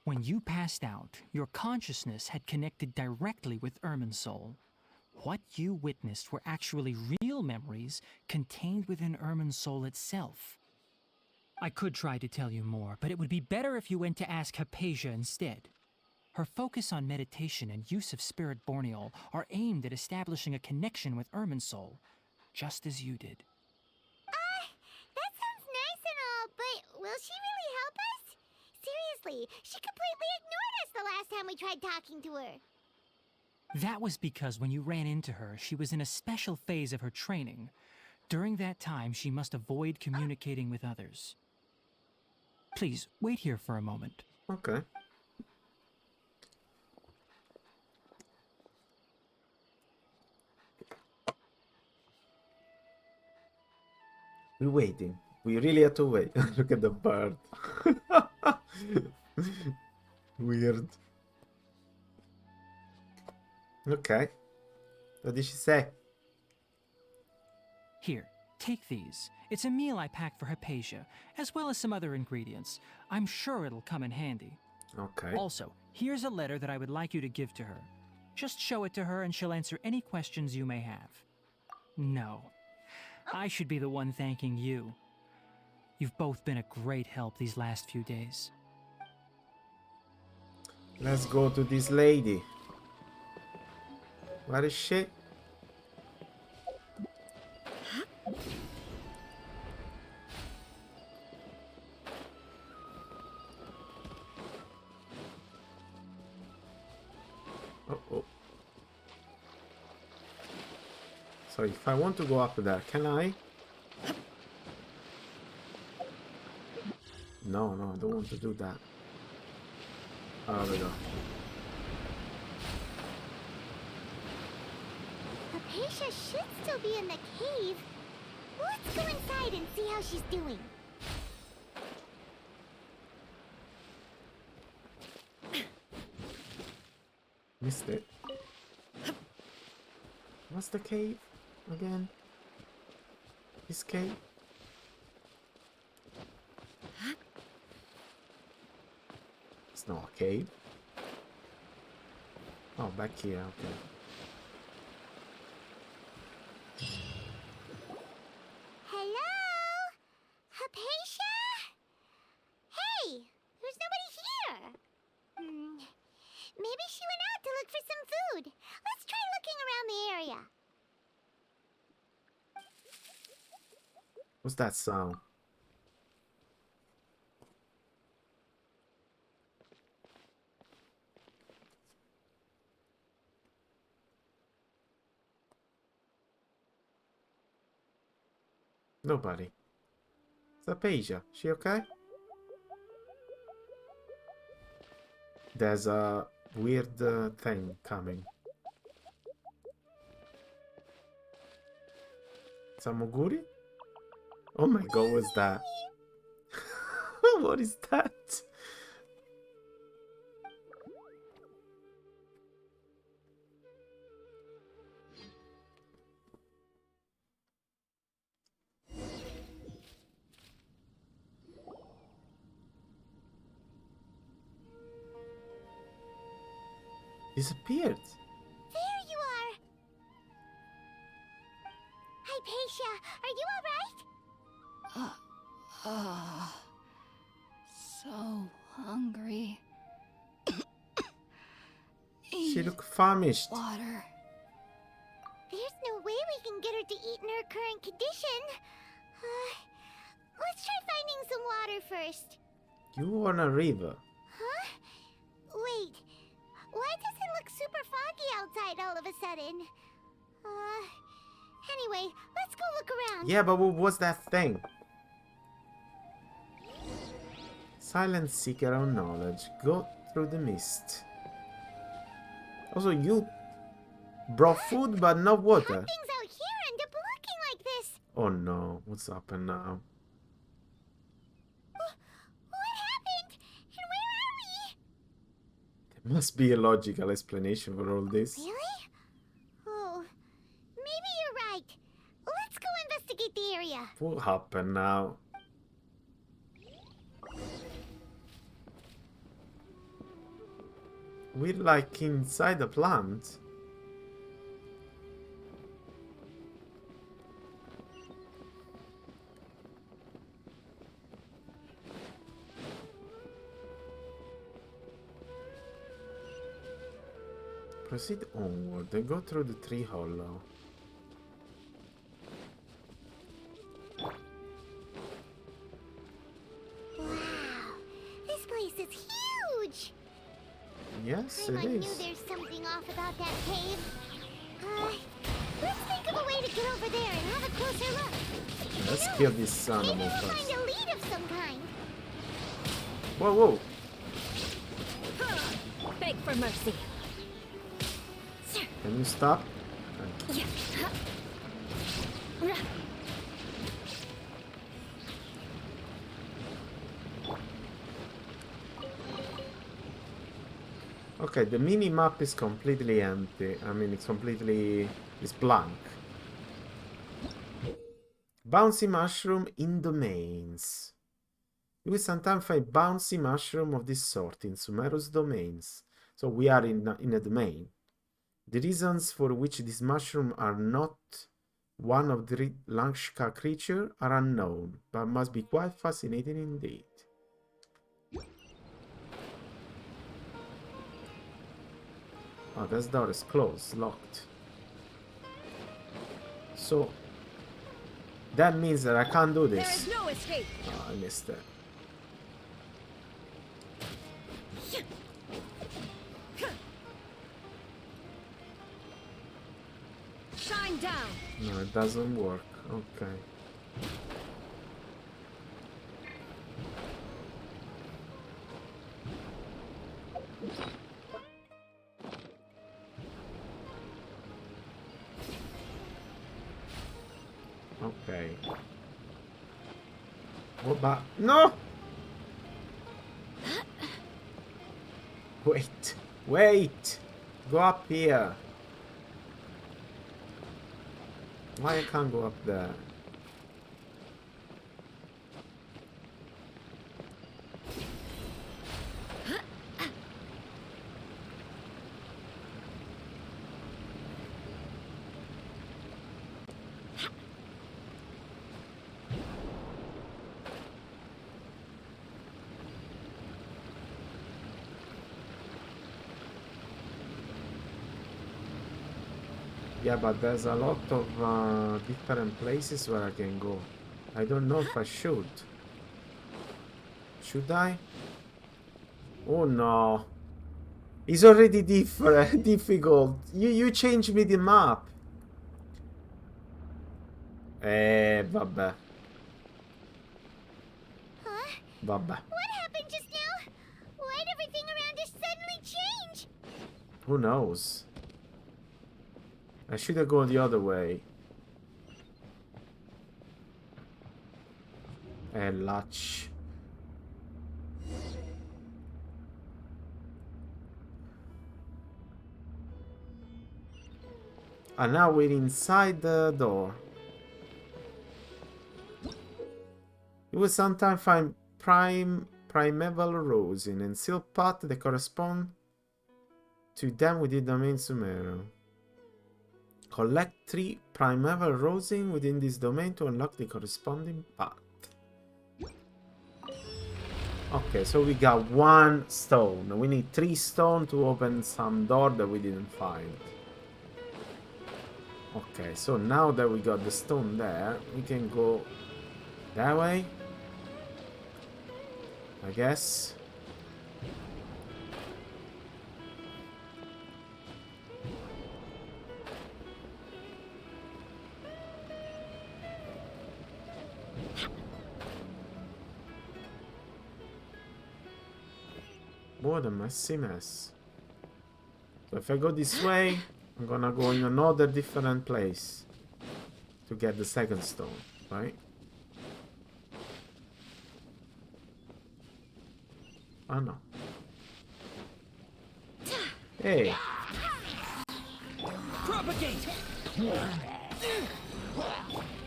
When you passed out, your consciousness had connected directly with Irminsul. What you witnessed were actually real memories contained within Irminsul itself. I could try to tell you more, but it would be better if you went to ask Hypatia instead. Her focus on meditation and use of Spirit Borneol are aimed at establishing a connection with Irminsul, just as you did. That sounds nice and all, but will she really help us? Seriously, she completely ignored us the last time we tried talking to her. That was because when you ran into her, she was in a special phase of her training. During that time, she must avoid communicating with others. Please, wait here for a moment. Okay. We're waiting. We really have to wait. Look at the bird. Weird. Ok. What did she say? Here, take these. It's a meal I packed for Hypatia, as well as some other ingredients. I'm sure it'll come in handy. Okay. Also, here's a letter that I would like you to give to her. Just show it to her and she'll answer any questions you may have. No. I should be the one thanking you. You've both been a great help these last few days. Let's go to this lady. Where is she? Oh. So if I want to go up there, can I? No, I don't want to do that. Oh, there we go. Hypatia should still be in the cave. Let's go inside and see how she's doing. Missed it. What's the cave again? This cave? It's not a cave. Oh, back here, okay. Hello? Hypatia? Hey, there's nobody here. Maybe she went out to look for some food. Let's try looking around the area. What's that sound? Nobody. It's Hypatia. She okay? There's a weird thing coming. Samoguri? Oh my god, what's that? What is that? Disappeared. There you are. Hypatia, are you alright? So hungry. She looked famished. Water. There's no way we can get her to eat in her current condition. Let's try finding some water first. You on a river. Huh? Wait. Why does it look super foggy outside all of a sudden? Anyway, let's go look around. Yeah, but what was that thing? Silent seeker of knowledge. Go through the mist. Also, you brought food but not water. Things out here end up looking like this. Oh no, what's happened now? What happened? And where are we? There must be a logical explanation for all this. Really? Oh, maybe you're right. Let's go investigate the area. What happened now? We're like inside the plant. Proceed onward and go through the tree hollow. Wow, this place is huge. Yes, I it knew is. there's something off about that cave. Let's think of a way to get over there and have a closer look. Let's Who kill knows? this Maybe animal we'll first. find a lead of some kind. Whoa, whoa. Beg for mercy. Can you stop? Okay, the mini map is completely empty. I mean, it's blank. Bouncy mushroom in domains. You will sometimes find bouncy mushroom of this sort in Sumeru's domains. So we are in a domain. The reasons for which these mushrooms are not one of the Langshka creature are unknown, but must be quite fascinating indeed. Oh, this door is closed, locked. So that means that I can't do this. There is no escape. Oh, I missed it. Shine down. No, it doesn't work. Okay. Okay. What about... No! Wait. Wait! Go up here. Why I can't go up there? Yeah, but there's a lot of different places where I can go. I don't know if I should. Should I? Oh no. It's already different, difficult. You changed me the map. Vabbè. Huh? Vabbè. What happened just now? Why'd everything around us suddenly change? Who knows? I should have gone the other way. Latch. And now we're inside the door. You will sometimes find primeval rosin and silk path that correspond to them within domain Sumeru. Collect 3 primeval rosin within this domain to unlock the corresponding path. Okay, so we got 1 stone. We need 3 stone to open some door that we didn't find. Okay, so now that we got the stone there, we can go that way, I guess. What a messy mess. So if I go this way, I'm gonna go in another different place to get the second stone, right? Oh no. Hey. Propagate.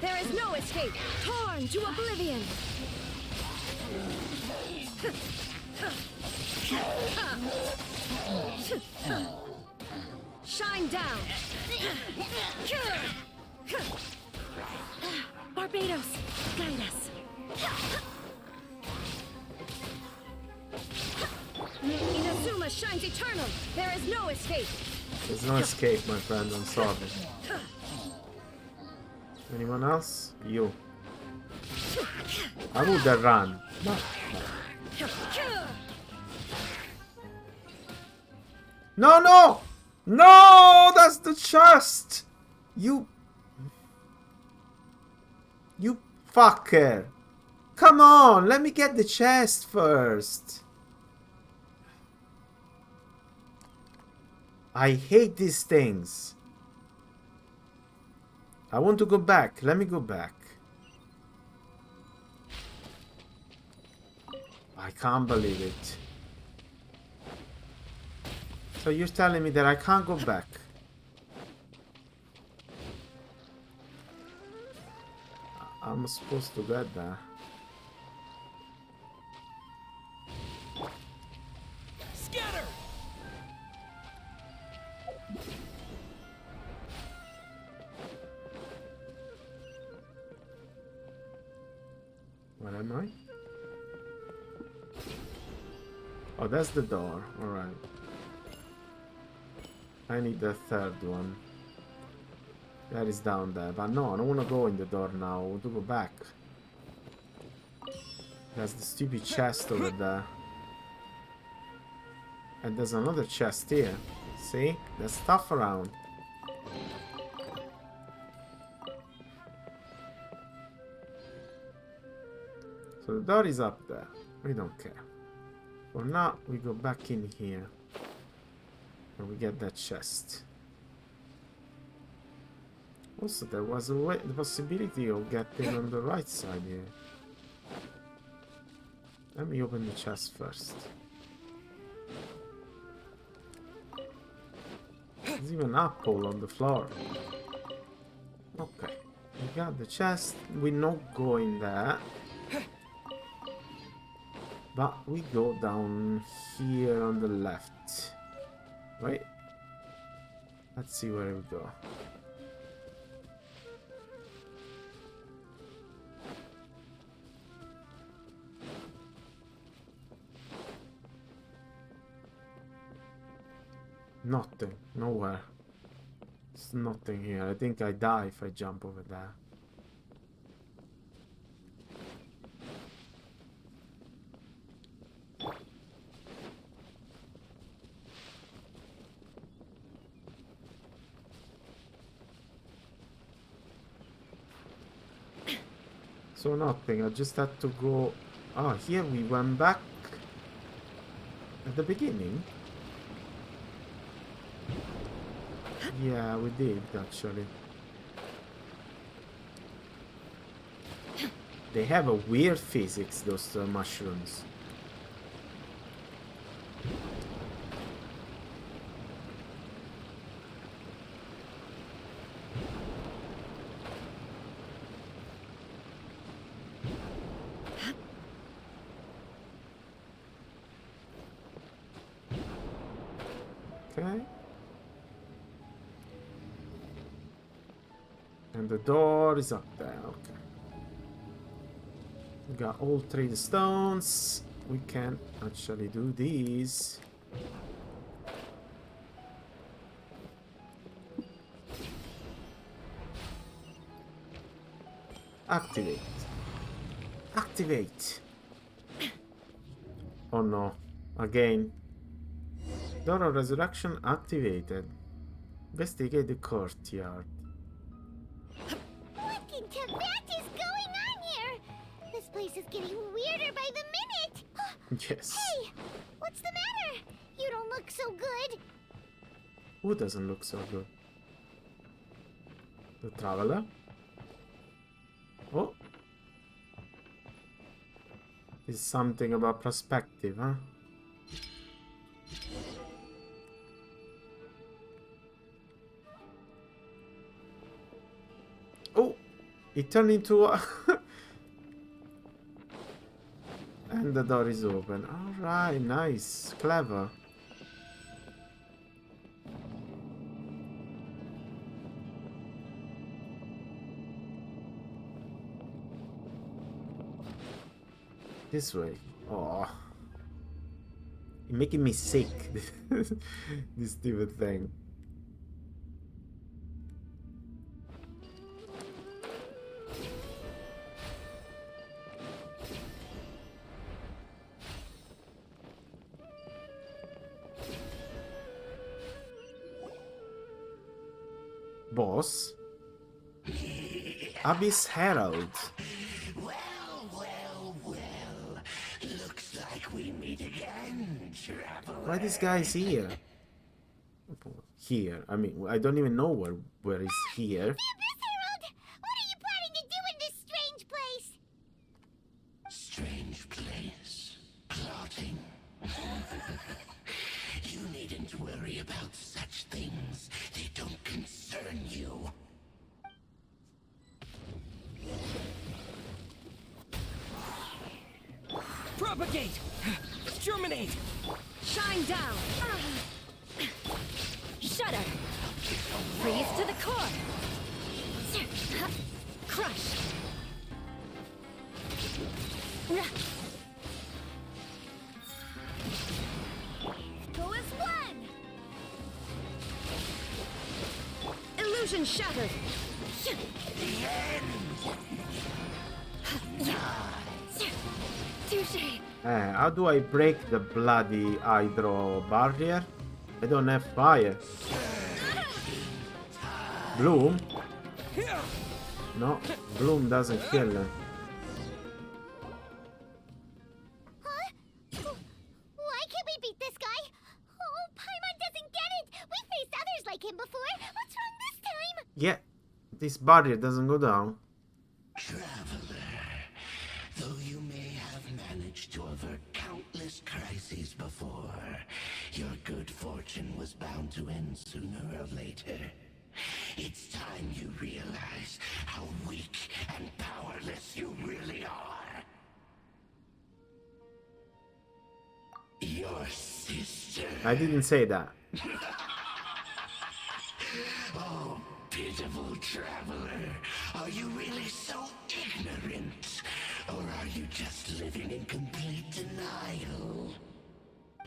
There is no escape. Torn to oblivion. Shine down. Barbados, guide us. Inazuma shines eternal. There is no escape. There's no escape, my friend. I'm sorry. Anyone else? You. I would have run. No, no! No! That's the chest! You fucker! Come on! Let me get the chest first! I hate these things. I want to go back. Let me go back. I can't believe it. So you're telling me that I can't go back? I'm supposed to get there. Scatter! Where am I? Oh, that's the door. Alright. I need the third one. That is down there. But no, I don't want to go in the door now. I want to go back. There's the stupid chest over there. And there's another chest here. See? There's stuff around. So the door is up there. We don't care. For now, we go back in here. And we get that chest. Also, there was a way, the possibility of getting on the right side here. Let me open the chest first. There's even an apple on the floor. Okay. We got the chest. We're not going there. But we go down here on the left. Right? Let's see where we go. Nothing. Nowhere. There's nothing here. I think I die if I jump over there. So nothing. I just had to go... Oh, here we went back at the beginning. Yeah, we did, actually. They have a weird physics, those mushrooms. Okay. And the door is up there, okay. We got all 3 stones. We can actually do these. Activate. Activate. Oh no. Again. Door of Resurrection activated. Investigate the courtyard. What in Tibet is going on here? This place is getting weirder by the minute. Yes. Hey, what's the matter? You don't look so good. Who doesn't look so good? The traveler? Oh. Is something about perspective, huh? Oh! It turned into a... And the door is open. Alright, nice. Clever. This way. Oh. It's making me sick. This stupid thing. Boss? Abyss Herald. Looks like we meet again, traveler. Why this guy is here? Here. I mean, I don't even know where he's here. Abyss Herald! What are you planning to do in this strange place? Strange place. Plotting. You needn't worry worry about such things. They don't concern you. Propagate! Germinate! Shine down! Shudder! Freeze to the core! Crush! Go as one! Illusion shattered! Touché! How do I break the bloody hydro barrier? I don't have fire. Bloom? No, Bloom doesn't kill him. Huh? Why can't we beat this guy? Oh, Paimon doesn't get it! We faced others like him before! What's wrong this time? Yeah, this barrier doesn't go down. Traveler, though you may have managed to avert countless crises before, your good fortune was bound to end sooner or later. It's time you realize how weak and powerless you really are. Your sister. I didn't say that. Oh, pitiful traveler. Are you really so ignorant? Or are you just living in complete denial?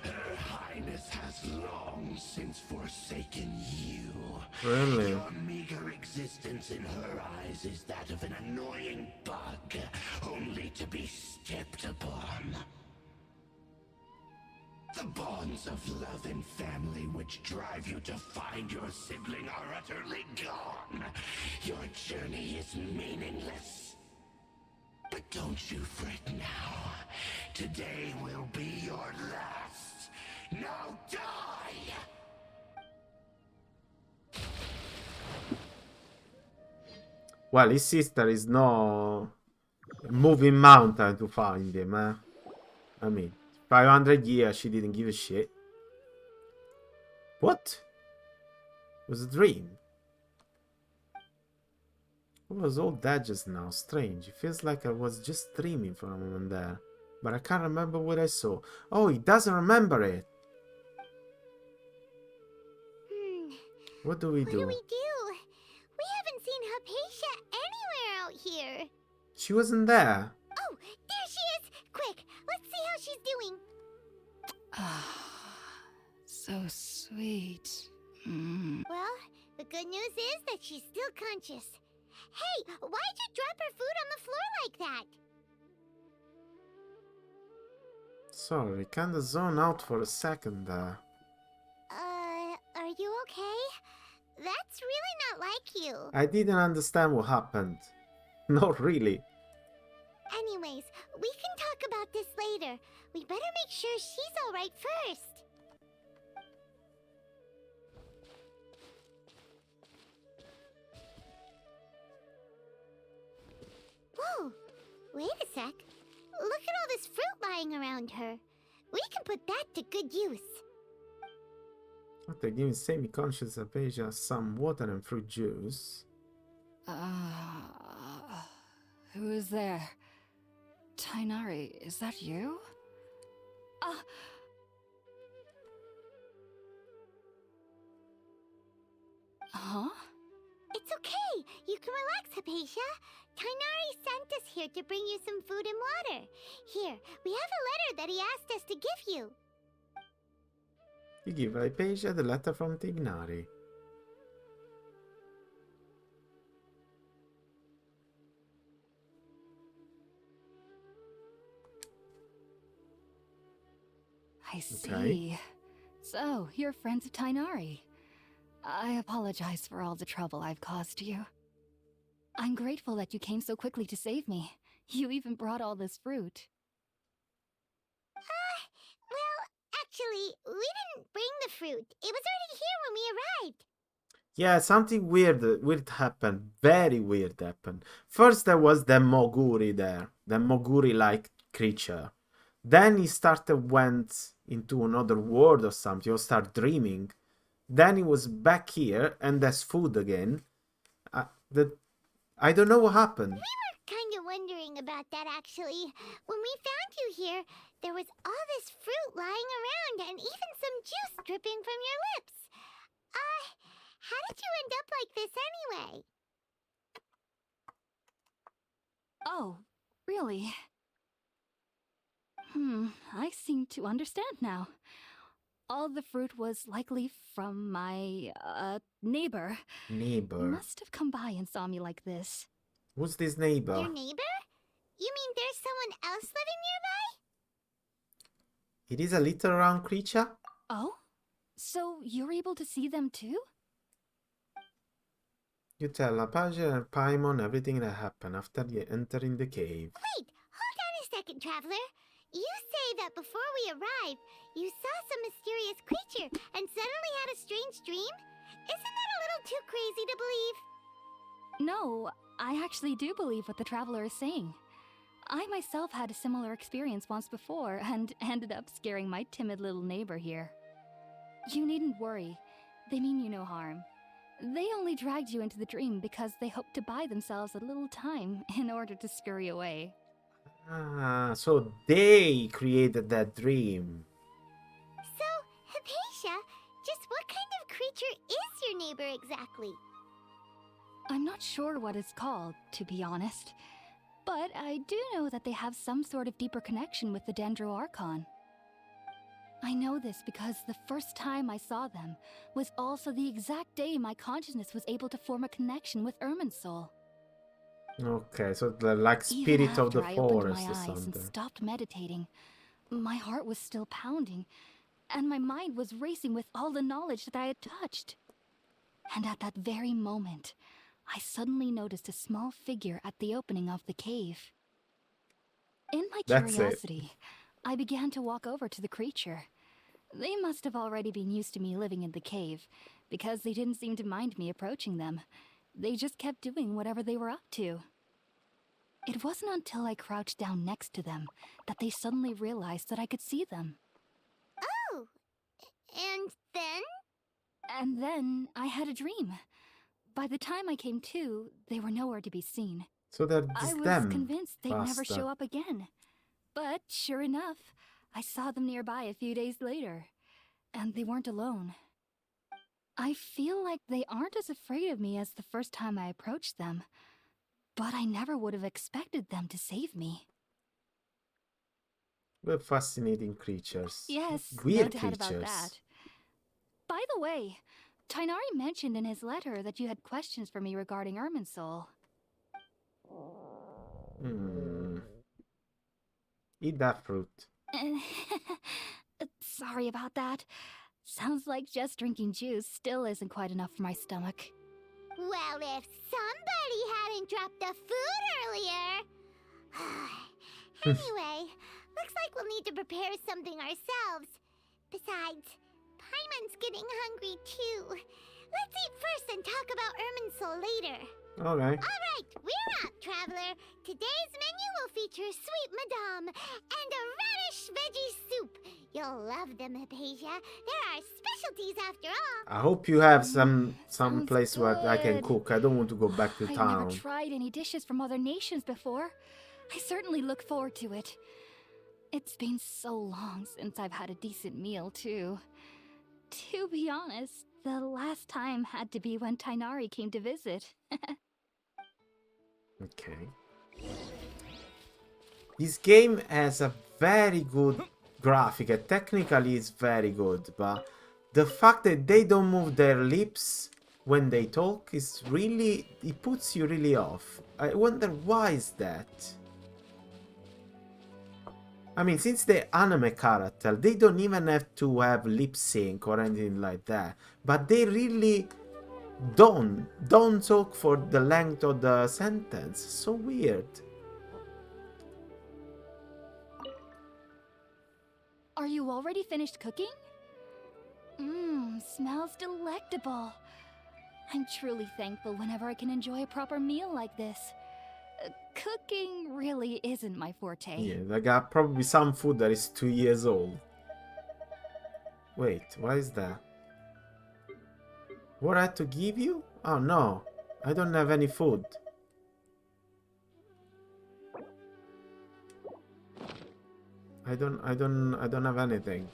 Her Highness has long since forsaken you. Really? Your meager existence in her eyes is that of an annoying bug, only to be stepped upon. The bonds of love and family which drive you to find your sibling are utterly gone. Your journey is meaningless. But don't you fret now. Today will be your last. Now die! Well, his sister is no moving mountain to find him, eh? I mean, 500 years, she didn't give a shit. What? It was a dream. I was all that just now. Strange. It feels like I was just dreaming for a moment there. But I can't remember what I saw. Oh, he doesn't remember it. What do we What do? do? We haven't seen Hypatia anywhere out here. She wasn't there. Oh, there she is! Quick, let's see how she's doing. So sweet. Well, the good news is that she's still conscious. Hey, why'd you drop her food on the floor like that? Sorry, kinda zoned out for a second there. Are you okay? That's really not like you. I didn't understand what happened. Not really. Anyways, we can talk about this later. We better make sure she's alright first. Whoa, wait a sec. Look at all this fruit lying around her. We can put that to good use. After giving semi-conscious Hypatia some water and fruit juice. Who is there? Tainari, is that you? Huh? It's okay. You can relax, Hypatia. Tainari sent us here to bring you some food and water. Here, we have a letter that he asked us to give you. You give Hypatia the letter from Tignari. I see. Okay. So, you're friends of Tainari. I apologize for all the trouble I've caused you. I'm grateful that you came so quickly to save me. You even brought all this fruit. Well, actually, we didn't bring the fruit. It was already here when we arrived. Yeah, something weird happened. Very weird happened. First there was the Moguri there. The Moguri-like creature. Then he went into another world or something, or started dreaming. Then he was back here, and there's food again. I don't know what happened. We were kind of wondering about that, actually. When we found you here, there was all this fruit lying around and even some juice dripping from your lips. How did you end up like this anyway? Oh, really? I seem to understand now. All the fruit was likely from my, neighbor. Neighbor. Must have come by and saw me like this. Who's this neighbor? Your neighbor? You mean there's someone else living nearby? It is a little round creature? Oh? So you're able to see them too? You tell Apache and Paimon everything that happened after entering the cave. Wait, hold on a second, Traveler. You say that before we arrived, you saw some mysterious creature and suddenly had a strange dream? Isn't that a little too crazy to believe? No, I actually do believe what the Traveler is saying. I myself had a similar experience once before and ended up scaring my timid little neighbor here. You needn't worry. They mean you no harm. They only dragged you into the dream because they hoped to buy themselves a little time in order to scurry away. Ah, so they created that dream. So, Hypatia, just what kind of creature is your neighbor exactly? I'm not sure what it's called, to be honest. But I do know that they have some sort of deeper connection with the Dendro Archon. I know this because the first time I saw them was also the exact day my consciousness was able to form a connection with Irminsul. Okay, so the like Even spirit of the after I opened forest my or eyes and something. stopped meditating, my heart was still pounding, and my mind was racing with all the knowledge that I had touched. And at that very moment, I suddenly noticed a small figure at the opening of the cave. In my That's it. curiosity, I began to walk over to the creature. They must have already been used to me living in the cave, because they didn't seem to mind me approaching them. They just kept doing whatever they were up to. It wasn't until I crouched down next to them that they suddenly realized that I could see them. Oh, and then? And then I had a dream. By the time I came to, they were nowhere to be seen. So that I is was them. convinced they'd never Basta. show up again. But sure enough, I saw them nearby a few days later. And they weren't alone. I feel like they aren't as afraid of me as the first time I approached them. But I never would have expected them to save me. We're fascinating creatures. Yes, Weird no doubt creatures. about that. By the way, Tainari mentioned in his letter that you had questions for me regarding Irminsul. Eat that fruit. Sorry about that. Sounds like just drinking juice still isn't quite enough for my stomach. Well, if somebody hadn't dropped the food earlier... Anyway, looks like we'll need to prepare something ourselves. Besides, Paimon's getting hungry too. Let's eat first and talk about Irminsul later. Alright. Alright, we're up, Traveler. Today's menu will feature Sweet Madame and a radish veggie soup. You'll love them, Hypatia. There are specialties after all. I hope you have some Sounds place where I can good. cook. I don't want to go back to I've town. never tried any dishes from other nations before. I certainly look forward to it. It's been so long since I've had a decent meal, too. To be honest, the last time had to be when Tainari came to visit. Okay. This game has a very good graphic. Technically, it's very good, but the fact that they don't move their lips when they talk is really... it puts you really off. I wonder why is that? I mean, since they're anime character, they don't even have to have lip sync or anything like that. But they really don't talk for the length of the sentence. So weird. Are you already finished cooking? Smells delectable. I'm truly thankful whenever I can enjoy a proper meal like this. Cooking really isn't my forte. Yeah, I got probably some food that is 2 years old. Wait, what is that? What I had to give you? Oh no, I don't have any food. I don't have anything.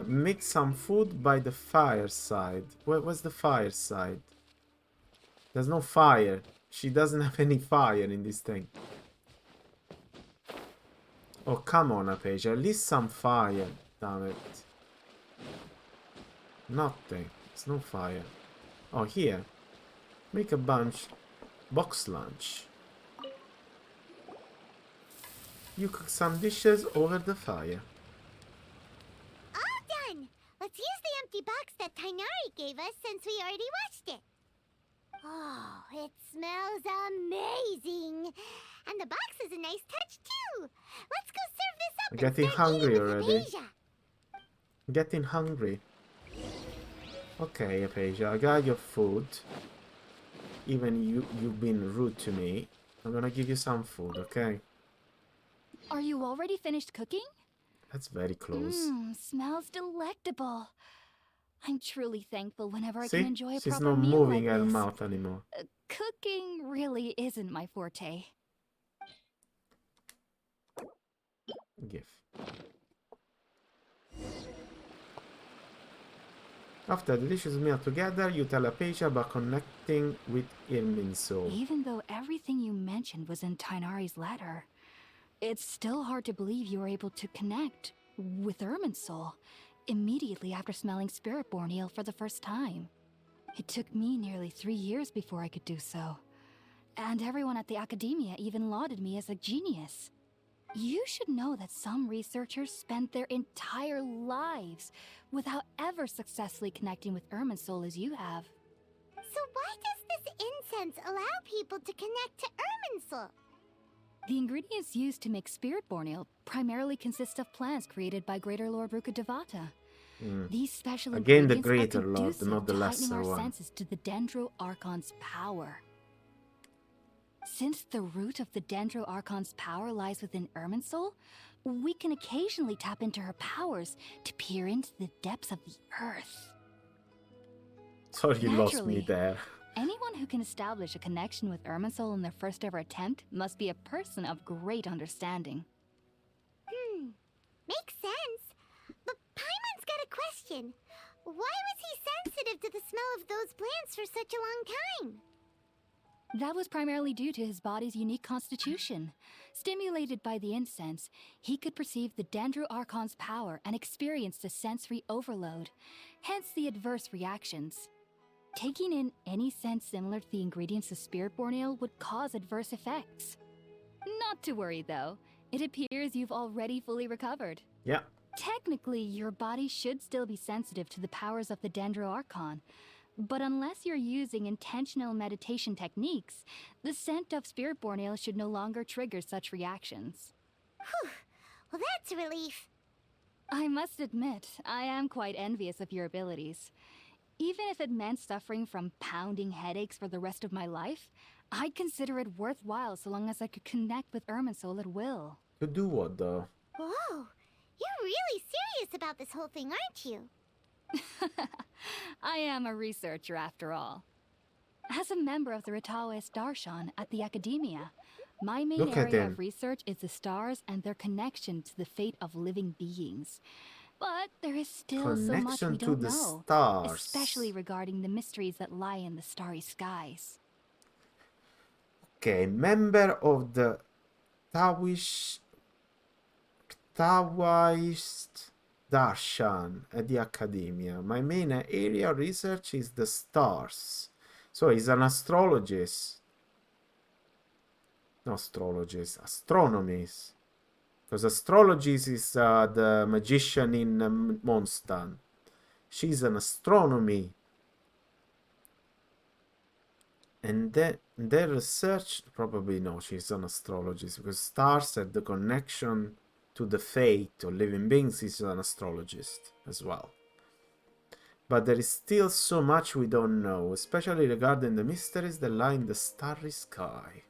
Make some food by the fireside. What's the fireside? There's no fire. She doesn't have any fire in this thing. Oh, come on, Apasia. At least some fire. Damn it. Nothing. There's no fire. Oh, here. Make a bunch. Box lunch. You cook some dishes over the fire. All done! Let's use the empty box that Tainari gave us since we already washed it. Oh, it smells amazing! And the box is a nice touch too! Let's go serve this up I'm and getting start hungry eating with already. Apasia. I'm getting hungry. Okay, Apasia, I got your food. Even you've been rude to me. I'm gonna give you some food, okay? Are you already finished cooking? That's very close. Smells delectable. I'm truly thankful whenever I See? can enjoy a She's proper not meal moving like her this. mouth anymore. Cooking really isn't my forte. Give. After the delicious meal together, you tell Apasia about connecting with Irminsul. Even though everything you mentioned was in Tainari's letter, it's still hard to believe you were able to connect with Irminsul immediately after smelling Spiritborn eel for the first time. It took me nearly 3 years before I could do so. And everyone at the Academia even lauded me as a genius. You should know that some researchers spend their entire lives without ever successfully connecting with Irminsul as you have. So why does this incense allow people to connect to Irminsul? The ingredients used to make Spiritborn ale primarily consist of plants created by Greater Lord Rukkhadevata. These special Again, the ingredients Greater are Lord, conducive not the to heightening lesser our one. senses to the Dendro Archon's power. Since the root of the Dendro Archon's power lies within Irminsul, we can occasionally tap into her powers to peer into the depths of the earth. Sorry you lost me Naturally. there. Anyone who can establish a connection with Irminsul in their first ever attempt must be a person of great understanding. Makes sense. But Paimon's got a question. Why was he sensitive to the smell of those plants for such a long time? That was primarily due to his body's unique constitution. Stimulated by the incense, he could perceive the Dendro Archon's power and experienced a sensory overload, hence the adverse reactions. Taking in any scent similar to the ingredients of Spiritborn ale would cause adverse effects. Not to worry though, it appears you've already fully recovered. Yeah. Technically, your body should still be sensitive to the powers of the Dendro Archon, but unless you're using intentional meditation techniques, the scent of Spiritborn ale should no longer trigger such reactions. Whew. Well, that's a relief. I must admit, I am quite envious of your abilities. Even if it meant suffering from pounding headaches for the rest of my life, I'd consider it worthwhile so long as I could connect with Irminsul at will. To do what though? Whoa. You're really serious about this whole thing, aren't you? I am a researcher after all. As a member of the Ritaoist Darshan at the Academia, my main Look at area him. of research is the stars and their connection to the fate of living beings. But there is still so much Connection we to don't the know, stars. especially regarding the mysteries that lie in the starry skies. Okay, member of the Taoist Darshan at the Academia. My main area of research is the stars. So he's an astrologist. No, astrologist, astronomist. Because astrologist is the magician in Mondstadt. She's an astronomy. And their research, probably no, she's an astrologist, because stars have the connection to the fate of living beings. Is an astrologist as well. But there is still so much we don't know, especially regarding the mysteries that lie in the starry sky.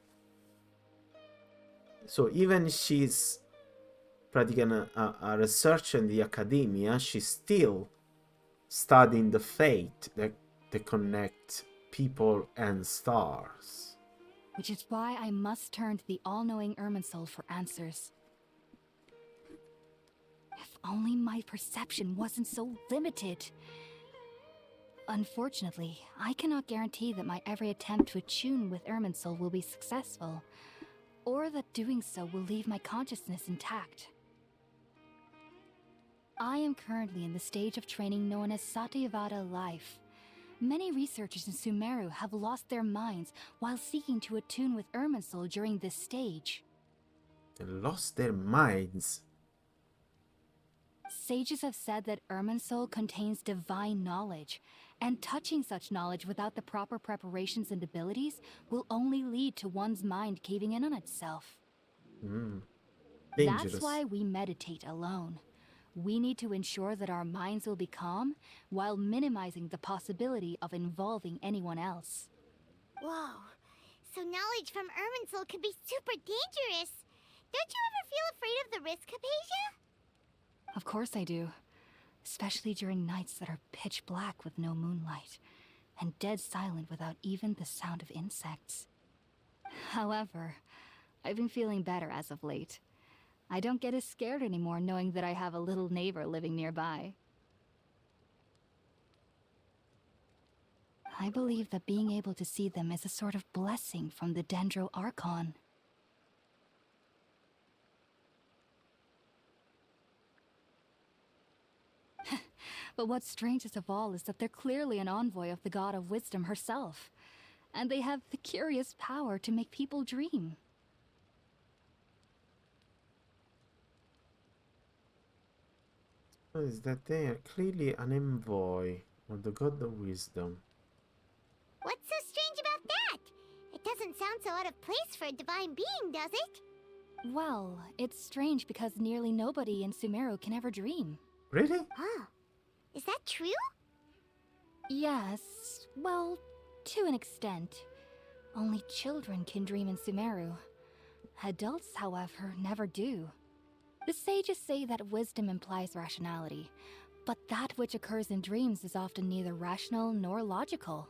So even she's practicing a research in the academia, she's still studying the fate that that connect people and stars. Which is why I must turn to the all-knowing Irminsul for answers. If only my perception wasn't so limited. Unfortunately, I cannot guarantee that my every attempt to attune with Irminsul will be successful, or that doing so will leave my consciousness intact. I am currently in the stage of training known as Satyavada life. Many researchers in Sumeru have lost their minds while seeking to attune with Irminsul during this stage. They lost their minds. Sages have said that Irminsul contains divine knowledge, and touching such knowledge without the proper preparations and abilities will only lead to one's mind caving in on itself. Dangerous. That's why we meditate alone. We need to ensure that our minds will be calm while minimizing the possibility of involving anyone else. Whoa. So knowledge from Irminsul could be super dangerous. Don't you ever feel afraid of the risk, Hypatia? Of course I do. Especially during nights that are pitch black with no moonlight, and dead silent without even the sound of insects. However, I've been feeling better as of late. I don't get as scared anymore knowing that I have a little neighbor living nearby. I believe that being able to see them is a sort of blessing from the Dendro Archon. But what's strangest of all is that they're clearly an envoy of the God of Wisdom herself, and they have the curious power to make people dream. Is that they are clearly an envoy of the God of Wisdom. What's so strange about that? It doesn't sound so out of place for a divine being, does it? Well, it's strange because nearly nobody in Sumeru can ever dream. Really? Oh. Is that true? Yes, well, to an extent. Only children can dream in Sumeru. Adults, however, never do. The sages say that wisdom implies rationality, but that which occurs in dreams is often neither rational nor logical.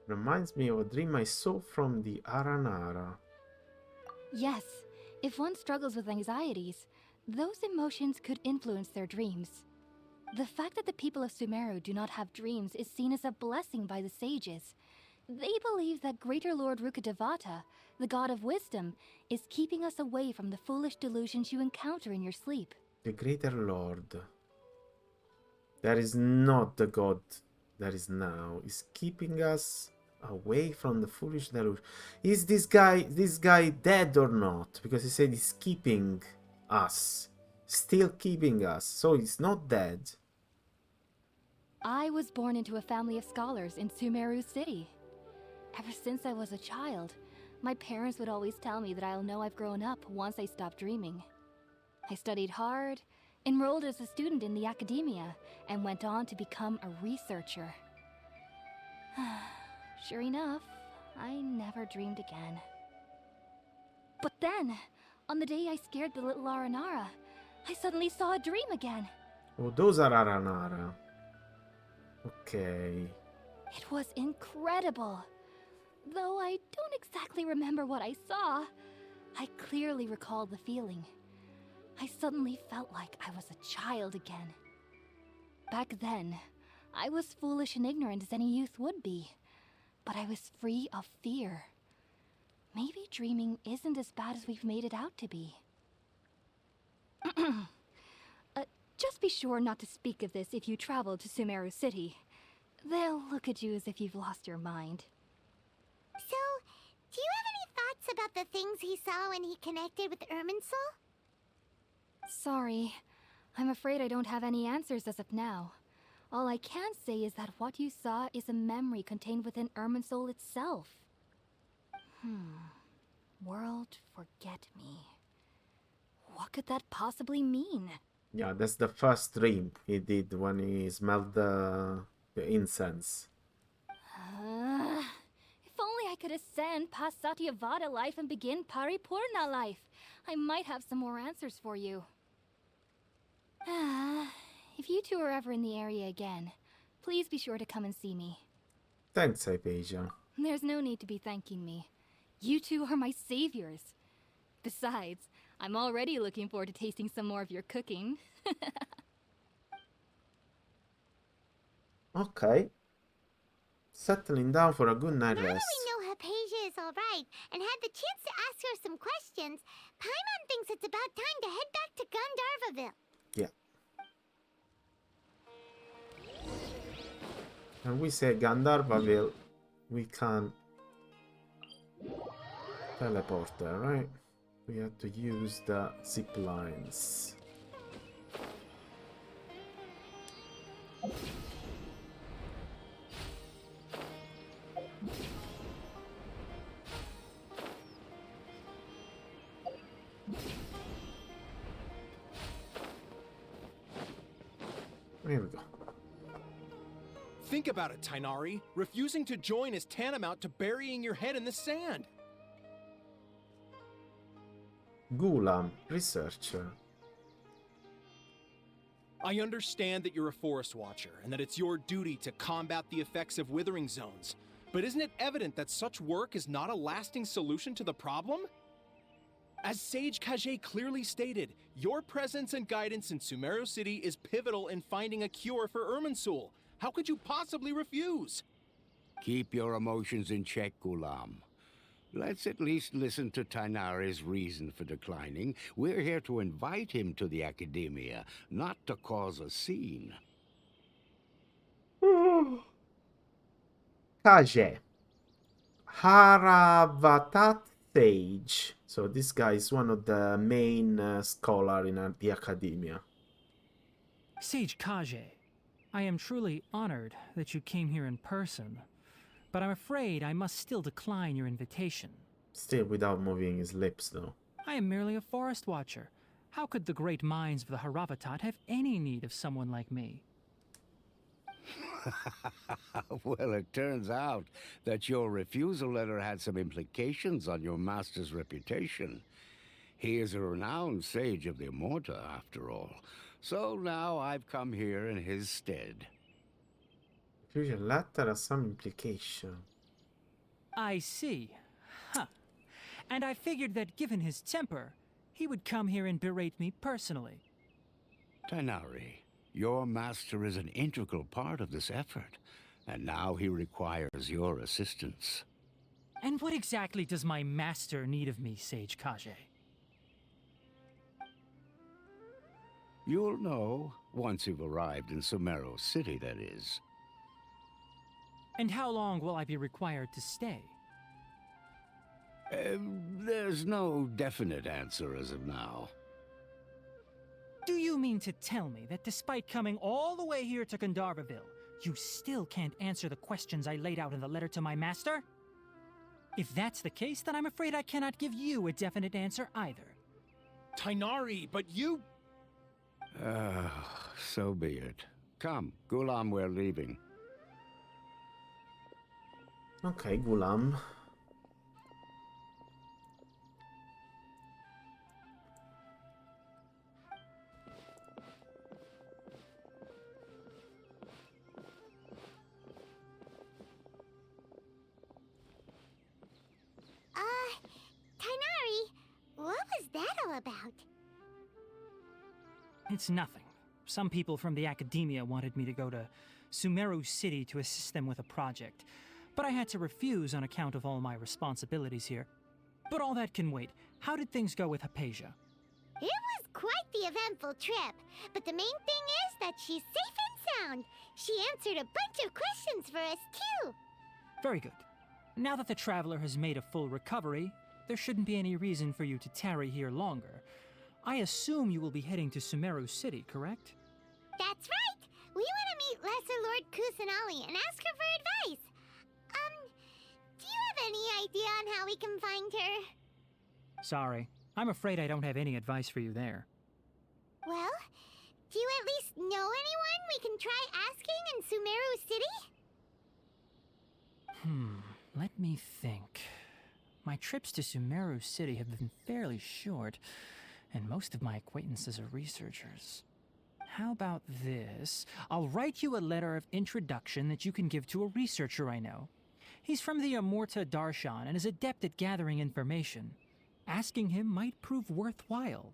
Reminds me of a dream I saw from the Aranara. Yes, if one struggles with anxieties, those emotions could influence their dreams. The fact that the people of Sumeru do not have dreams is seen as a blessing by the sages. They believe that Greater Lord Rukkhadevata, the God of Wisdom, is keeping us away from the foolish delusions you encounter in your sleep. The Greater Lord. That is not the God that is now. Is keeping us away from the foolish delusion. Is this guy dead or not? Because he said he's keeping us. Still keeping us. So he's not dead. I was born into a family of scholars in Sumeru City. Ever since I was a child, my parents would always tell me that I'll know I've grown up once I stop dreaming. I studied hard, enrolled as a student in the academia, and went on to become a researcher. Sure enough, I never dreamed again. But then, on the day I scared the little Aranara, I suddenly saw a dream again. Oh, those are Aranara. Okay. It was incredible. Though I don't exactly remember what I saw, I clearly recall the feeling. I suddenly felt like I was a child again. Back then, I was foolish and ignorant as any youth would be, but I was free of fear. Maybe dreaming isn't as bad as we've made it out to be. Just be sure not to speak of this if you travel to Sumeru City. They'll look at you as if you've lost your mind. So, do you have any thoughts about the things he saw when he connected with Irminsul? Sorry. I'm afraid I don't have any answers as of now. All I can say is that what you saw is a memory contained within Irminsul itself. World forget me. What could that possibly mean? Yeah, that's the first dream he did when he smelled the incense. If only I could ascend past Satyavada life and begin Paripurna life. I might have some more answers for you. If you two are ever in the area again, please be sure to come and see me. Thanks, Hypatia. There's no need to be thanking me. You two are my saviors. Besides, I'm already looking forward to tasting some more of your cooking. Okay. Settling down for a good night Now that rest. we know Hypatia is alright and had the chance to ask her some questions, Paimon thinks it's about time to head back to Gandharvaville. Yeah. And we say Gandharvaville, we can teleport there, right? We have to use the zip lines. Here we go. Think about it, Tainari. Refusing to join is tantamount to burying your head in the sand. Gulam, researcher. I understand that you're a forest watcher and that it's your duty to combat the effects of withering zones. But isn't it evident that such work is not a lasting solution to the problem? As Sage Kage clearly stated, your presence and guidance in Sumeru City is pivotal in finding a cure for Irminsul. How could you possibly refuse? Keep your emotions in check, Gulam. Let's at least listen to Tainari's reason for declining. We're here to invite him to the Academia, not to cause a scene. Kage. Haravatat Sage. So this guy is one of the main scholar in the academia. Sage Kage, I am truly honored that you came here in person, but I'm afraid I must still decline your invitation. Still without moving his lips, though. I am merely a forest watcher. How could the great minds of the Haravatat have any need of someone like me? Well, it turns out that your refusal letter had some implications on your master's reputation. He is a renowned sage of the Immorta, after all. So now I've come here in his stead. Your letter has some implication. I see. Huh. And I figured that given his temper, he would come here and berate me personally. Tainari, your master is an integral part of this effort, and now he requires your assistance. And what exactly does my master need of me, Sage Kage? You'll know once you've arrived in Sumeru City, that is. And how long will I be required to stay? There's no definite answer as of now. Do you mean to tell me that despite coming all the way here to Gandharvaville, you still can't answer the questions I laid out in the letter to my master? If that's the case, then I'm afraid I cannot give you a definite answer either. Tainari, but you... So be it. Come, Gulam, we're leaving. Okay, Gulam. Tainari, what was that all about? It's nothing. Some people from the academia wanted me to go to Sumeru City to assist them with a project, but I had to refuse on account of all my responsibilities here. But all that can wait. How did things go with Hypatia? It was quite the eventful trip, but the main thing is that she's safe and sound. She answered a bunch of questions for us, too. Very good. Now that the traveler has made a full recovery, there shouldn't be any reason for you to tarry here longer. I assume you will be heading to Sumeru City, correct? That's right. We want to meet Lesser Lord Kusanali and ask her for advice. Do you have any idea on how we can find her? Sorry. I'm afraid I don't have any advice for you there. Well, do you at least know anyone we can try asking in Sumeru City? Let me think. My trips to Sumeru City have been fairly short, and most of my acquaintances are researchers. How about this? I'll write you a letter of introduction that you can give to a researcher I know. He's from the Amorta Darshan and is adept at gathering information. Asking him might prove worthwhile.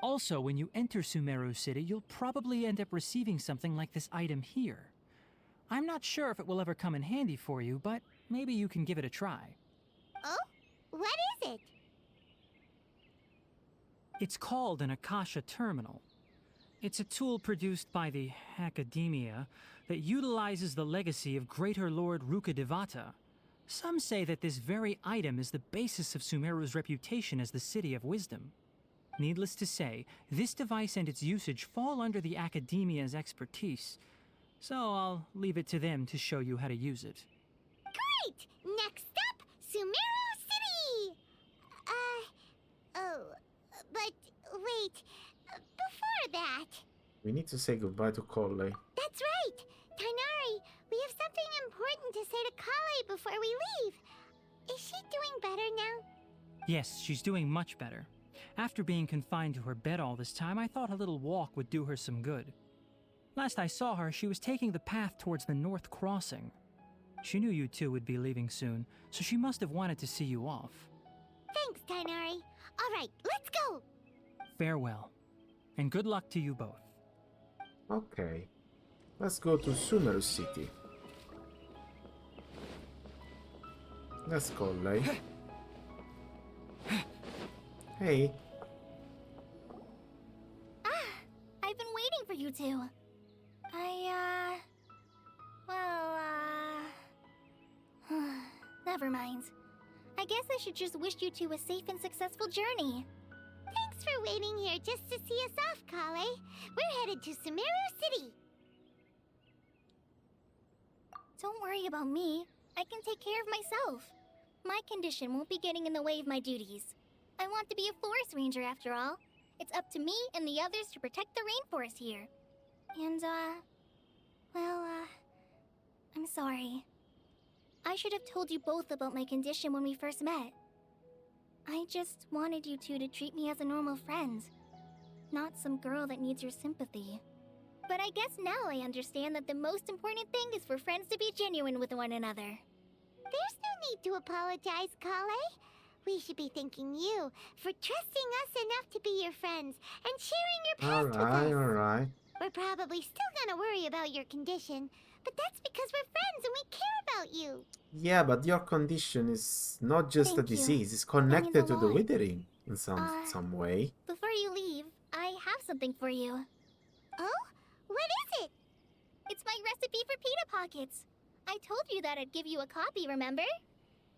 Also, when you enter Sumeru City, you'll probably end up receiving something like this item here. I'm not sure if it will ever come in handy for you, but maybe you can give it a try. Oh? What is it? It's called an Akasha Terminal. It's a tool produced by the Academia that utilizes the legacy of Greater Lord Rukkhadevata. Some say that this very item is the basis of Sumeru's reputation as the City of Wisdom. Needless to say, this device and its usage fall under the Academia's expertise, so I'll leave it to them to show you how to use it. Great! Next up, Sumeru City! Oh, but wait, before that... We need to say goodbye to Collei. That's right! Tainari, we have something important to say to Kale before we leave. Is she doing better now? Yes, she's doing much better. After being confined to her bed all this time, I thought a little walk would do her some good. Last I saw her, she was taking the path towards the North Crossing. She knew you two would be leaving soon, so she must have wanted to see you off. Thanks, Tainari. All right, let's go! Farewell, and good luck to you both. Okay. Let's go to Sumeru City. Let's go, Lei. Hey. I've been waiting for you two. Never mind. I guess I should just wish you two a safe and successful journey. Thanks for waiting here just to see us off, Kale. We're headed to Sumeru City. Don't worry about me. I can take care of myself. My condition won't be getting in the way of my duties. I want to be a forest ranger after all. It's up to me and the others to protect the rainforest here. And, I'm sorry. I should have told you both about my condition when we first met. I just wanted you two to treat me as a normal friend, not some girl that needs your sympathy. But I guess now I understand that the most important thing is for friends to be genuine with one another. There's no need to apologize, Kale. We should be thanking you for trusting us enough to be your friends and sharing your past with us. Alright. We're probably still gonna worry about your condition, but that's because we're friends and we care about you. Yeah, but your condition is not just a Thank you. disease, it's That means connected a to the lot. withering in some way. Before you leave, I have something for you. Oh? What is it? It's my recipe for pita pockets. I told you that I'd give you a copy, remember?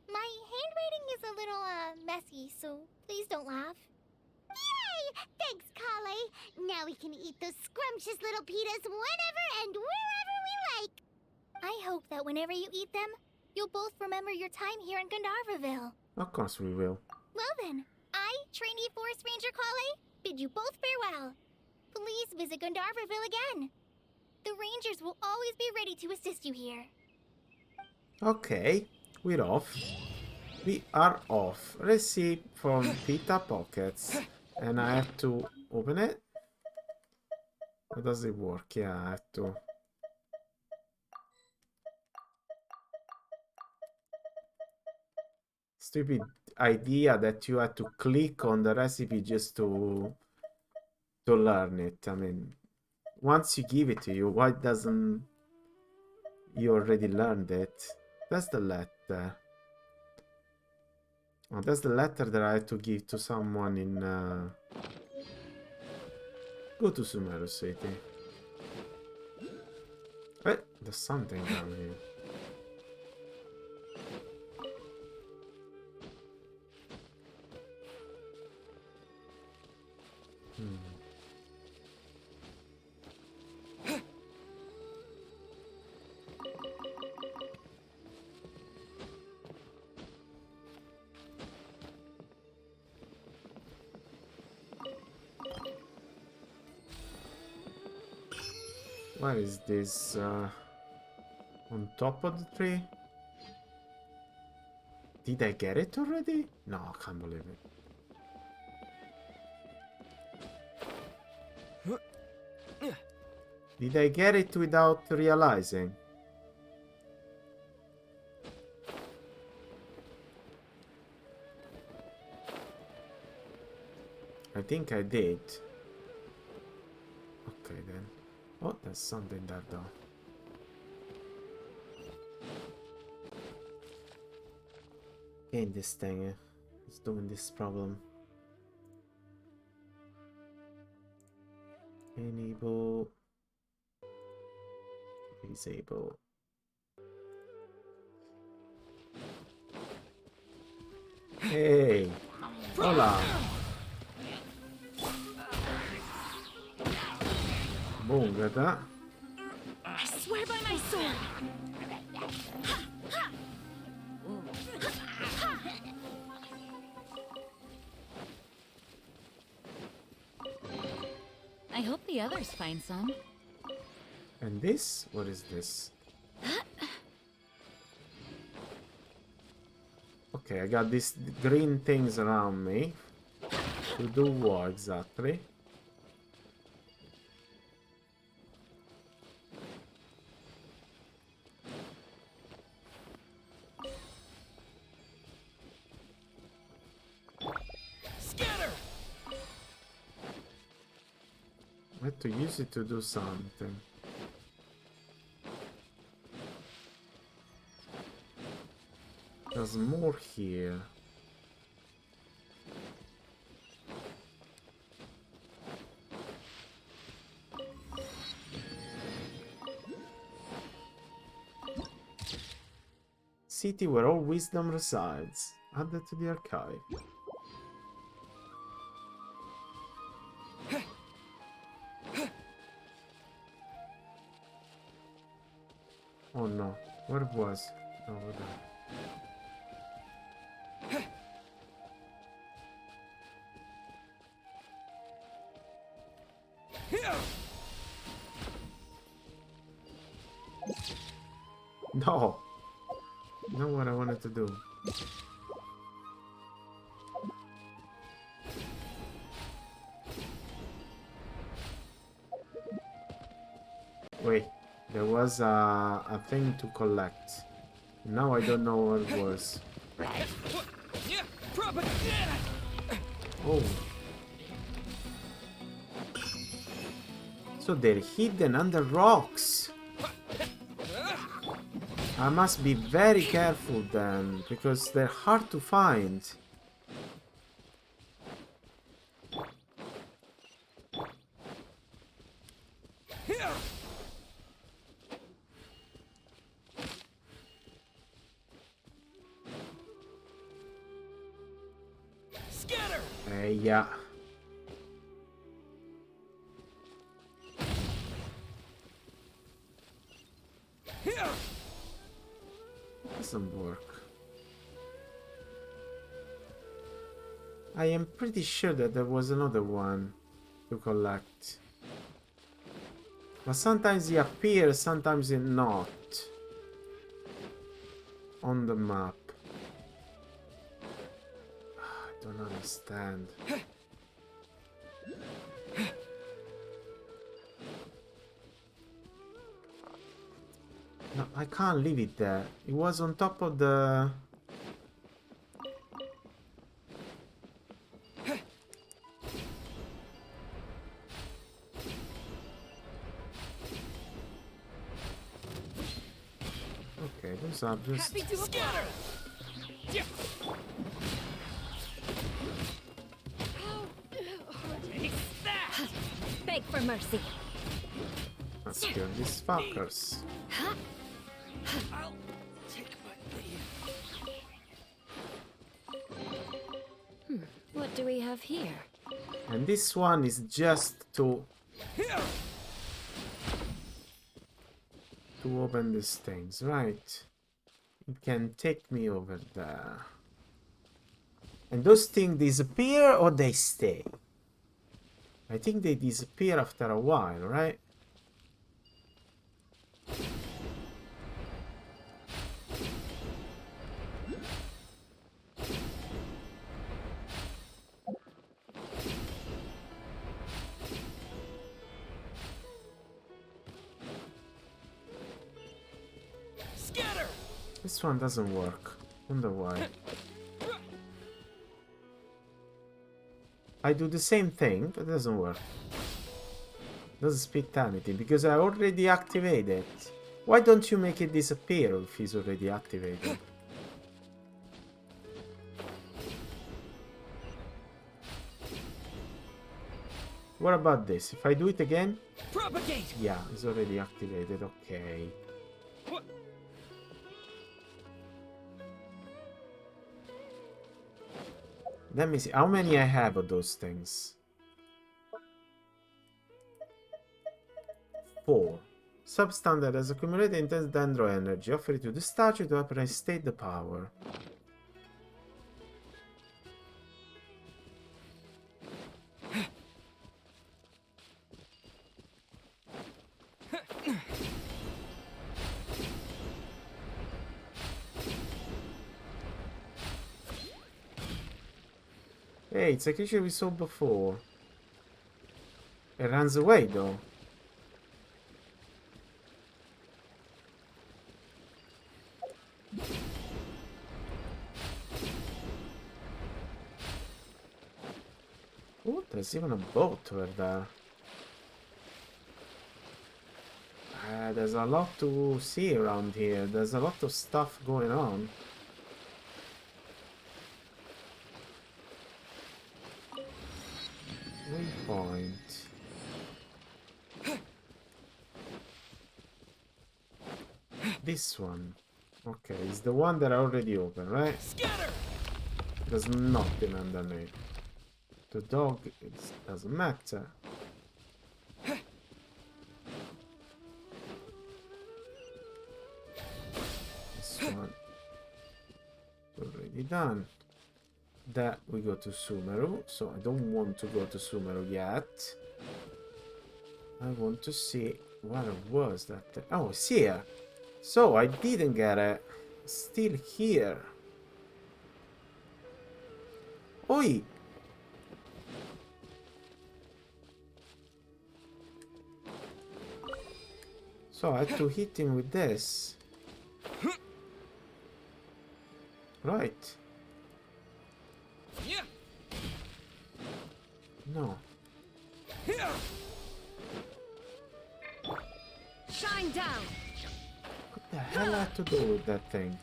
My handwriting is a little, messy, so please don't laugh. Yay! Thanks, Kale. Now we can eat those scrumptious little pitas whenever and wherever we like. I hope that whenever you eat them, you'll both remember your time here in Gandharvaville. Of course we will. Well then, I, Trainee Forest Ranger Kale, bid you both farewell. Please visit Gandharvaville again. The Rangers will always be ready to assist you here. Okay, we're off. We are off. Receipt from Pita Pockets. And I have to open it? How does it work? Yeah, I have to... Stupid idea that you had to click on the recipe just to learn it. I mean, once you give it to you, why doesn't you already learned it? That's the letter. Oh, that's the letter that I had to give to someone in go to Sumeru City. Wait, there's something down here. Where is this? On top of the tree? Did I get it already? No, I can't believe it. Did I get it without realizing? I think I did. Okay then. Oh, there's something there though. Again, this thing is doing this problem. Enable. Disable. Hey! Hola! Boom, got that? I swear by my sword! I hope the others find some. And this? What is this? Okay, I got these green things around me. To do what exactly? Scatter! I have to use it to do something. There's more here. City where all wisdom resides. Add that to the archive. Oh no, where it was? Over there. No! Not what I wanted to do. Wait, there was a thing to collect. Now I don't know what it was. Oh. So they're hidden under rocks. I must be very careful then, because they're hard to find. Scatter! Yeah. Doesn't work. I am pretty sure that there was another one to collect. But sometimes he appears, sometimes he not. On the map. I don't understand. No, I can't leave it there. It was on top of the... Okay, those are just... Scatter! Beg for mercy. Let's kill these fuckers. I'll take my leave. What do we have here? And this one is just to open these things, right? It can take me over there. And those things disappear or they stay? I think they disappear after a while, right? This one doesn't work. Wonder why. I do the same thing, but it doesn't work. Doesn't spit anything because I already activated it. Why don't you make it disappear if he's already activated? What about this? If I do it again? Propagate! Yeah, it's already activated. Okay. Let me see. How many I have of those things? 4. Substance that has accumulated intense dendro energy. Offer it to the statue to help reinstate the power. Hey, it's a creature we saw before. It runs away though. Oh, there's even a boat over there. There's a lot to see around here. There's a lot of stuff going on. Waypoint. This one. Okay, it's the one that I already opened, right? Scatter! There's nothing underneath. The dog, it doesn't matter. This one. Already done. That we go to Sumeru, so I don't want to go to Sumeru yet. I want to see what it was that. Oh, it's here. So I didn't get it. Still here. Oi! So I had to hit him with this. Right. No. Shine down. What the hell I have to do with that thing?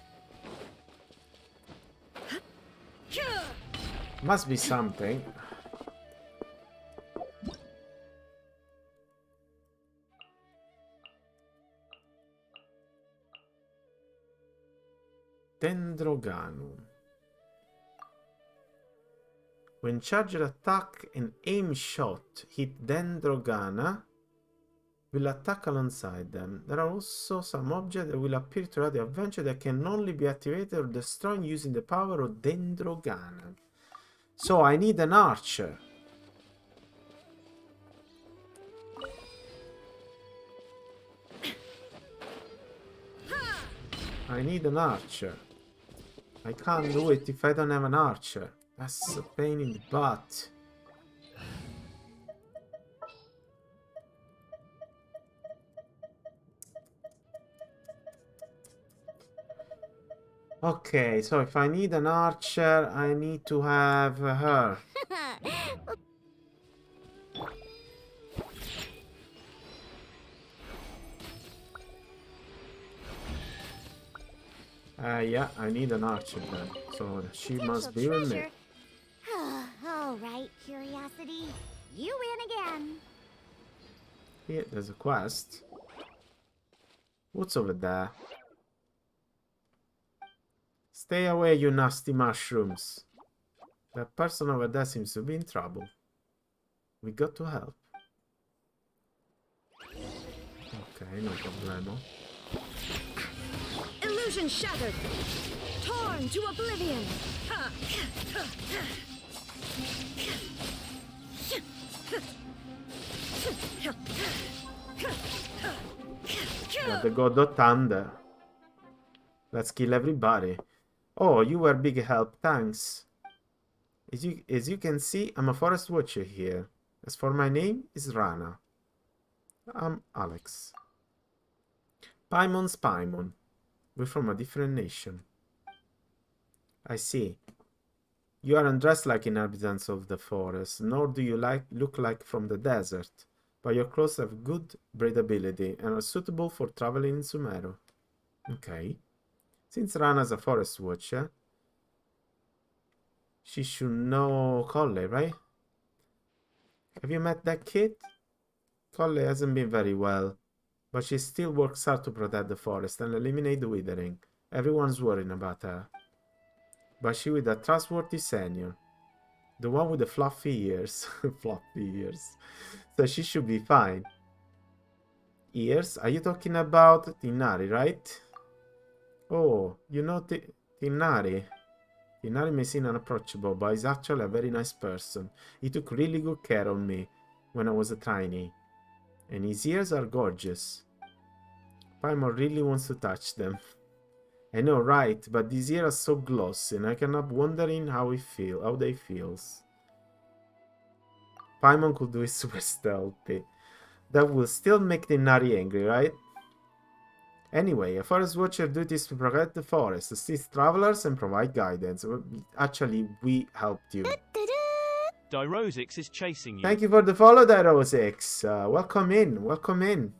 Must be something. Dendroganum. When charged attack and aim shot hit Dendrogana, will attack alongside them. There are also some objects that will appear throughout the adventure that can only be activated or destroyed using the power of Dendrogana. So I need an archer. I need an archer. I can't do it if I don't have an archer. That's a pain in the butt. Okay, so if I need an archer, I need to have her. Yeah, I need an archer then. So she must be with me. All right, Curiosity. You win again. Here, there's a quest. What's over there? Stay away, you nasty mushrooms. That person over there seems to be in trouble. We got to help. Okay, no problemo. Illusion shattered. Torn to oblivion. Got the god of thunder. Let's kill everybody. Oh, you were big help, thanks. As you can see, I'm a forest watcher here. As for my name, is Rana. I'm Alex. Paimon's Paimon. We're from a different nation. I see. You aren't dressed like inhabitants of the forest, nor do you look like from the desert, but your clothes have good breathability and are suitable for traveling in Sumeru. Okay. Since Rana's a forest watcher, she should know Collei, right? Have you met that kid? Collei hasn't been very well, but she still works hard to protect the forest and eliminate the withering. Everyone's worrying about her. But she with a trustworthy senior. The one with the fluffy ears. Fluffy ears. So she should be fine. Ears? Are you talking about Tinari, right? Oh, you know Tinari. Tinari may seem unapproachable, but he's actually a very nice person. He took really good care of me when I was a tiny. And his ears are gorgeous. Paimon really wants to touch them. I know, right? But these ears are so glossy, and I cannot wondering how they feels. Paimon could do it super stealthy. That will still make Tinari angry, right? Anyway, a forest watcher duty is to protect the forest, assist travelers, and provide guidance. Actually, we helped you. Dirosix is chasing you. Thank you for the follow, Dirosix. Welcome in, welcome in.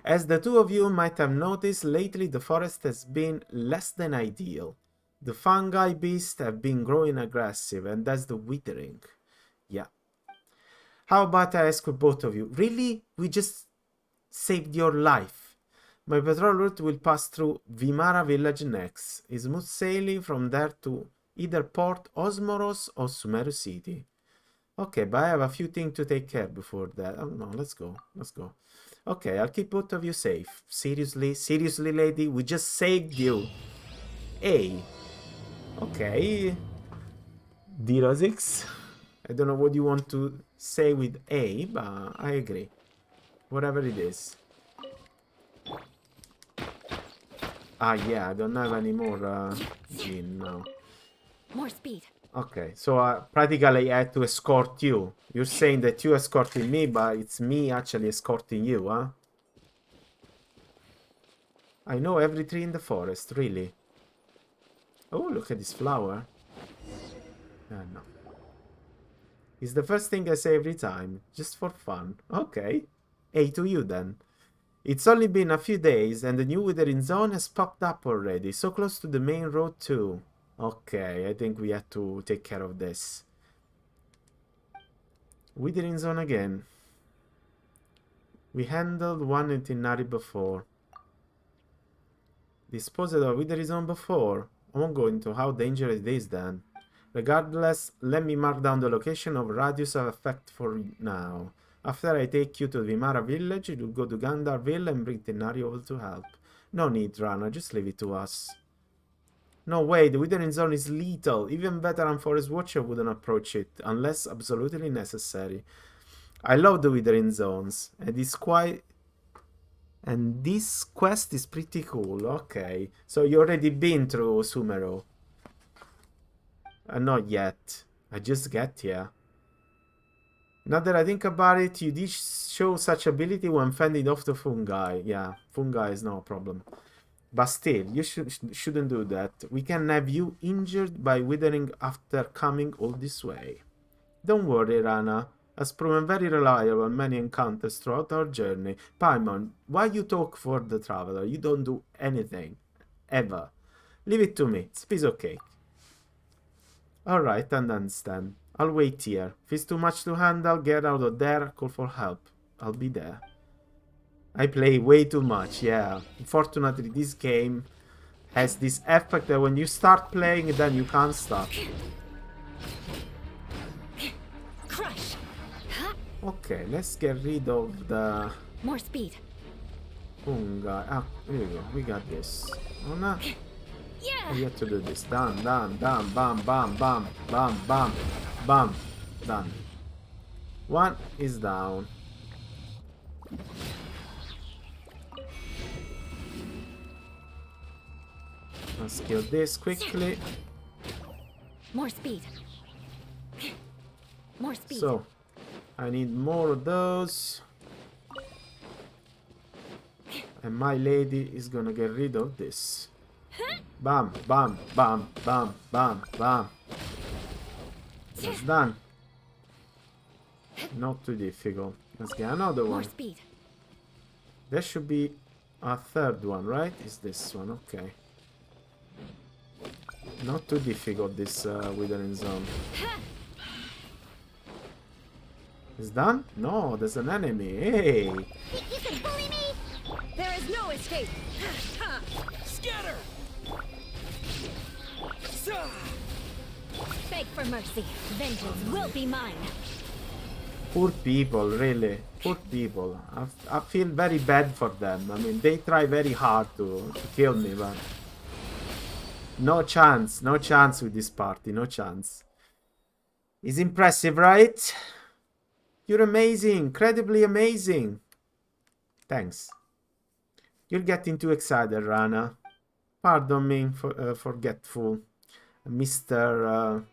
As the two of you might have noticed, lately the forest has been less than ideal. The fungi beasts have been growing aggressive, and that's the withering. Yeah. How about I ask both of you? Really? We just saved your life. My patrol route will pass through Vimara village next. It's smooth sailing from there to either Port Osmoros or Sumeru City. Okay, but I have a few things to take care before that. Oh no, let's go. Let's go. Okay, I'll keep both of you safe. Seriously? Seriously, lady? We just saved you. Hey. Okay. D-Rosix. I don't know what you want to say with A, but I agree. Whatever it is. Ah, yeah, I don't have any more gin now. More speed. Okay, so practically I had to escort you. You're saying that you escorted me, but it's me actually escorting you, huh? I know every tree in the forest, really. Oh, look at this flower. No. It's the first thing I say every time, just for fun. Okay. Hey, to you then. It's only been a few days and the new withering zone has popped up already, so close to the main road too. Okay, I think we have to take care of this. Withering zone again. We handled one in Tinari before. Disposed of a withering zone before. I won't go into how dangerous it is then. Regardless, let me mark down the location of radius of effect for now. After I take you to Vimara village, you'll go to Gandarville and bring Tinari over to help. No need, Rana, just leave it to us. No way, the withering zone is lethal. Even veteran forest watcher wouldn't approach it, unless absolutely necessary. I love the withering zones, and it's quite... And this quest is pretty cool, okay. So you already been through Sumeru? Not yet. I just get here. Now that I think about it, you did show such ability when fending off the fungi. Yeah, fungi is no problem. But still, you shouldn't do that. We can have you injured by withering after coming all this way. Don't worry, Rana. Has proven very reliable in many encounters throughout our journey. Paimon, why you talk for the traveler? You don't do anything. Ever. Leave it to me. It's a piece of cake. Alright, I understand. I'll wait here. If it's too much to handle, get out of there, call for help. I'll be there. I play way too much, yeah. Unfortunately, this game has this effect that when you start playing, then you can't stop. Crush. Okay, let's get rid of the... More speed. fungi. Ah, here we go. We got this. Oh no. Yeah. We have to do this. Done, done, done. Bam, bam, bam, bam, bam, bam. Done. One is down. Let's kill this quickly. More speed. More speed. So, I need more of those. And my lady is gonna get rid of this. Bam, bam, bam, bam, bam, bam. That's done. Not too difficult. Let's get another one. More speed. There should be a third one, right? Is this one? Okay. Not too difficult, this withering zone. It's done? No, there's an enemy. Hey! You can bully me! There is no escape. Scatter! Beg for mercy. Vengeance will be mine. Poor people, really. Poor people. I feel very bad for them. I mean, they try very hard to kill me, but... No chance. No chance with this party. No chance. It's impressive, right? You're amazing. Incredibly amazing. Thanks. You're getting too excited, Rana. Pardon me for forgetful. Mr.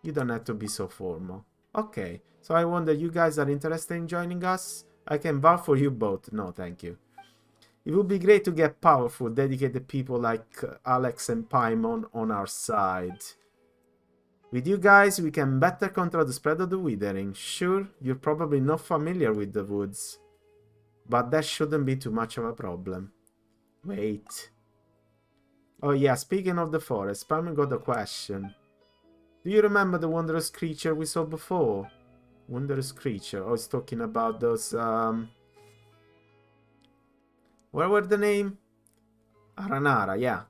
You don't have to be so formal. Okay, so I wonder you guys are interested in joining us? I can vouch for you both. No, thank you. It would be great to get powerful, dedicated people like Alex and Paimon on our side. With you guys, we can better control the spread of the withering. Sure, you're probably not familiar with the woods, but that shouldn't be too much of a problem. Wait. Oh yeah, speaking of the forest, Paimon got a question. Do you remember the wondrous creature we saw before? Wondrous creature. Oh, it's talking about those, What were the name? Aranara, yeah.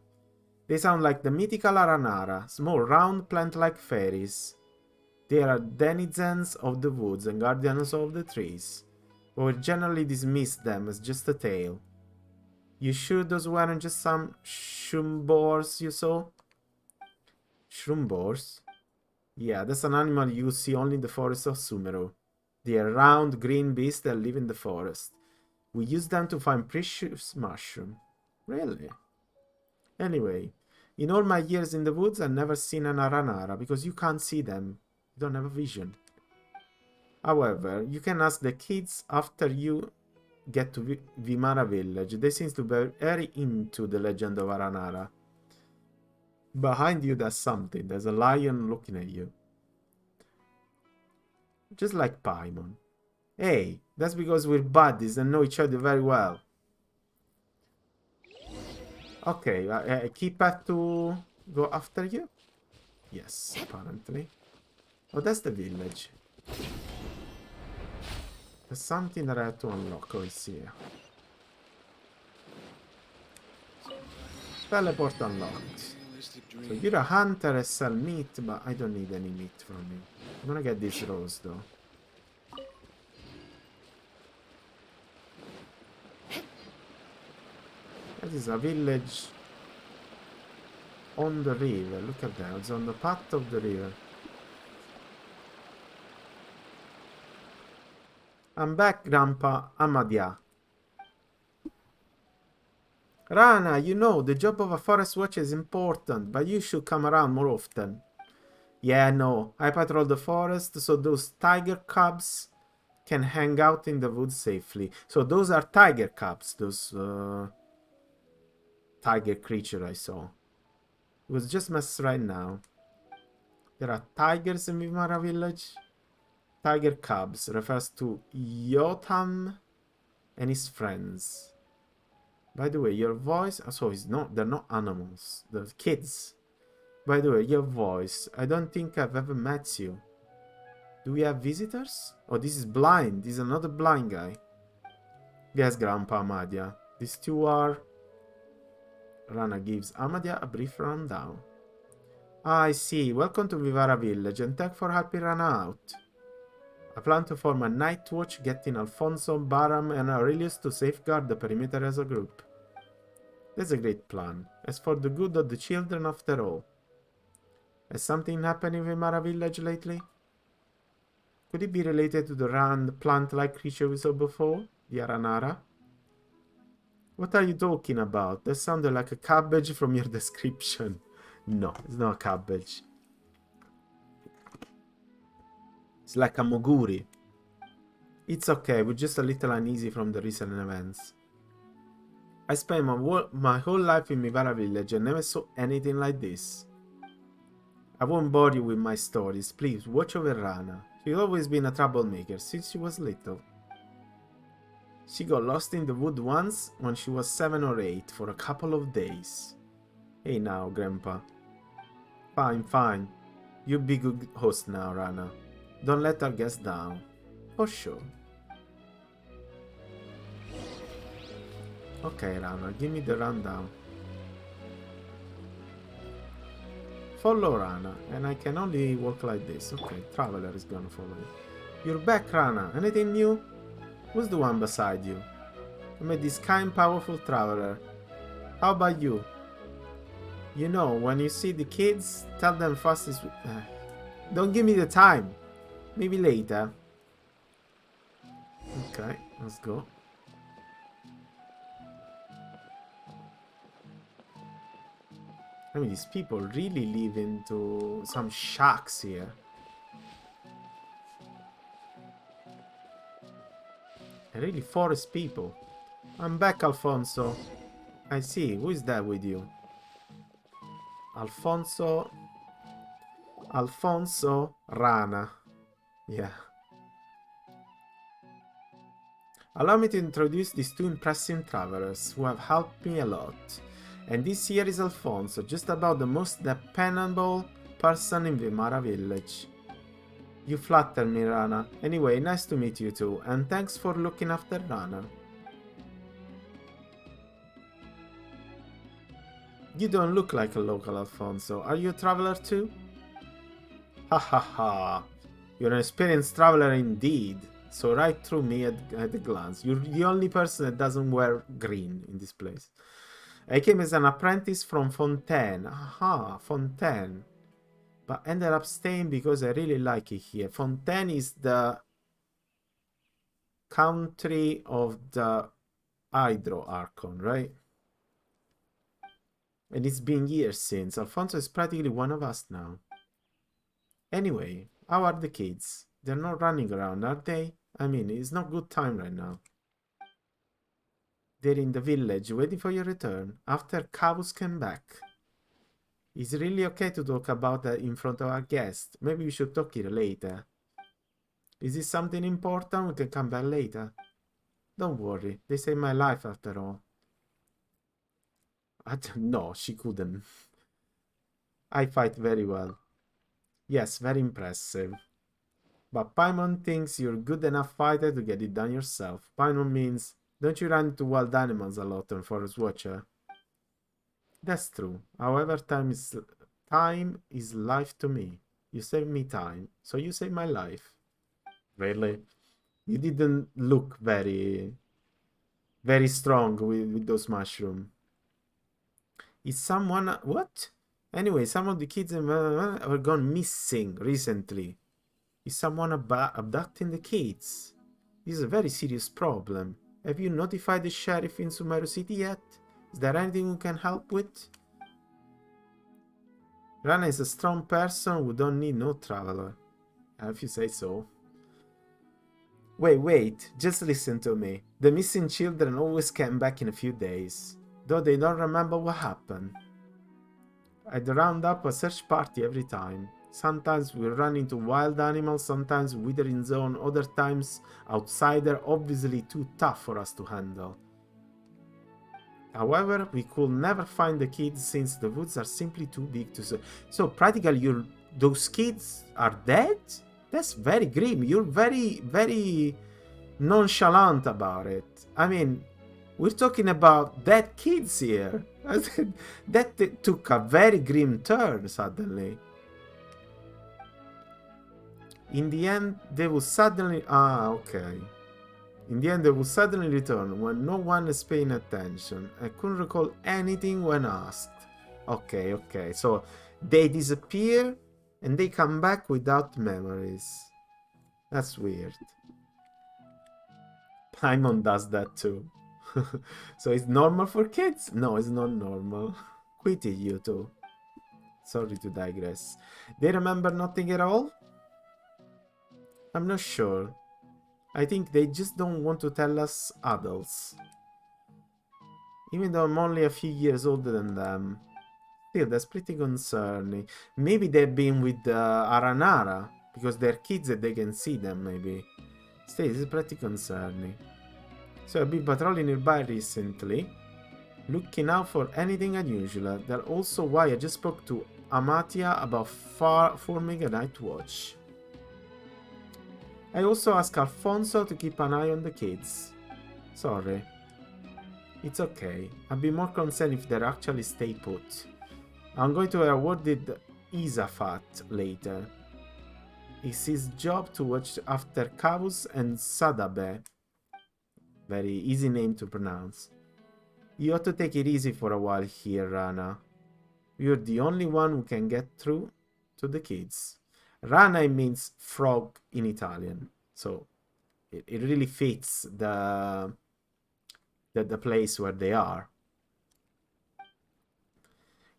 They sound like the mythical Aranara, small round plant-like fairies. They are denizens of the woods and guardians of the trees, but we generally dismiss them as just a tale. You sure those weren't just some shumbors you saw? Shrumbors? Yeah, that's an animal you see only in the forest of Sumeru. They are round, green beasts that live in the forest. We use them to find precious mushroom. Really? Anyway, in all my years in the woods, I've never seen an Aranara because you can't see them. You don't have a vision. However, you can ask the kids after you get to Vimara village. They seem to be very into the legend of Aranara. Behind you there's something. There's a lion looking at you. Just like Paimon. Hey, that's because we're buddies and know each other very well. Okay, I keep have to go after you? Yes, apparently. Oh, that's the village. There's something that I have to unlock. Oh, it's here. Teleport unlocked. So you're a hunter and sell meat, but I don't need any meat from you. I'm gonna get this rose though. That is a village on the river. Look at that. It's on the path of the river. I'm back, Grandpa Amadia. Rana, you know, the job of a forest watcher is important, but you should come around more often. Yeah, no, I patrol the forest so those tiger cubs can hang out in the woods safely. So those are tiger cubs, those tiger creature I saw. It was just mess right now. There are tigers in Vimara village. Tiger cubs refers to Yotam and his friends. By the way, your voice... So it's not, they're not animals. They're kids. By the way, your voice... I don't think I've ever met you. Do we have visitors? Oh, this is blind. This is another blind guy. Yes, Grandpa Amadia. These two are... Rana gives Amadia a brief rundown. Ah, I see. Welcome to Vivara village and thanks for helping Rana out. I plan to form a night watch, getting Alfonso, Baram, and Aurelius to safeguard the perimeter as a group. That's a great plan. As for the good of the children, after all. Has something happened in Vimara village lately? Could it be related to the round plant-like creature we saw before? The Aranara? What are you talking about? That sounded like a cabbage from your description. No, it's not a cabbage. It's like a moguri. It's okay, we're just a little uneasy from the recent events. I spent my whole life in Mivara village and never saw anything like this. I won't bore you with my stories. Please, watch over Rana. She's always been a troublemaker since she was little. She got lost in the wood once when she was 7 or 8 for a couple of days. Hey now, Grandpa. Fine, fine. You be good host now, Rana. Don't let our guests down. For sure. Okay, Rana, give me the rundown. Follow Rana, and I can only walk like this. Okay, Traveler is gonna follow you. You're back, Rana. Anything new? Who's the one beside you? I met this kind, powerful Traveler. How about you? You know, when you see the kids, tell them fast is... don't give me the time. Maybe later. Okay, let's go. I mean, these people really live into some shacks here. They're really forest people. I'm back, Alfonso. I see. Who is that with you? Alfonso Rana. Yeah. Allow me to introduce these two impressive travelers who have helped me a lot. And this here is Alfonso, just about the most dependable person in Vimara village. You flatter me, Rana. Anyway, nice to meet you too, and thanks for looking after Rana. You don't look like a local, Alfonso. Are you a traveler too? Ha ha ha. You're an experienced traveler indeed. So right through me at a glance. You're the only person that doesn't wear green in this place. I came as an apprentice from Fontaine. Aha, Fontaine. But ended up staying because I really like it here. Fontaine is the country of the Hydro Archon, right? And it's been years since. Alfonso is practically one of us now. Anyway, how are the kids? They're not running around, are they? I mean, it's not good time right now. They're in the village, waiting for your return, after Kavus came back. It's really okay to talk about that in front of our guest. Maybe we should talk here later. Is this something important? We can come back later. Don't worry, they saved my life after all. No, she couldn't. I fight very well. Yes, very impressive. But Paimon thinks you're a good enough fighter to get it done yourself. Paimon means, don't you run into wild animals a lot on Forest Watcher? That's true. However, time is life to me. You saved me time, so you saved my life. Really? You didn't look very strong with those mushrooms. Is someone... What? Anyway, some of the kids have gone missing recently. Is someone abducting the kids? This is a very serious problem. Have you notified the sheriff in Sumeru City yet? Is there anything we can help with? Rana is a strong person who don't need no traveler. If you say so. Wait, just listen to me. The missing children always came back in a few days, though they don't remember what happened. I'd round up a search party every time. Sometimes we run into wild animals, sometimes withering zone, other times outsider, obviously too tough for us to handle. However, we could never find the kids since the woods are simply too big to search. So practically those kids are dead? That's very grim. You're very nonchalant about it. I mean, we're talking about dead kids here. That took a very grim turn suddenly. In the end, they will suddenly... okay. In the end, they will suddenly return when no one is paying attention. I couldn't recall anything when asked. Okay. So, they disappear and they come back without memories. That's weird. Paimon does that too. So, it's normal for kids? No, it's not normal. Quit it, you two. Sorry to digress. They remember nothing at all? I'm not sure. I think they just don't want to tell us adults. Even though I'm only a few years older than them. Still, that's pretty concerning. Maybe they've been with Aranara, because they're kids and they can see them, maybe. Still, this is pretty concerning. So I've been patrolling nearby recently, looking out for anything unusual. That's also why I just spoke to Amatia about forming a night watch. I also asked Alfonso to keep an eye on the kids. Sorry. It's okay. I'd be more concerned if they actually stay put. I'm going to award it Isafat later. It's his job to watch after Kavus and Sadabe. Very easy name to pronounce. You ought to take it easy for a while here, Rana. You're the only one who can get through to the kids. Rana means frog in Italian, so it really fits the place where they are.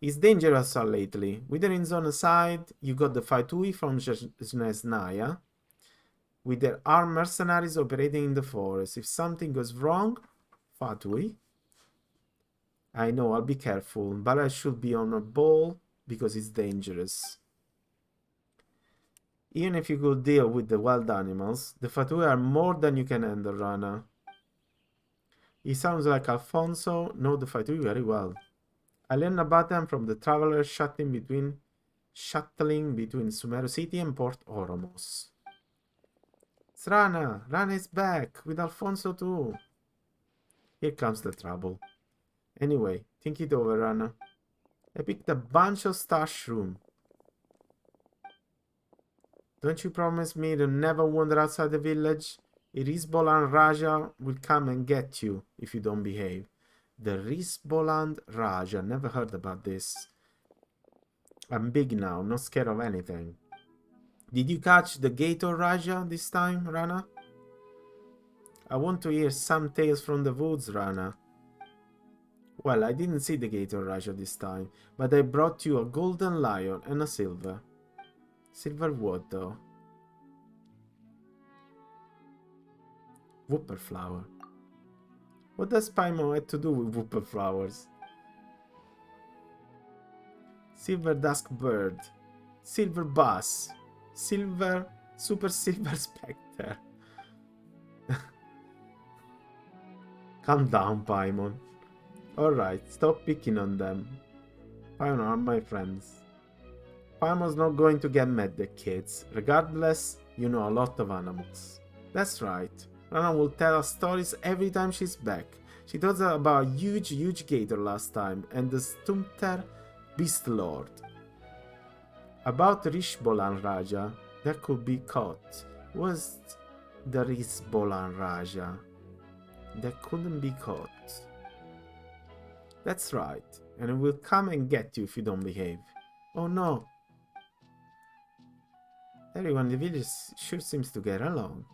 It's dangerous lately. Withering Zone aside, you got the Faitui from Znesnaya, with their armed mercenaries operating in the forest. If something goes wrong, Fatui. I know, I'll be careful, but I should be on a ball because it's dangerous. Even if you could deal with the wild animals, the Fatui are more than you can handle, Rana. He sounds like Alfonso know the Fatui very well. I learned about them from the traveler shuttling between Sumeru City and Port Oromos. It's Rana! Rana is back, with Alfonso too. Here comes the trouble. Anyway, think it over, Rana. I picked a bunch of stash-room. Don't you promise me to never wander outside the village? Irisbolan Raja will come and get you if you don't behave. The Risboland Raja. Never heard about this. I'm big now, not scared of anything. Did you catch the Gator Raja this time, Rana? I want to hear some tales from the woods, Rana. Well, I didn't see the Gator Raja this time, but I brought you a golden lion and a silver. Silver what, though? Whooper flower. What does Paimon have to do with whooper flowers? Silver dusk bird. Silver bus. Silver super silver spectre. Calm down, Paimon. Alright, stop picking on them. Paimon are my friends. Paimon's not going to get mad at kids. Regardless, you know a lot of animals. That's right. Rana will tell us stories every time she's back. She told us about a huge gator last time, and the Stumter Beast Lord. About Rishbolan Raja, that could be caught. Was the Rishbolan Raja? That couldn't be caught. That's right, and it will come and get you if you don't behave. Oh no. Everyone in the village sure seems to get along.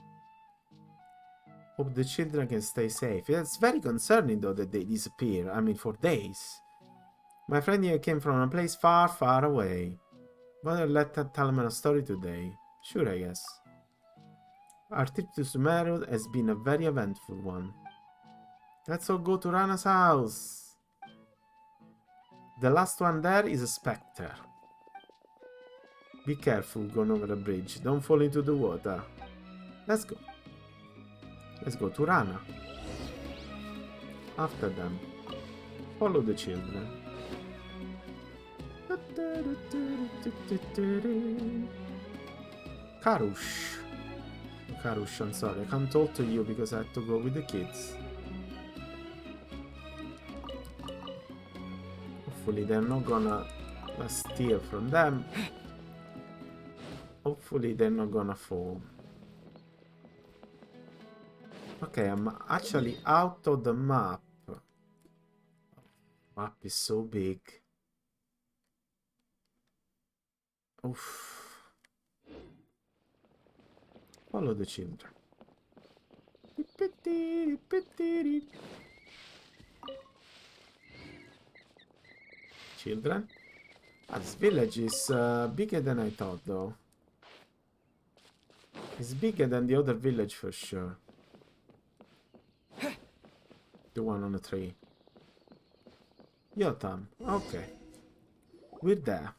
Hope the children can stay safe. It's very concerning though that they disappear. I mean, for days. My friend here came from a place far away. But I'll let her tell me a story today. Sure, I guess. Our trip to Sumeru has been a very eventful one. Let's all go to Rana's house. The last one there is a spectre. Be careful going over the bridge. Don't fall into the water. Let's go. Let's go to Rana. After them. Follow the children. Karush. Karush, I'm sorry. I can't talk to you because I had to go with the kids. Hopefully they're not gonna steal from them. Hopefully they're not gonna fall. Okay, I'm actually out of the map. Map is so big. Oof. Follow the children. Children? Ah, this village is bigger than I thought, though. It's bigger than the other village for sure. The one on the tree. Yotam. Okay. We're there.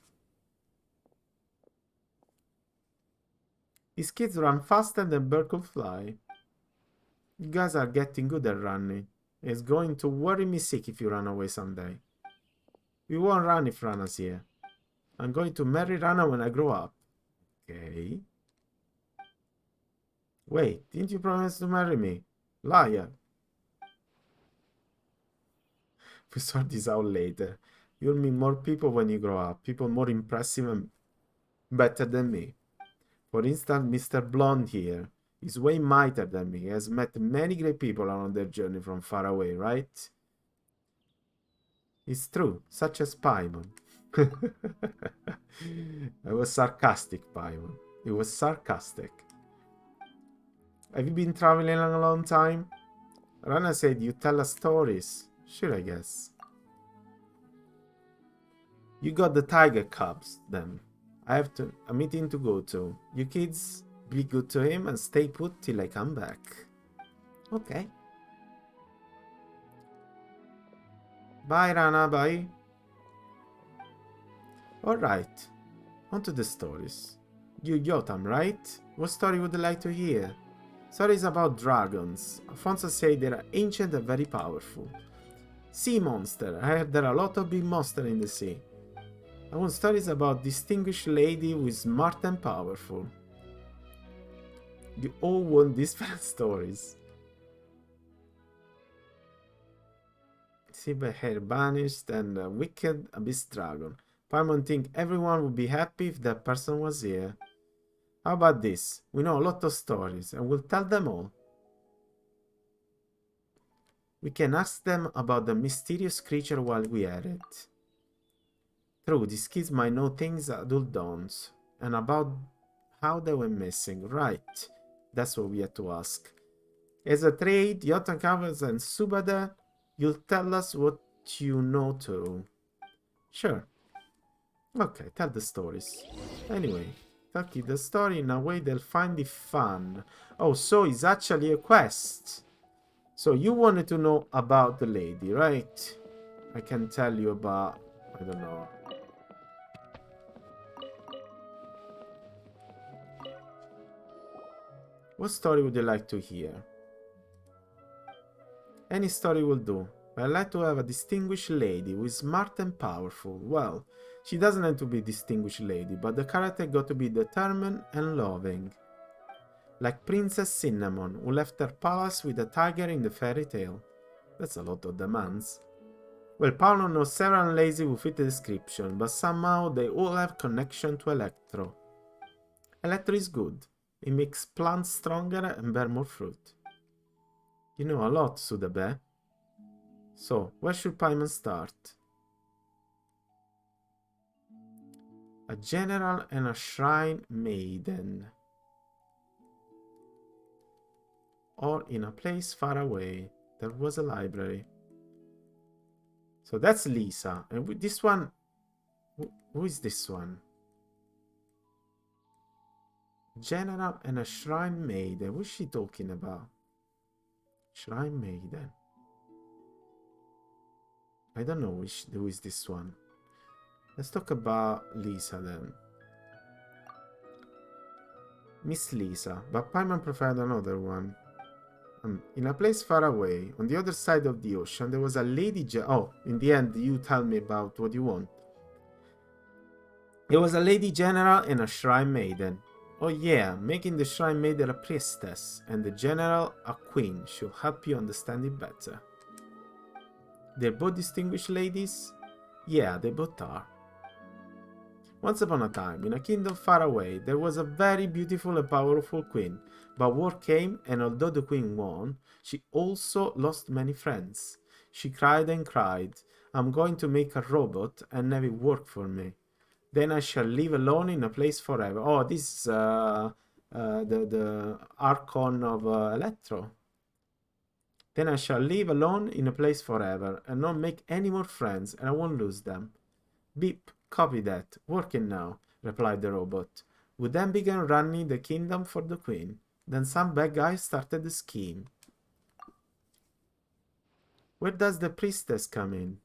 These kids run faster than bird could fly. You guys are getting good at running. It's going to worry me sick if you run away someday. We won't run if Rana's here. I'm going to marry Rana when I grow up. Okay. Wait, didn't you promise to marry me? Liar. We sort this out later. You'll meet more people when you grow up. People more impressive and better than me. For instance, Mr. Blonde here is way mightier than me. He has met many great people on their journey from far away, right? It's true, such as Paimon. I was sarcastic, Paimon. It was sarcastic. Have you been traveling a long time? Rana said you tell us stories. Sure, I guess. You got the tiger cubs, then. I have a meeting to go to. You kids, be good to him and stay put till I come back. Okay. Bye, Rana, bye. Alright. On to the stories. You Yotam, right? What story would you like to hear? Stories about dragons. Alfonso said they are ancient and very powerful. Sea monster. I heard there are a lot of big monsters in the sea. I want stories about distinguished lady who is smart and powerful. You all want different stories. Silver hair banished and a wicked abyss dragon. Paimon think everyone would be happy if that person was here. How about this? We know a lot of stories and we'll tell them all. We can ask them about the mysterious creature while we're at it. True, these kids might know things adults don't, and about how they went missing. Right, that's what we had to ask. As a trade, Yotan Covers and Subada, you'll tell us what you know too. Sure. Okay, tell the stories. Anyway, tell kids the story in a way they'll find it fun. Oh, so it's actually a quest. So you wanted to know about the lady, right? I can tell you about, I don't know. What story would you like to hear? Any story will do. But I'd like to have a distinguished lady who is smart and powerful. Well, she doesn't have to be a distinguished lady, but the character got to be determined and loving. Like Princess Cinnamon, who left her palace with a tiger in the fairy tale. That's a lot of demands. Well, Paolo knows several lazy who fit the description, but somehow they all have connection to Electro. Electro is good. It makes plants stronger and bear more fruit. You know a lot, Sudabe. So, where should Paimon start? A general and a shrine maiden. Or in a place far away. There was a library. So that's Lisa. And with this one... Who is this one? General and a shrine maiden. What's she talking about? Shrine maiden. I don't know who is this one. Let's talk about Lisa then. Miss Lisa, but Paimon preferred another one. In a place far away, on the other side of the ocean, there was a lady oh, in the end, you tell me about what you want. There was a lady general and a shrine maiden. Oh yeah, making the shrine maiden a priestess, and the general a queen should help you understand it better. They're both distinguished ladies? Yeah, they both are. Once upon a time, in a kingdom far away, there was a very beautiful and powerful queen. But war came, and although the queen won, she also lost many friends. She cried and cried, I'm going to make a robot and have it work for me. Then I shall live alone in a place forever. Oh, this is the Archon of Electro. Then I shall live alone in a place forever, and not make any more friends, and I won't lose them. Beep, copy that. Working now, replied the robot, who then began running the kingdom for the queen. Then some bad guy started the scheme. Where does the priestess come in?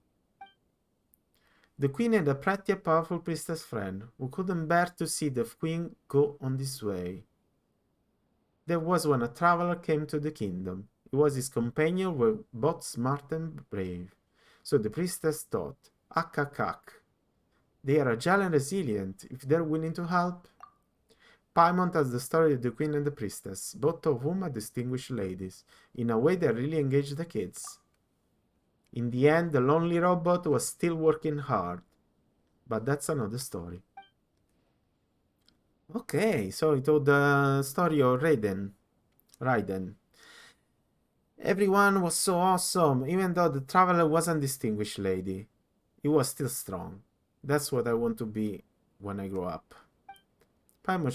The queen had a pretty powerful priestess friend who couldn't bear to see the queen go on this way. There was when a traveler came to the kingdom. He was his companion, were both smart and brave. So the priestess thought, Akakak. They are agile and resilient if they're willing to help. Paimon tells the story of the queen and the priestess, both of whom are distinguished ladies, in a way that really engaged the kids. In the end, the lonely robot was still working hard. But that's another story. Okay, so he told the story of Raiden. Everyone was so awesome, even though the traveler wasn't distinguished lady. He was still strong. That's what I want to be when I grow up. Paimon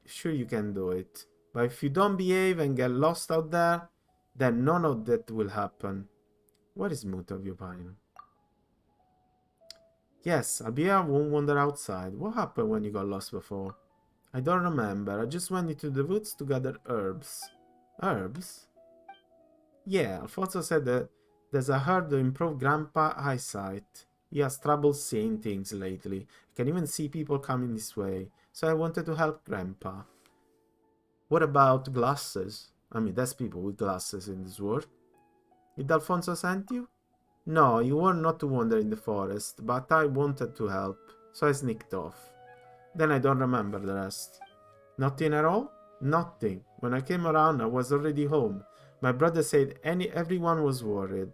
sure you can do it. But if you don't behave and get lost out there, then none of that will happen. What is mood of you, Paimon? Yes, Albia won't wander outside. What happened when you got lost before? I don't remember. I just went into the woods to gather herbs. Herbs? Yeah, Alfonso said that there's a herb to improve Grandpa's eyesight. He has trouble seeing things lately. I can even see people coming this way. So I wanted to help Grandpa. What about glasses? I mean, there's people with glasses in this world. Did Alfonso send you? No, you were not to wander in the forest, but I wanted to help, so I sneaked off. Then I don't remember the rest. Nothing at all? Nothing. When I came around, I was already home. My brother said everyone was worried.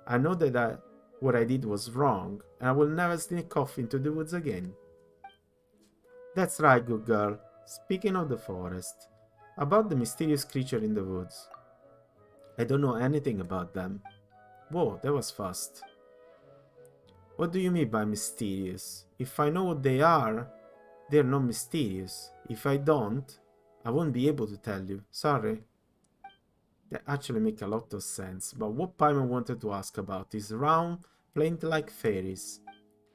I know that what I did was wrong, and I will never sneak off into the woods again. That's right, good girl. Speaking of the forest, about the mysterious creature in the woods. I don't know anything about them. Whoa, that was fast. What do you mean by mysterious? If I know what they are, they're not mysterious. If I don't, I won't be able to tell you. Sorry. That actually makes a lot of sense, but what Paimon wanted to ask about is round, plant-like fairies.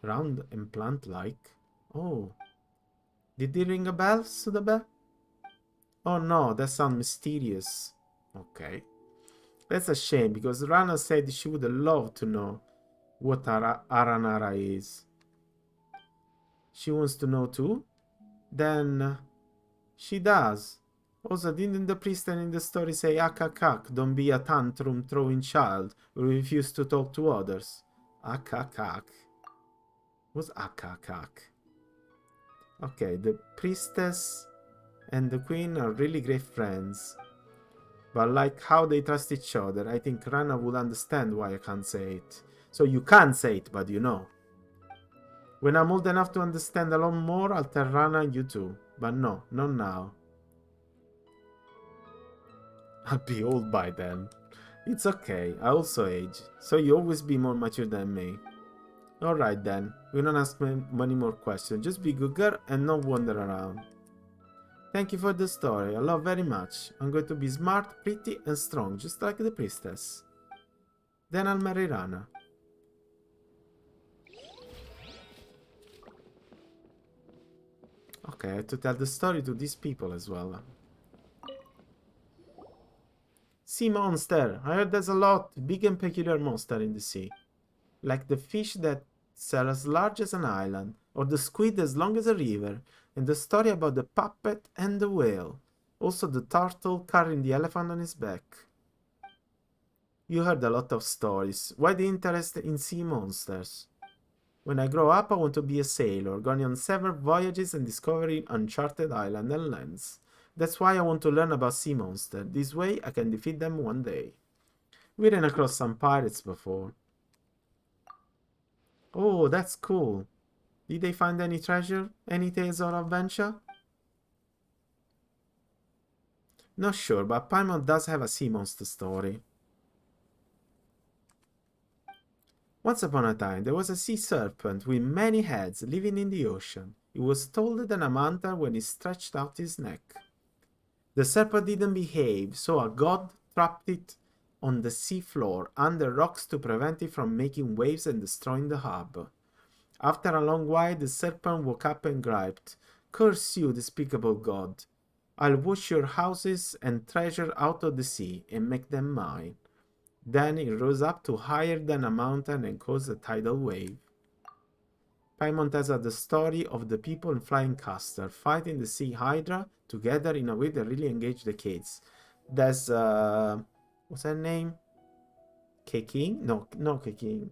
Round and plant-like? Oh. Did they ring a bell, Sudabe? Oh no, that sounds mysterious. Okay. That's a shame, because Rana said she would love to know what Aranara is. She wants to know too? Then she does. Also, didn't the priest in the story say, Akakak, don't be a tantrum-throwing child who refuse to talk to others? Akakak. What's Akakak? Okay, the priestess and the queen are really great friends. But like how they trust each other, I think Rana would understand why I can't say it. So you can say it, but you know. When I'm old enough to understand a lot more, I'll tell Rana and you too. But no, not now. I'll be old by then. It's okay, I also age, so you always be more mature than me. Alright then, we don't ask many more questions, just be good girl and not wander around. Thank you for the story, I love very much. I'm going to be smart, pretty and strong, just like the priestess. Then I'll marry Rana. Okay, I have to tell the story to these people as well. Sea monster! I heard there's a lot big and peculiar monster in the sea. Like the fish that's as large as an island, or the squid as long as a river, and the story about the puppet and the whale. Also the turtle carrying the elephant on his back. You heard a lot of stories. Why the interest in sea monsters? When I grow up, I want to be a sailor, going on several voyages and discovering uncharted islands and lands. That's why I want to learn about sea monsters. This way, I can defeat them one day. We ran across some pirates before. Oh, that's cool. Did they find any treasure? Any tales or adventure? Not sure, but Paimon does have a sea monster story. Once upon a time, there was a sea serpent with many heads living in the ocean. It was taller than a mountain when he stretched out his neck. The serpent didn't behave, so a god trapped it on the sea floor under rocks to prevent it from making waves and destroying the harbor. After a long while, the serpent woke up and griped, "Curse you, despicable god! I'll wash your houses and treasure out of the sea and make them mine." Then it rose up to higher than a mountain and caused a tidal wave. Paimon tells us the story of the people in Flying Castle fighting the Sea Hydra together in a way that really engaged the kids. There's what's her name? K-King? No, no K-King.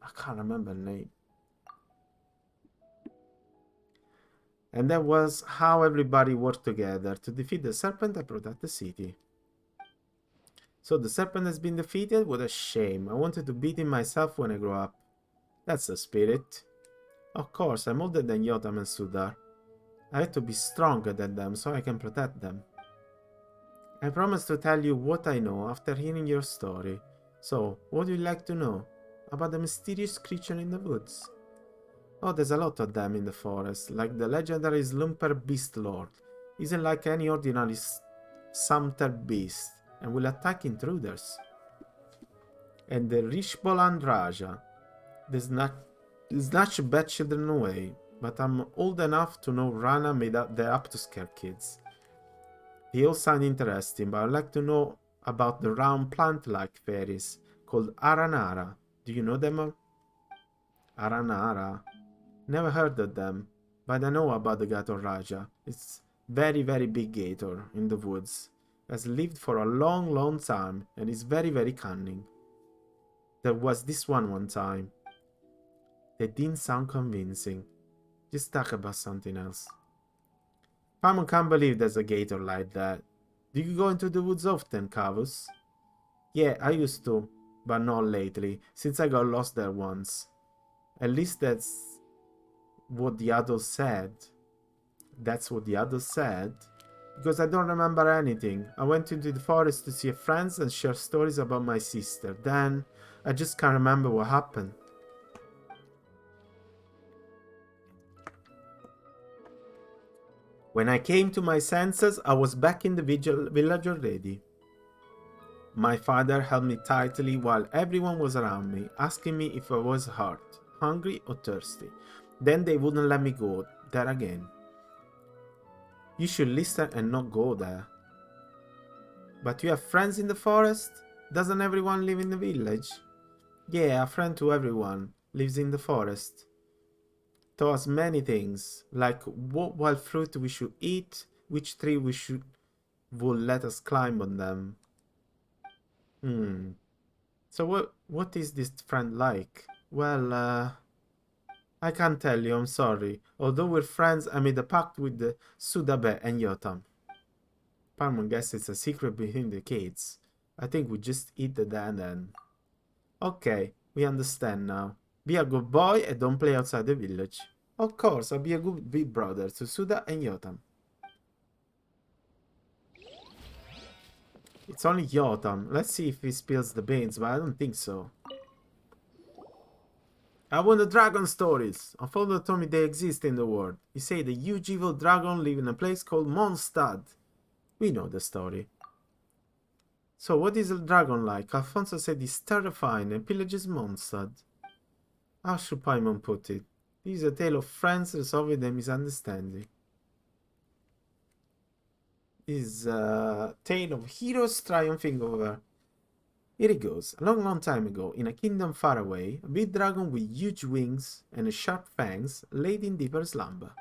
I can't remember the name. And that was how everybody worked together to defeat the serpent and protect the city. So the serpent has been defeated? What a shame. I wanted to beat him myself when I grow up. That's the spirit. Of course, I'm older than Yotam and Sudar. I have to be stronger than them so I can protect them. I promise to tell you what I know after hearing your story. So, what would you like to know? About the mysterious creature in the woods? Oh, there's a lot of them in the forest, like the legendary Slumper Beast Lord. Isn't like any ordinary Sumter beast, and will attack intruders. And the Rishboland Raja. The snatch bad children away, but I'm old enough to know Rana made up they're up to scare kids. They all sound interesting, but I'd like to know about the round plant-like fairies called Aranara. Do you know them? Aranara? Never heard of them, but I know about the Gator Raja. It's very, very big gator in the woods. Has lived for a long, long time and is very, very cunning. There was this one time. That didn't sound convincing. Just talk about something else. Paimon can't believe there's a gator like that. Do you go into the woods often, Kavus? Yeah, I used to, but not lately, since I got lost there once. At least that's what the others said. That's what the others said? Because I don't remember anything. I went into the forest to see friends and share stories about my sister. Then, I just can't remember what happened. When I came to my senses, I was back in the village already. My father held me tightly while everyone was around me, asking me if I was hurt, hungry or thirsty. Then they wouldn't let me go there again. You should listen and not go there. But you have friends in the forest? Doesn't everyone live in the village? Yeah, a friend to everyone lives in the forest. Taught us many things, like what wild fruit we should eat, which tree would let us climb on them. So what is this friend like? Well, I can't tell you, I'm sorry. Although we're friends, I made a pact with the Sudabe and Yotam. Paimon guesses it's a secret between the kids. I think we just eat the then. Okay, we understand now. Be a good boy and don't play outside the village. Of course, I'll be a good big brother to Suda and Yotam. It's only Yotam. Let's see if he spills the beans, but I don't think so. I want the dragon stories. A father told me they exist in the world. He said the huge evil dragon live in a place called Mondstadt. We know the story. So what is a dragon like? Alfonso said he's terrifying and pillages Mondstadt. How should Paimon put it? This is a tale of friends resolving a misunderstanding. This is a tale of heroes triumphing over. Here it goes. A long, long time ago, in a kingdom far away, a big dragon with huge wings and sharp fangs laid in deeper slumber.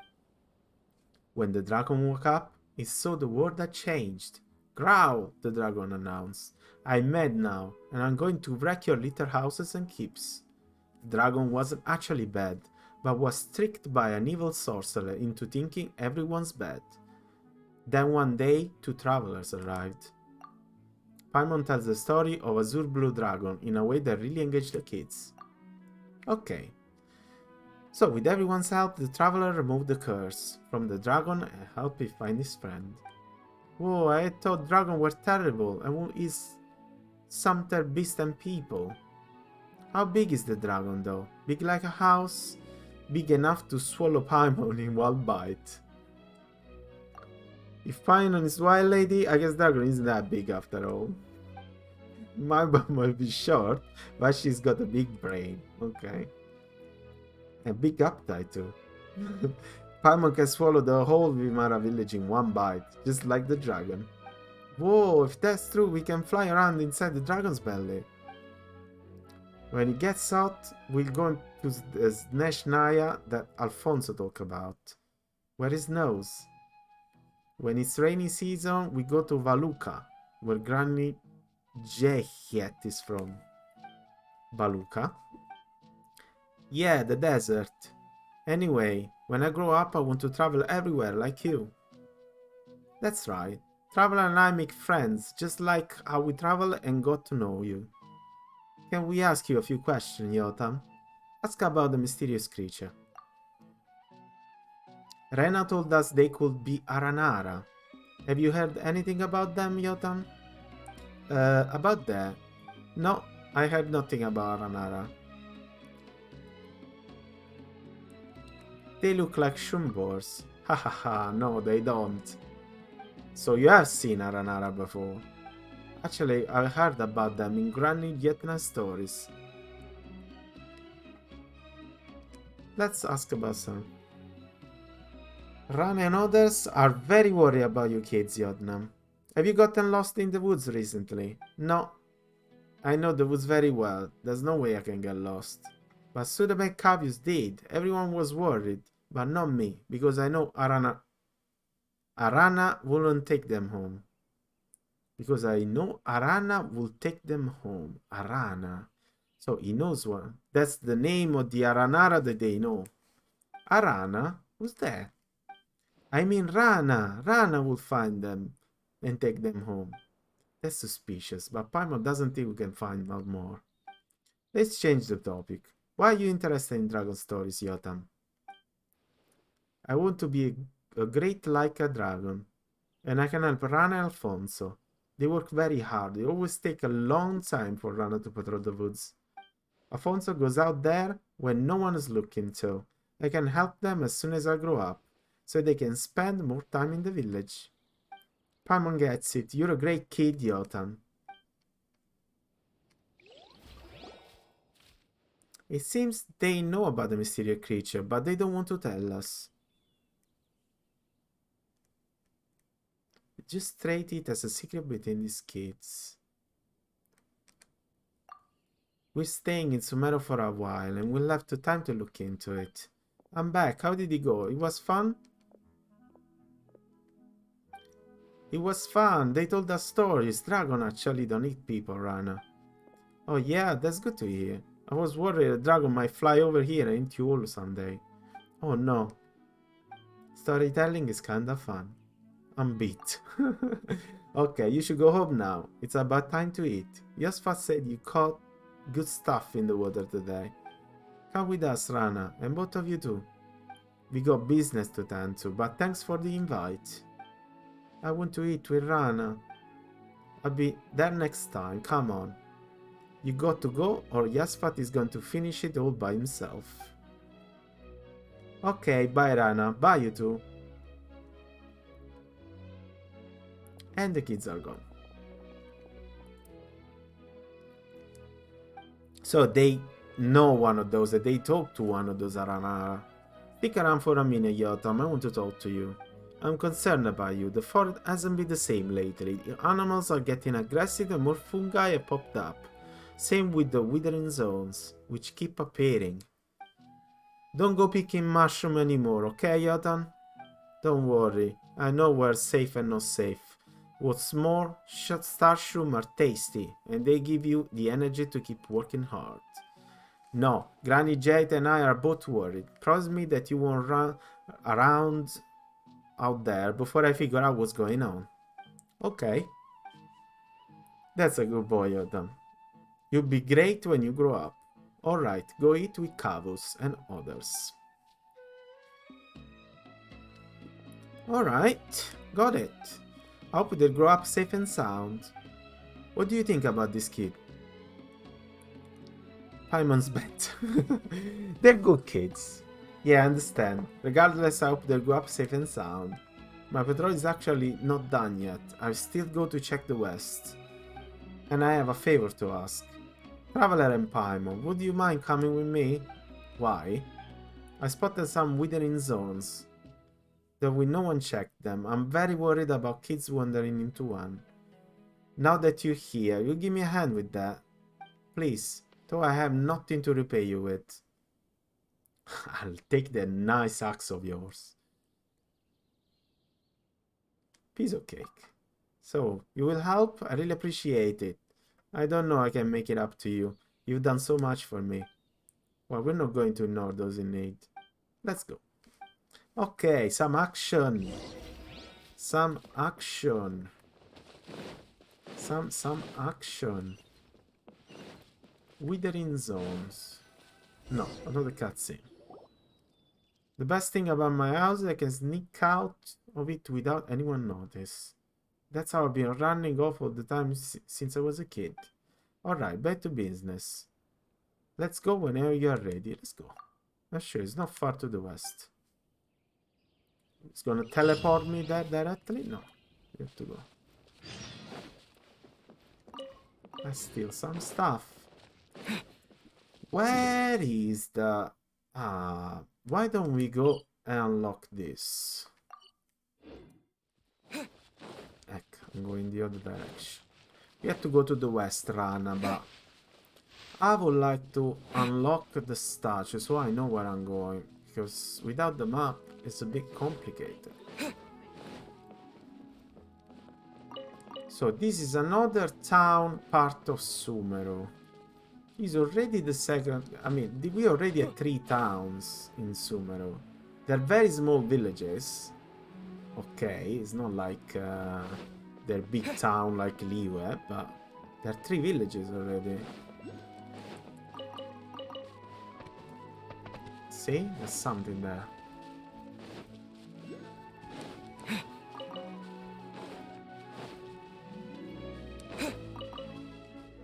When the dragon woke up, he saw the world had changed. Growl, the dragon announced. I'm mad now, and I'm going to wreck your little houses and keeps. The dragon wasn't actually bad, but was tricked by an evil sorcerer into thinking everyone's bad. Then one day, two travelers arrived. Paimon tells the story of Azure Blue Dragon in a way that really engaged the kids. Okay. So, with everyone's help, the traveler removed the curse from the dragon and helped him find his friend. Whoa, I thought dragons were terrible, and who is Sumter beast and people? How big is the dragon though? Big like a house? Big enough to swallow Paimon in one bite. If Paimon is wild lady, I guess dragon isn't that big after all. My bum might be short, but she's got a big brain. Okay. A big appetite too. Paimon can swallow the whole Vimara village in one bite, just like the dragon. Whoa, if that's true, we can fly around inside the dragon's belly. When it gets hot, we'll go to the Snezhnaya that Alfonso talked about, where it snows. When it's rainy season, we go to Valuka, where Granny Jehiet is from. Valuka? Yeah, the desert. Anyway, when I grow up, I want to travel everywhere like you. That's right. Travel and I make friends, just like how we travel and got to know you. Can we ask you a few questions, Yotam? Ask about the mysterious creature. Rena told us they could be Aranara. Have you heard anything about them, Yotam? About that? No, I heard nothing about Aranara. They look like Shumbors. Ha ha ha, no, they don't. So you have seen Aranara before? Actually, I heard about them in Granny Vietnam stories. Let's ask about some. Rana and others are very worried about you kids, Yodnam. Have you gotten lost in the woods recently? No. I know the woods very well. There's no way I can get lost. But Sudame and Cavius did. Everyone was worried. But not me, because I know Arana wouldn't take them home. Because I know Arana will take them home. Arana. So he knows one. That's the name of the Aranara that they know. Arana? Who's that? I mean Rana. Rana will find them and take them home. That's suspicious, but Paimon doesn't think we can find out more. Let's change the topic. Why are you interested in dragon stories, Yotam? I want to be a great like a dragon. And I can help Rana and Alfonso. They work very hard. They always take a long time for Rana to patrol the woods. Alfonso goes out there when no one is looking, so I can help them as soon as I grow up, so they can spend more time in the village. Paimon gets it. You're a great kid, Yotam. It seems they know about the mysterious creature, but they don't want to tell us. Just treat it as a secret between these kids. We're staying in Sumeru for a while, and we'll have the time to look into it. I'm back. How did it go? It was fun? It was fun. They told us stories. Dragon actually don't eat people, Rana. Oh yeah, that's good to hear. I was worried a dragon might fly over here and eat you all someday. Oh no. Storytelling is kinda fun. I'm beat. Okay, you should go home now. It's about time to eat. Yosfa said you caught good stuff in the water today. Come with us, Rana, and both of you too. We got business to tend to, but thanks for the invite. I want to eat with Rana. I'll be there next time, come on. You got to go, or Yasfat is going to finish it all by himself. Okay, bye Rana, bye you two. And the kids are gone. So they know one of those, that they talk to one of those Aranara. Stick around for a minute, Yotam, I want to talk to you. I'm concerned about you. The forest hasn't been the same lately. The animals are getting aggressive and more fungi have popped up. Same with the withering zones, which keep appearing. Don't go picking mushroom anymore, okay, Yotam? Don't worry, I know where's safe and not safe. What's more, starshroom are tasty, and they give you the energy to keep working hard. No, Granny Jade and I are both worried. Promise me that you won't run around out there before I figure out what's going on. Okay. That's a good boy, Yotam. You'll be great when you grow up. Alright, go eat with Kavus and others. Alright, got it. I hope they'll grow up safe and sound. What do you think about this kid? Paimon's bet. They're good kids. Yeah, I understand. Regardless, I hope they'll grow up safe and sound. My patrol is actually not done yet. I still go to check the west. And I have a favor to ask. Traveler and Paimon, would you mind coming with me? Why? I spotted some withering zones. Though no one checked them, I'm very worried about kids wandering into one. Now that you're here, you'll give me a hand with that. Please. Though I have nothing to repay you with. I'll take that nice axe of yours. Piece of cake. So, you will help? I really appreciate it. I don't know I can make it up to you. You've done so much for me. Well, we're not going to ignore those in need. Let's go. Okay, some action. Some action. Some action. Withering zones. No, another cutscene. The best thing about my house is I can sneak out of it without anyone notice. That's how I've been running off all the time since I was a kid. Alright, back to business. Let's go whenever you are ready. Let's go. Not sure, it's not far to the west. It's gonna teleport me there directly? No. You have to go. Let's steal some stuff. Where is the... why don't we go and unlock this? Heck, I'm going the other direction. We have to go to the west, Rana, but... I would like to unlock the statue so I know where I'm going. Because without the map, it's a bit complicated. So this is another town part of Sumeru. Is already the second... I mean, we already have 3 towns in Sumeru. They're very small villages. Okay, it's not like they're big town like Liyue, but there are 3 villages already. See? There's something there.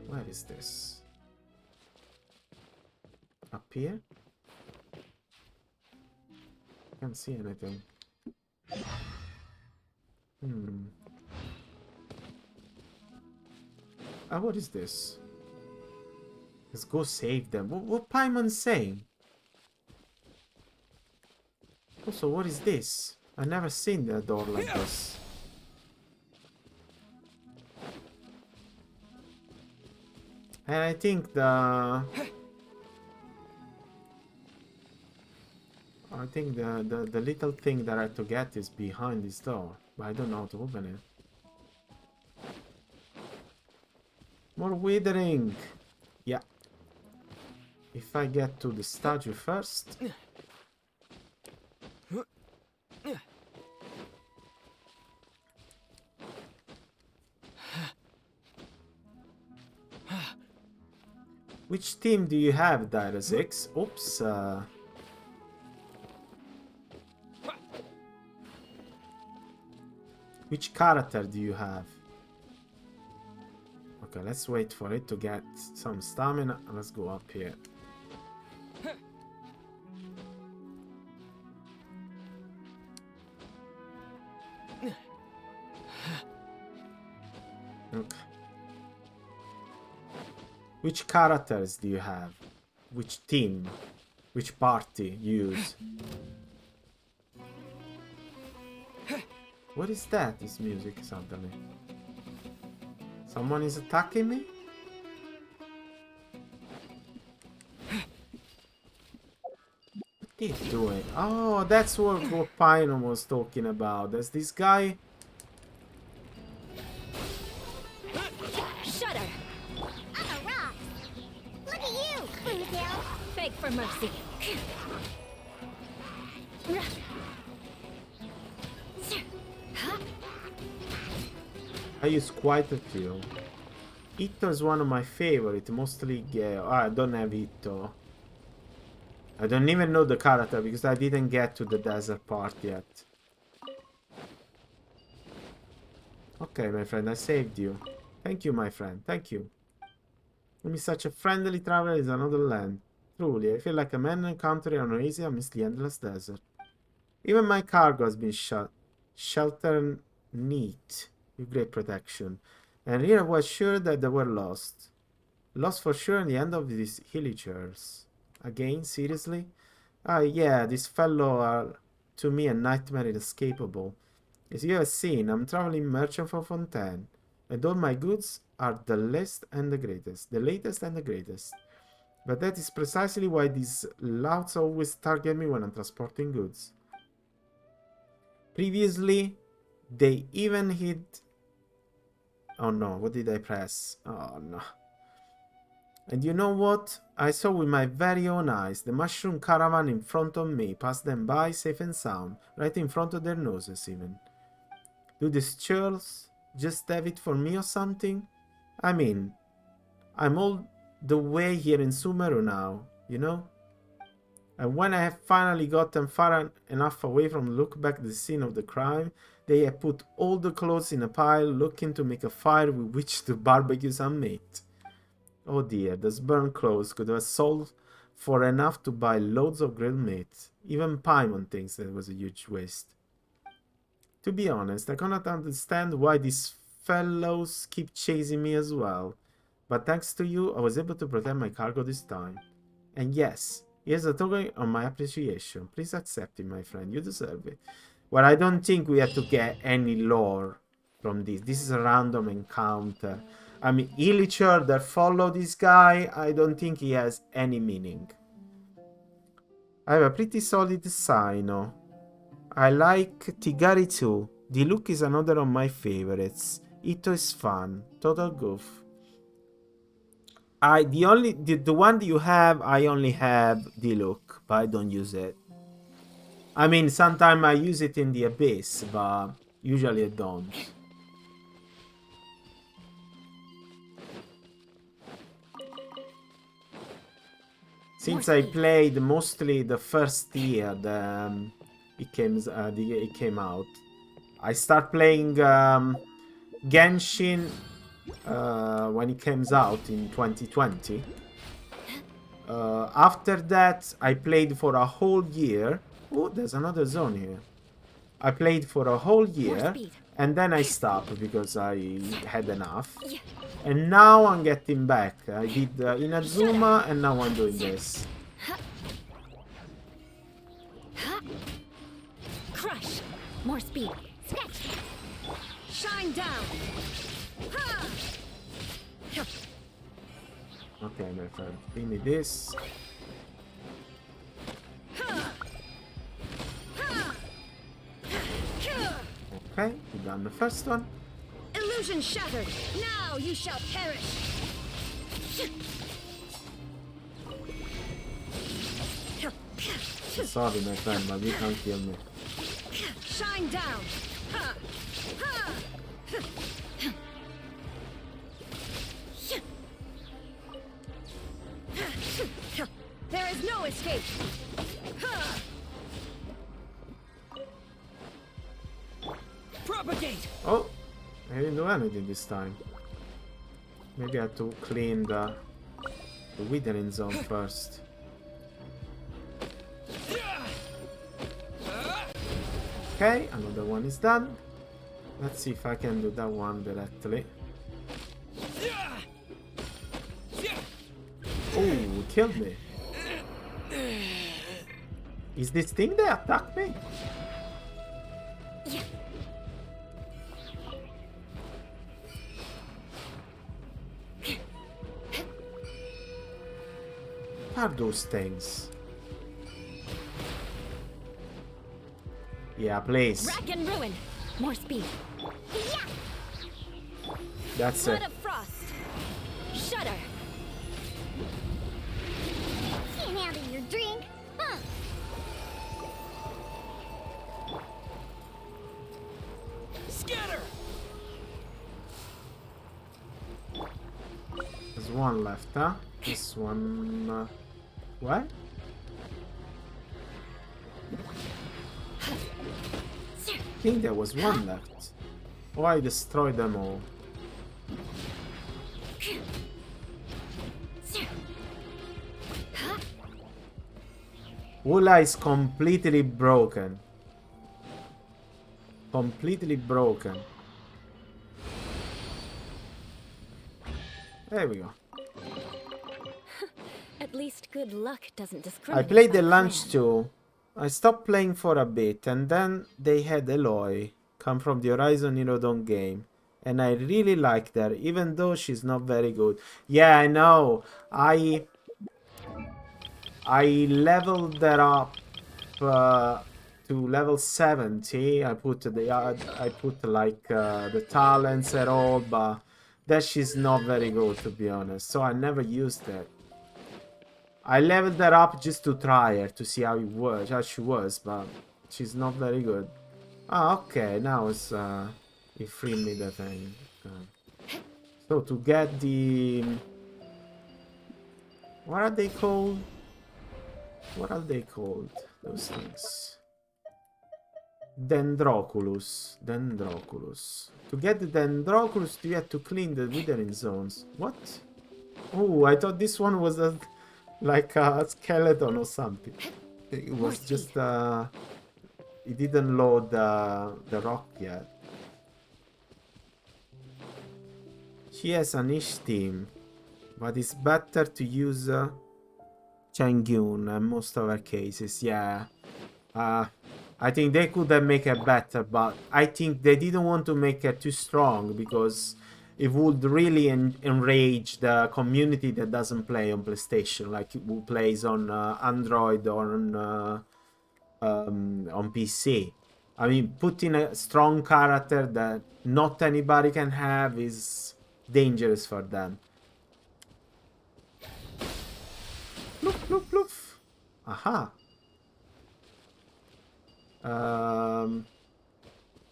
Where is this? Up here? Can't see anything. What is this? Let's go save them. What Paimon's saying? Also, what is this? I've never seen a door like this. And I think the little thing that I have to get is behind this door, but I don't know how to open it. More withering. Yeah. If I get to the statue first. Which team do you have, Dyrasix? Oops. Which character do you have? Okay, let's wait for it to get some stamina. Let's go up here. Okay. Which characters do you have? Which team? Which party you use? What is that, this music suddenly? Someone is attacking me? What are you doing? Oh, that's what Pino was talking about. There's this guy. Shut her! I'm a rock. Look at you, Boozle. Beg for mercy. I use quite a few. Itto is one of my favorite, mostly gay. Oh, I don't have Itto. I don't even know the character because I didn't get to the desert part yet. Okay, my friend, I saved you. Thank you, my friend. Thank you. To me, such a friendly traveler is another land. Truly, I feel like a man in a country on oasis amidst the endless desert. Even my cargo has been sheltered neat, with great protection. And here I was sure that they were lost. Lost for sure in the end of these villagers. Again, seriously? Ah, yeah, these fellow are, to me, a nightmare inescapable. As you have seen, I'm traveling merchant for Fontaine, and all my goods are the latest and the greatest. But that is precisely why these louts always target me when I'm transporting goods. Previously, they even hit... Oh no, what did I press? Oh no. And you know what? I saw with my very own eyes the mushroom caravan in front of me pass them by safe and sound, right in front of their noses even. Do these churls just have it for me or something? I mean, I'm all the way here in Sumeru now, you know? And when I have finally gotten far enough away from look back the scene of the crime, they have put all the clothes in a pile looking to make a fire with which to barbecue some meat. Oh dear, those burnt clothes could have sold for enough to buy loads of grilled meat. Even Paimon thinks that was a huge waste. To be honest, I cannot understand why these fellows keep chasing me as well. But thanks to you, I was able to protect my cargo this time. And yes, here's a token of my appreciation. Please accept it, my friend. You deserve it. Well, I don't think we have to get any lore from this. This is a random encounter. I mean, Illicher that followed this guy, I don't think he has any meaning. I have a pretty solid Sino. I like Tigari too. Diluc is another of my favorites. Ito is fun. Total goof. The one that you have, I only have Diluc, but I don't use it. I mean, sometimes I use it in the Abyss, but usually I don't. Since I played mostly the first year it came out, I start playing Genshin when it comes out in 2020. After that, I played for a whole year. Oh, there's another zone here. I played for a whole year, and then I stopped because I had enough. And now I'm getting back. I did Inazuma, and now I'm doing this. Crush! More speed. Shine down! Okay, my friend. Give me this. Okay, we done the first one. Illusion shattered. Now you shall perish. Sorry, my friend, but you can't kill me. Shine down. There is no escape. Propagate! Oh, I didn't do anything this time. Maybe I have to clean the withering zone first. Okay, another one is done. Let's see if I can do that one directly. Oh, killed me. Is this thing that attacked me? What are those things? Yeah, please. Rack and ruin. More speed. That's it. Blood of frost. Shudder. Can't handle your drink, huh? Scatter. There's one left, huh? This one... what? I think there was one left. Oh, I destroyed them all. Ula is completely broken. Completely broken. There we go. At least good luck doesn't I discriminate. played the by lunch clan. too. I stopped playing for a bit, and then they had Eloy come from the Horizon Zero Dawn game, and I really liked her, even though she's not very good. Yeah, I know. I leveled that up to level 70. I put like the talents at all, but that she's not very good, to be honest. So I never used that. I leveled her up just to try her to see how it was, how she was, but she's not very good. Ah, okay, now it's it freed me the thing. Okay. So to get the, what are they called? What are they called? Those things. Dendroculus. Dendroculus. To get the Dendroculus, you have to clean the withering zones. What? Oh, I thought this one was a, like a skeleton or something. It was just it didn't load the rock yet. She has a niche team, but it's better to use Changyun in most of her cases. Yeah. I think they could have made it better, but I think they didn't want to make it too strong because it would really enrage the community that doesn't play on PlayStation, like who plays on Android or on PC. I mean, putting a strong character that not anybody can have is dangerous for them. Ploof, ploof, ploof. Aha.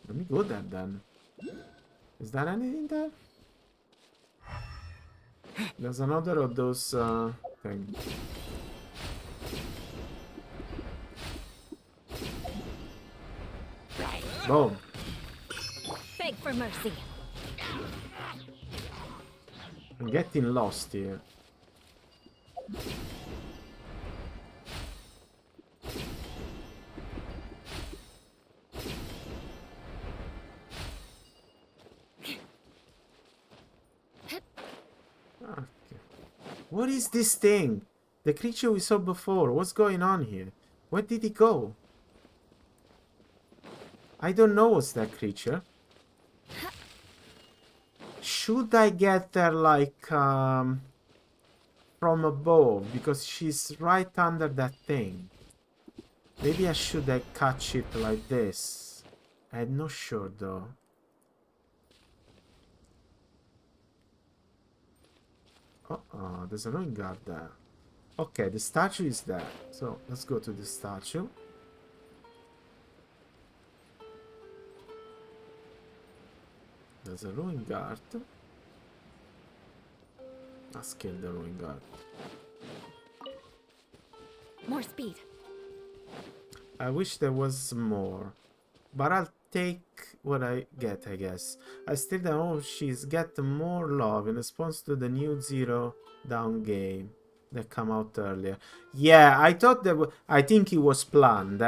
Let me go there then. Is there anything there? There's another of those things. Boom. Beg for mercy. I'm getting lost here. Okay. What is this thing? The creature we saw before. What's going on here? Where did it go? I don't know what's that creature. Should I get there like from above? Because she's right under that thing. Maybe I should catch it like this. I'm not sure though. Uh-oh, there's a ruin guard there. Okay, the statue is there. So let's go to the statue. There's a ruin guard. Let's kill the ruin guard. More speed. I wish there was more. But I'll take what I get, I guess. I still don't know if she's get more love in response to the new Zero Down game that come out earlier. Yeah, I thought that I think it was planned.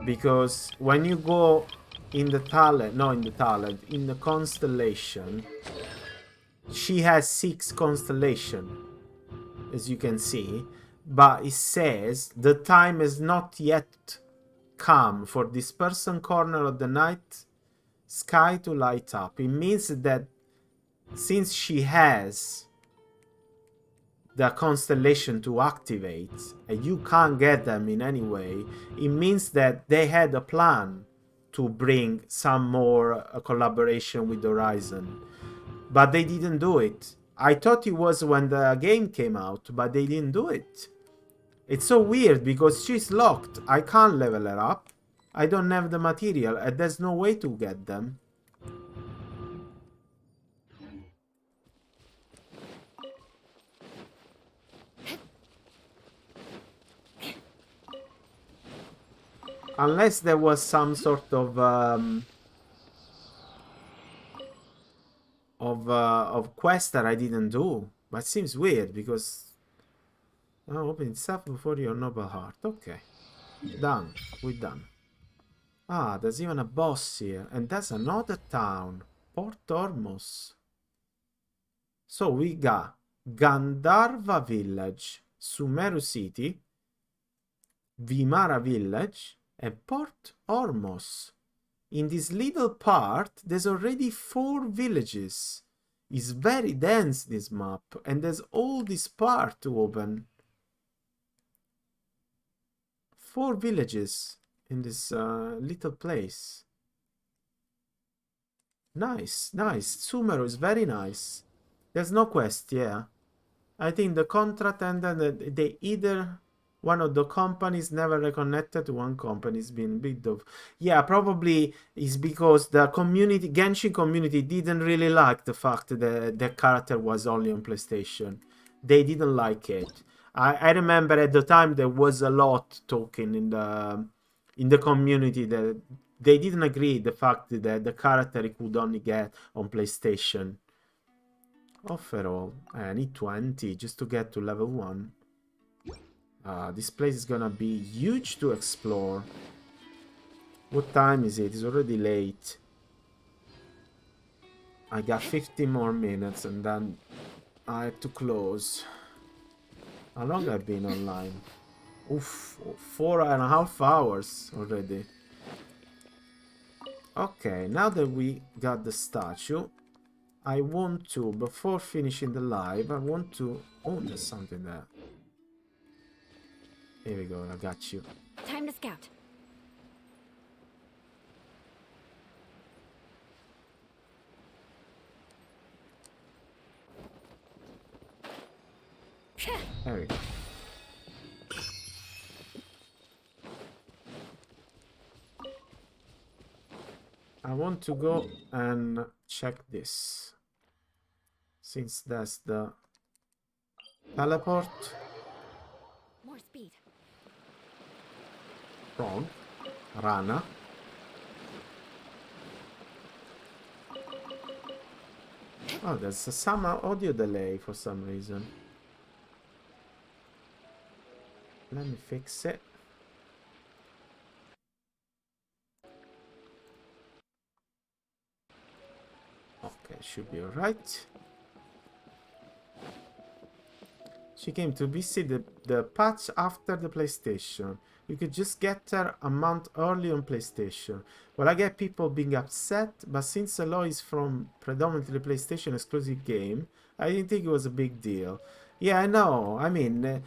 Because when you go in the talent, not in the talent, in the constellation, she has 6 constellation, as you can see. But it says the time has not yet come for this person corner of the night sky to light up. It means that since she has the constellation to activate and you can't get them in any way, it means that they had a plan to bring some more collaboration with Horizon, but they didn't do it. I thought it was when the game came out, but they didn't do it. It's so weird because she's locked. I can't level her up. I don't have the material and there's no way to get them. Unless there was some sort of quest that I didn't do. But it seems weird because open itself before your noble heart. Okay. Done. We're done. Ah, there's even a boss here. And there's another town. Port Ormos. So we got Gandharva Village, Sumeru City, Vimara Village, and Port Ormos. In this little part, there's already 4 villages. It's very dense, this map. And there's all this part to open. 4 villages in this little place. Nice, nice. Sumeru is very nice. There's no quest, yeah. I think the contract ended. They either one of the companies never reconnected to one company is being big of. Yeah, probably is because the community, Genshin community, didn't really like the fact that the character was only on PlayStation. They didn't like it. I remember at the time there was a lot talking in the community that they didn't agree the fact that the character could only get on PlayStation. Overall, I need 20 just to get to level 1. This place is gonna be huge to explore. What time is it? It's already late. I got 50 more minutes and then I have to close. How long have I been online? Oof, 4.5 hours already. Okay, now that we got the statue, I want to, before finishing the live, I want to... Oh, there's something there. Here we go, I got you. Time to scout. There we go. I want to go and check this. Since that's the teleport. More speed. Wrong. Rana. Oh, there's some audio delay for some reason. Let me fix it. Okay, should be alright. She came to visit the patch after the PlayStation. You could just get her a month early on PlayStation. Well, I get people being upset, but since the law is from predominantly PlayStation exclusive game, I didn't think it was a big deal. Yeah, I know. I mean,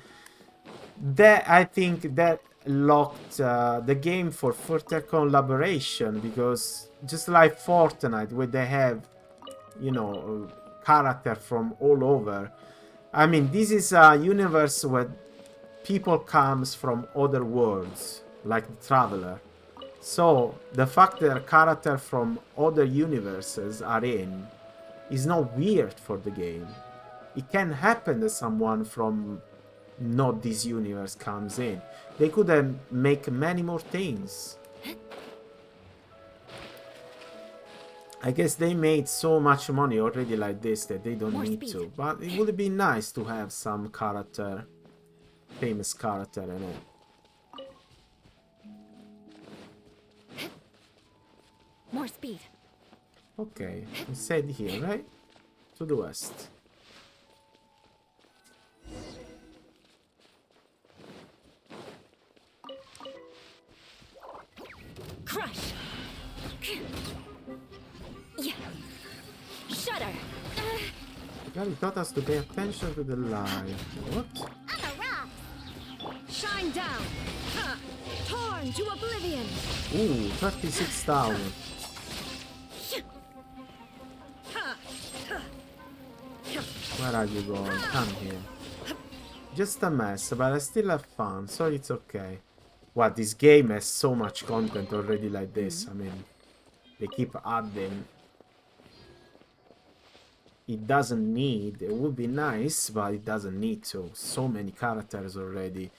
I think that locked the game for further collaboration, because just like Fortnite, where they have, you know, character from all over. I mean, this is a universe where people comes from other worlds, like the Traveler. So the fact that characters from other universes are in is not weird for the game. It can happen that someone from not this universe comes in. They could make many more things. I guess they made so much money already like this that they don't need to. But it would be nice to have some character, famous character in it. More speed. Okay, we said here, right? To the west. Crush. Yeah. Shudder. God, he taught us to pay attention to the lie. What? Shine down. Ha! Torn to oblivion. Ooh, 36,000. Where are you going? Come here. Just a mess, but I still have fun, so it's okay. What, this game has so much content already like this. I mean, they keep adding. It doesn't need, it would be nice, but it doesn't need to. So many characters already.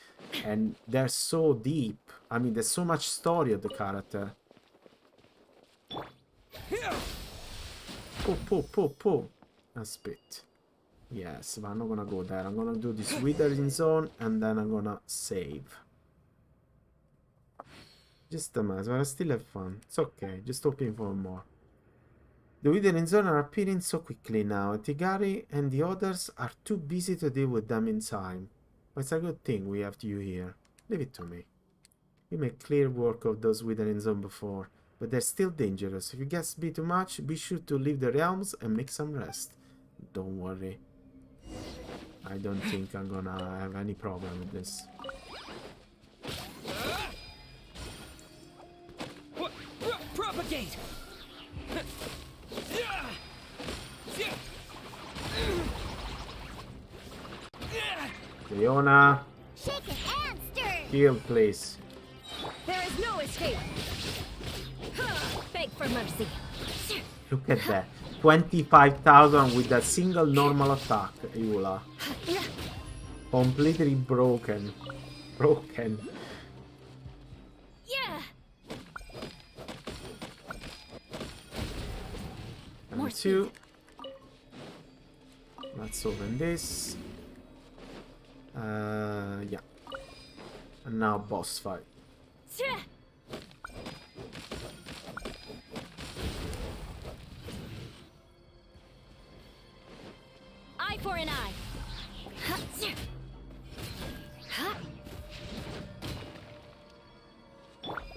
And they're so deep. I mean, there's so much story of the character. Pull. A spit. Yes, but I'm not gonna go there. I'm gonna do this withering zone and then I'm gonna save. Just a mess, but I still have fun. It's okay, just hoping for more. The withering zone are appearing so quickly now. Tigari and the others are too busy to deal with them in time. But it's a good thing we have you here. Leave it to me. We made clear work of those withering zone before, but they're still dangerous. If you get be too much, be sure to leave the realms and make some rest. Don't worry. I don't think I'm gonna have any problem with this. gate. Leona, Shake it and stir. heal, please. There is no escape. Beg for mercy. Look at that. 25,000 with a single normal attack, Eula. Completely broken. Broken. Yeah. And two. Let's open this. Yeah. And now boss fight. Eye for an eye.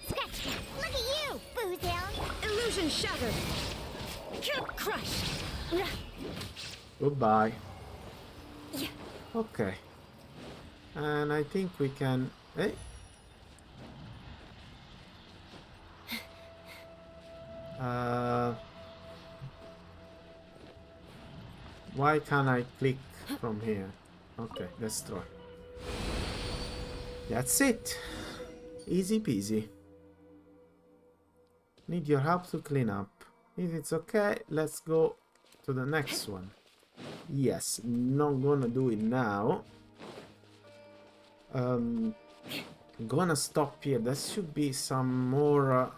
Scratch that. Look at you, Boozle. Illusion shattered. Crushed. Goodbye. Okay. And I think we can... Hey. Why can't I click from here? Okay, destroy. That's it. Easy peasy. Need your help to clean up. If it's okay, let's go to the next one. Yes, not gonna do it now. Gonna stop here. There should be some more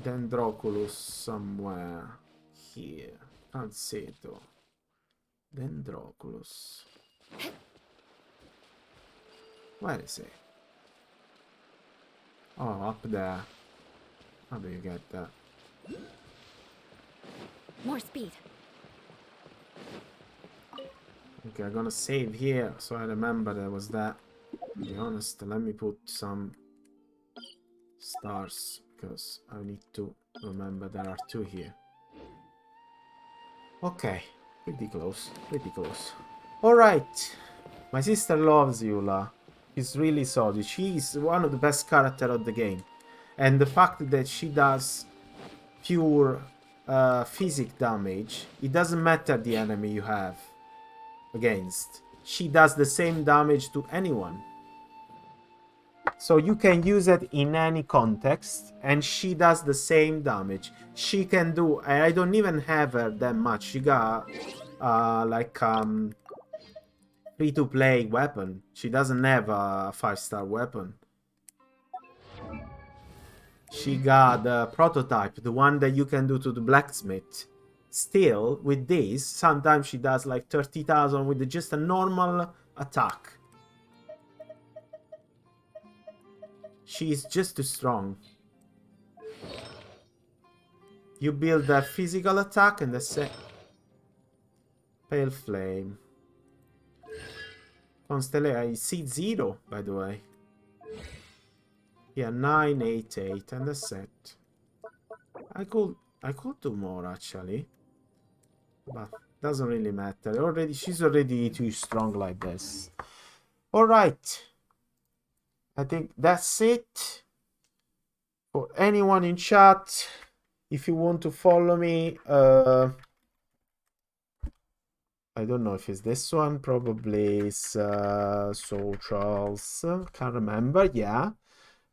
Dendroculus somewhere here. Can't see it though. Dendroculus. Where is it? Oh, up there. How do you get that? More speed. Okay, I'm gonna save here so I remember there was that. To be honest, let me put some stars because I need to remember there are 2 here. Okay, pretty close, pretty close. Alright, my sister loves Eula. She's really solid. She is one of the best characters of the game. And the fact that she does pure physic damage, it doesn't matter the enemy you have against. She does the same damage to anyone. So you can use it in any context, and she does the same damage. She can do, I don't even have her that much. She got like free-to-play weapon. She doesn't have a 5-star weapon. She got the prototype, the one that you can do to the blacksmith. Still, with this, sometimes she does like 30,000 with just a normal attack. She is just too strong. You build a physical attack and that's it. Pale Flame. Constellation, I see 0, by the way. Yeah, 9, 8, 8, and that's it. I could do more actually. But doesn't really matter. She's already too strong like this. Alright. I think that's it. For anyone in chat, if you want to follow me, I don't know if it's this one. Probably it's socials. Can't remember. Yeah.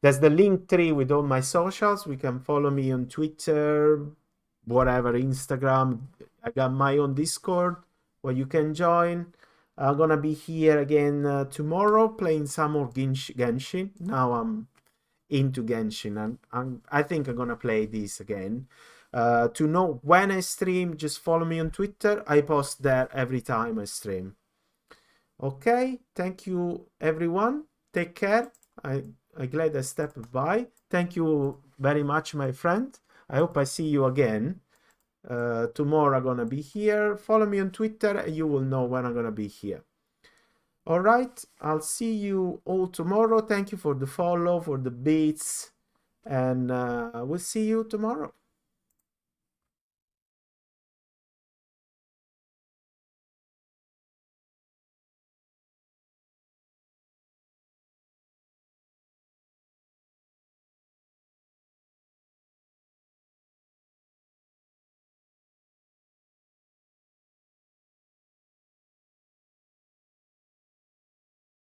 There's the link tree with all my socials. We can follow me on Twitter, whatever, Instagram. I got my own Discord where you can join. I'm gonna be here again tomorrow playing some more Genshin. Now I'm into Genshin, and I think I'm gonna play this again. To know when I stream, just follow me on Twitter. I post there every time I stream. Okay, thank you everyone. Take care. I'm glad I stepped by. Thank you very much, my friend. I hope I see you again. Tomorrow I'm gonna be here. Follow me on Twitter and you will know when I'm gonna be here. All right, I'll see you all tomorrow. Thank you for the follow, for the beats, and we'll see you tomorrow.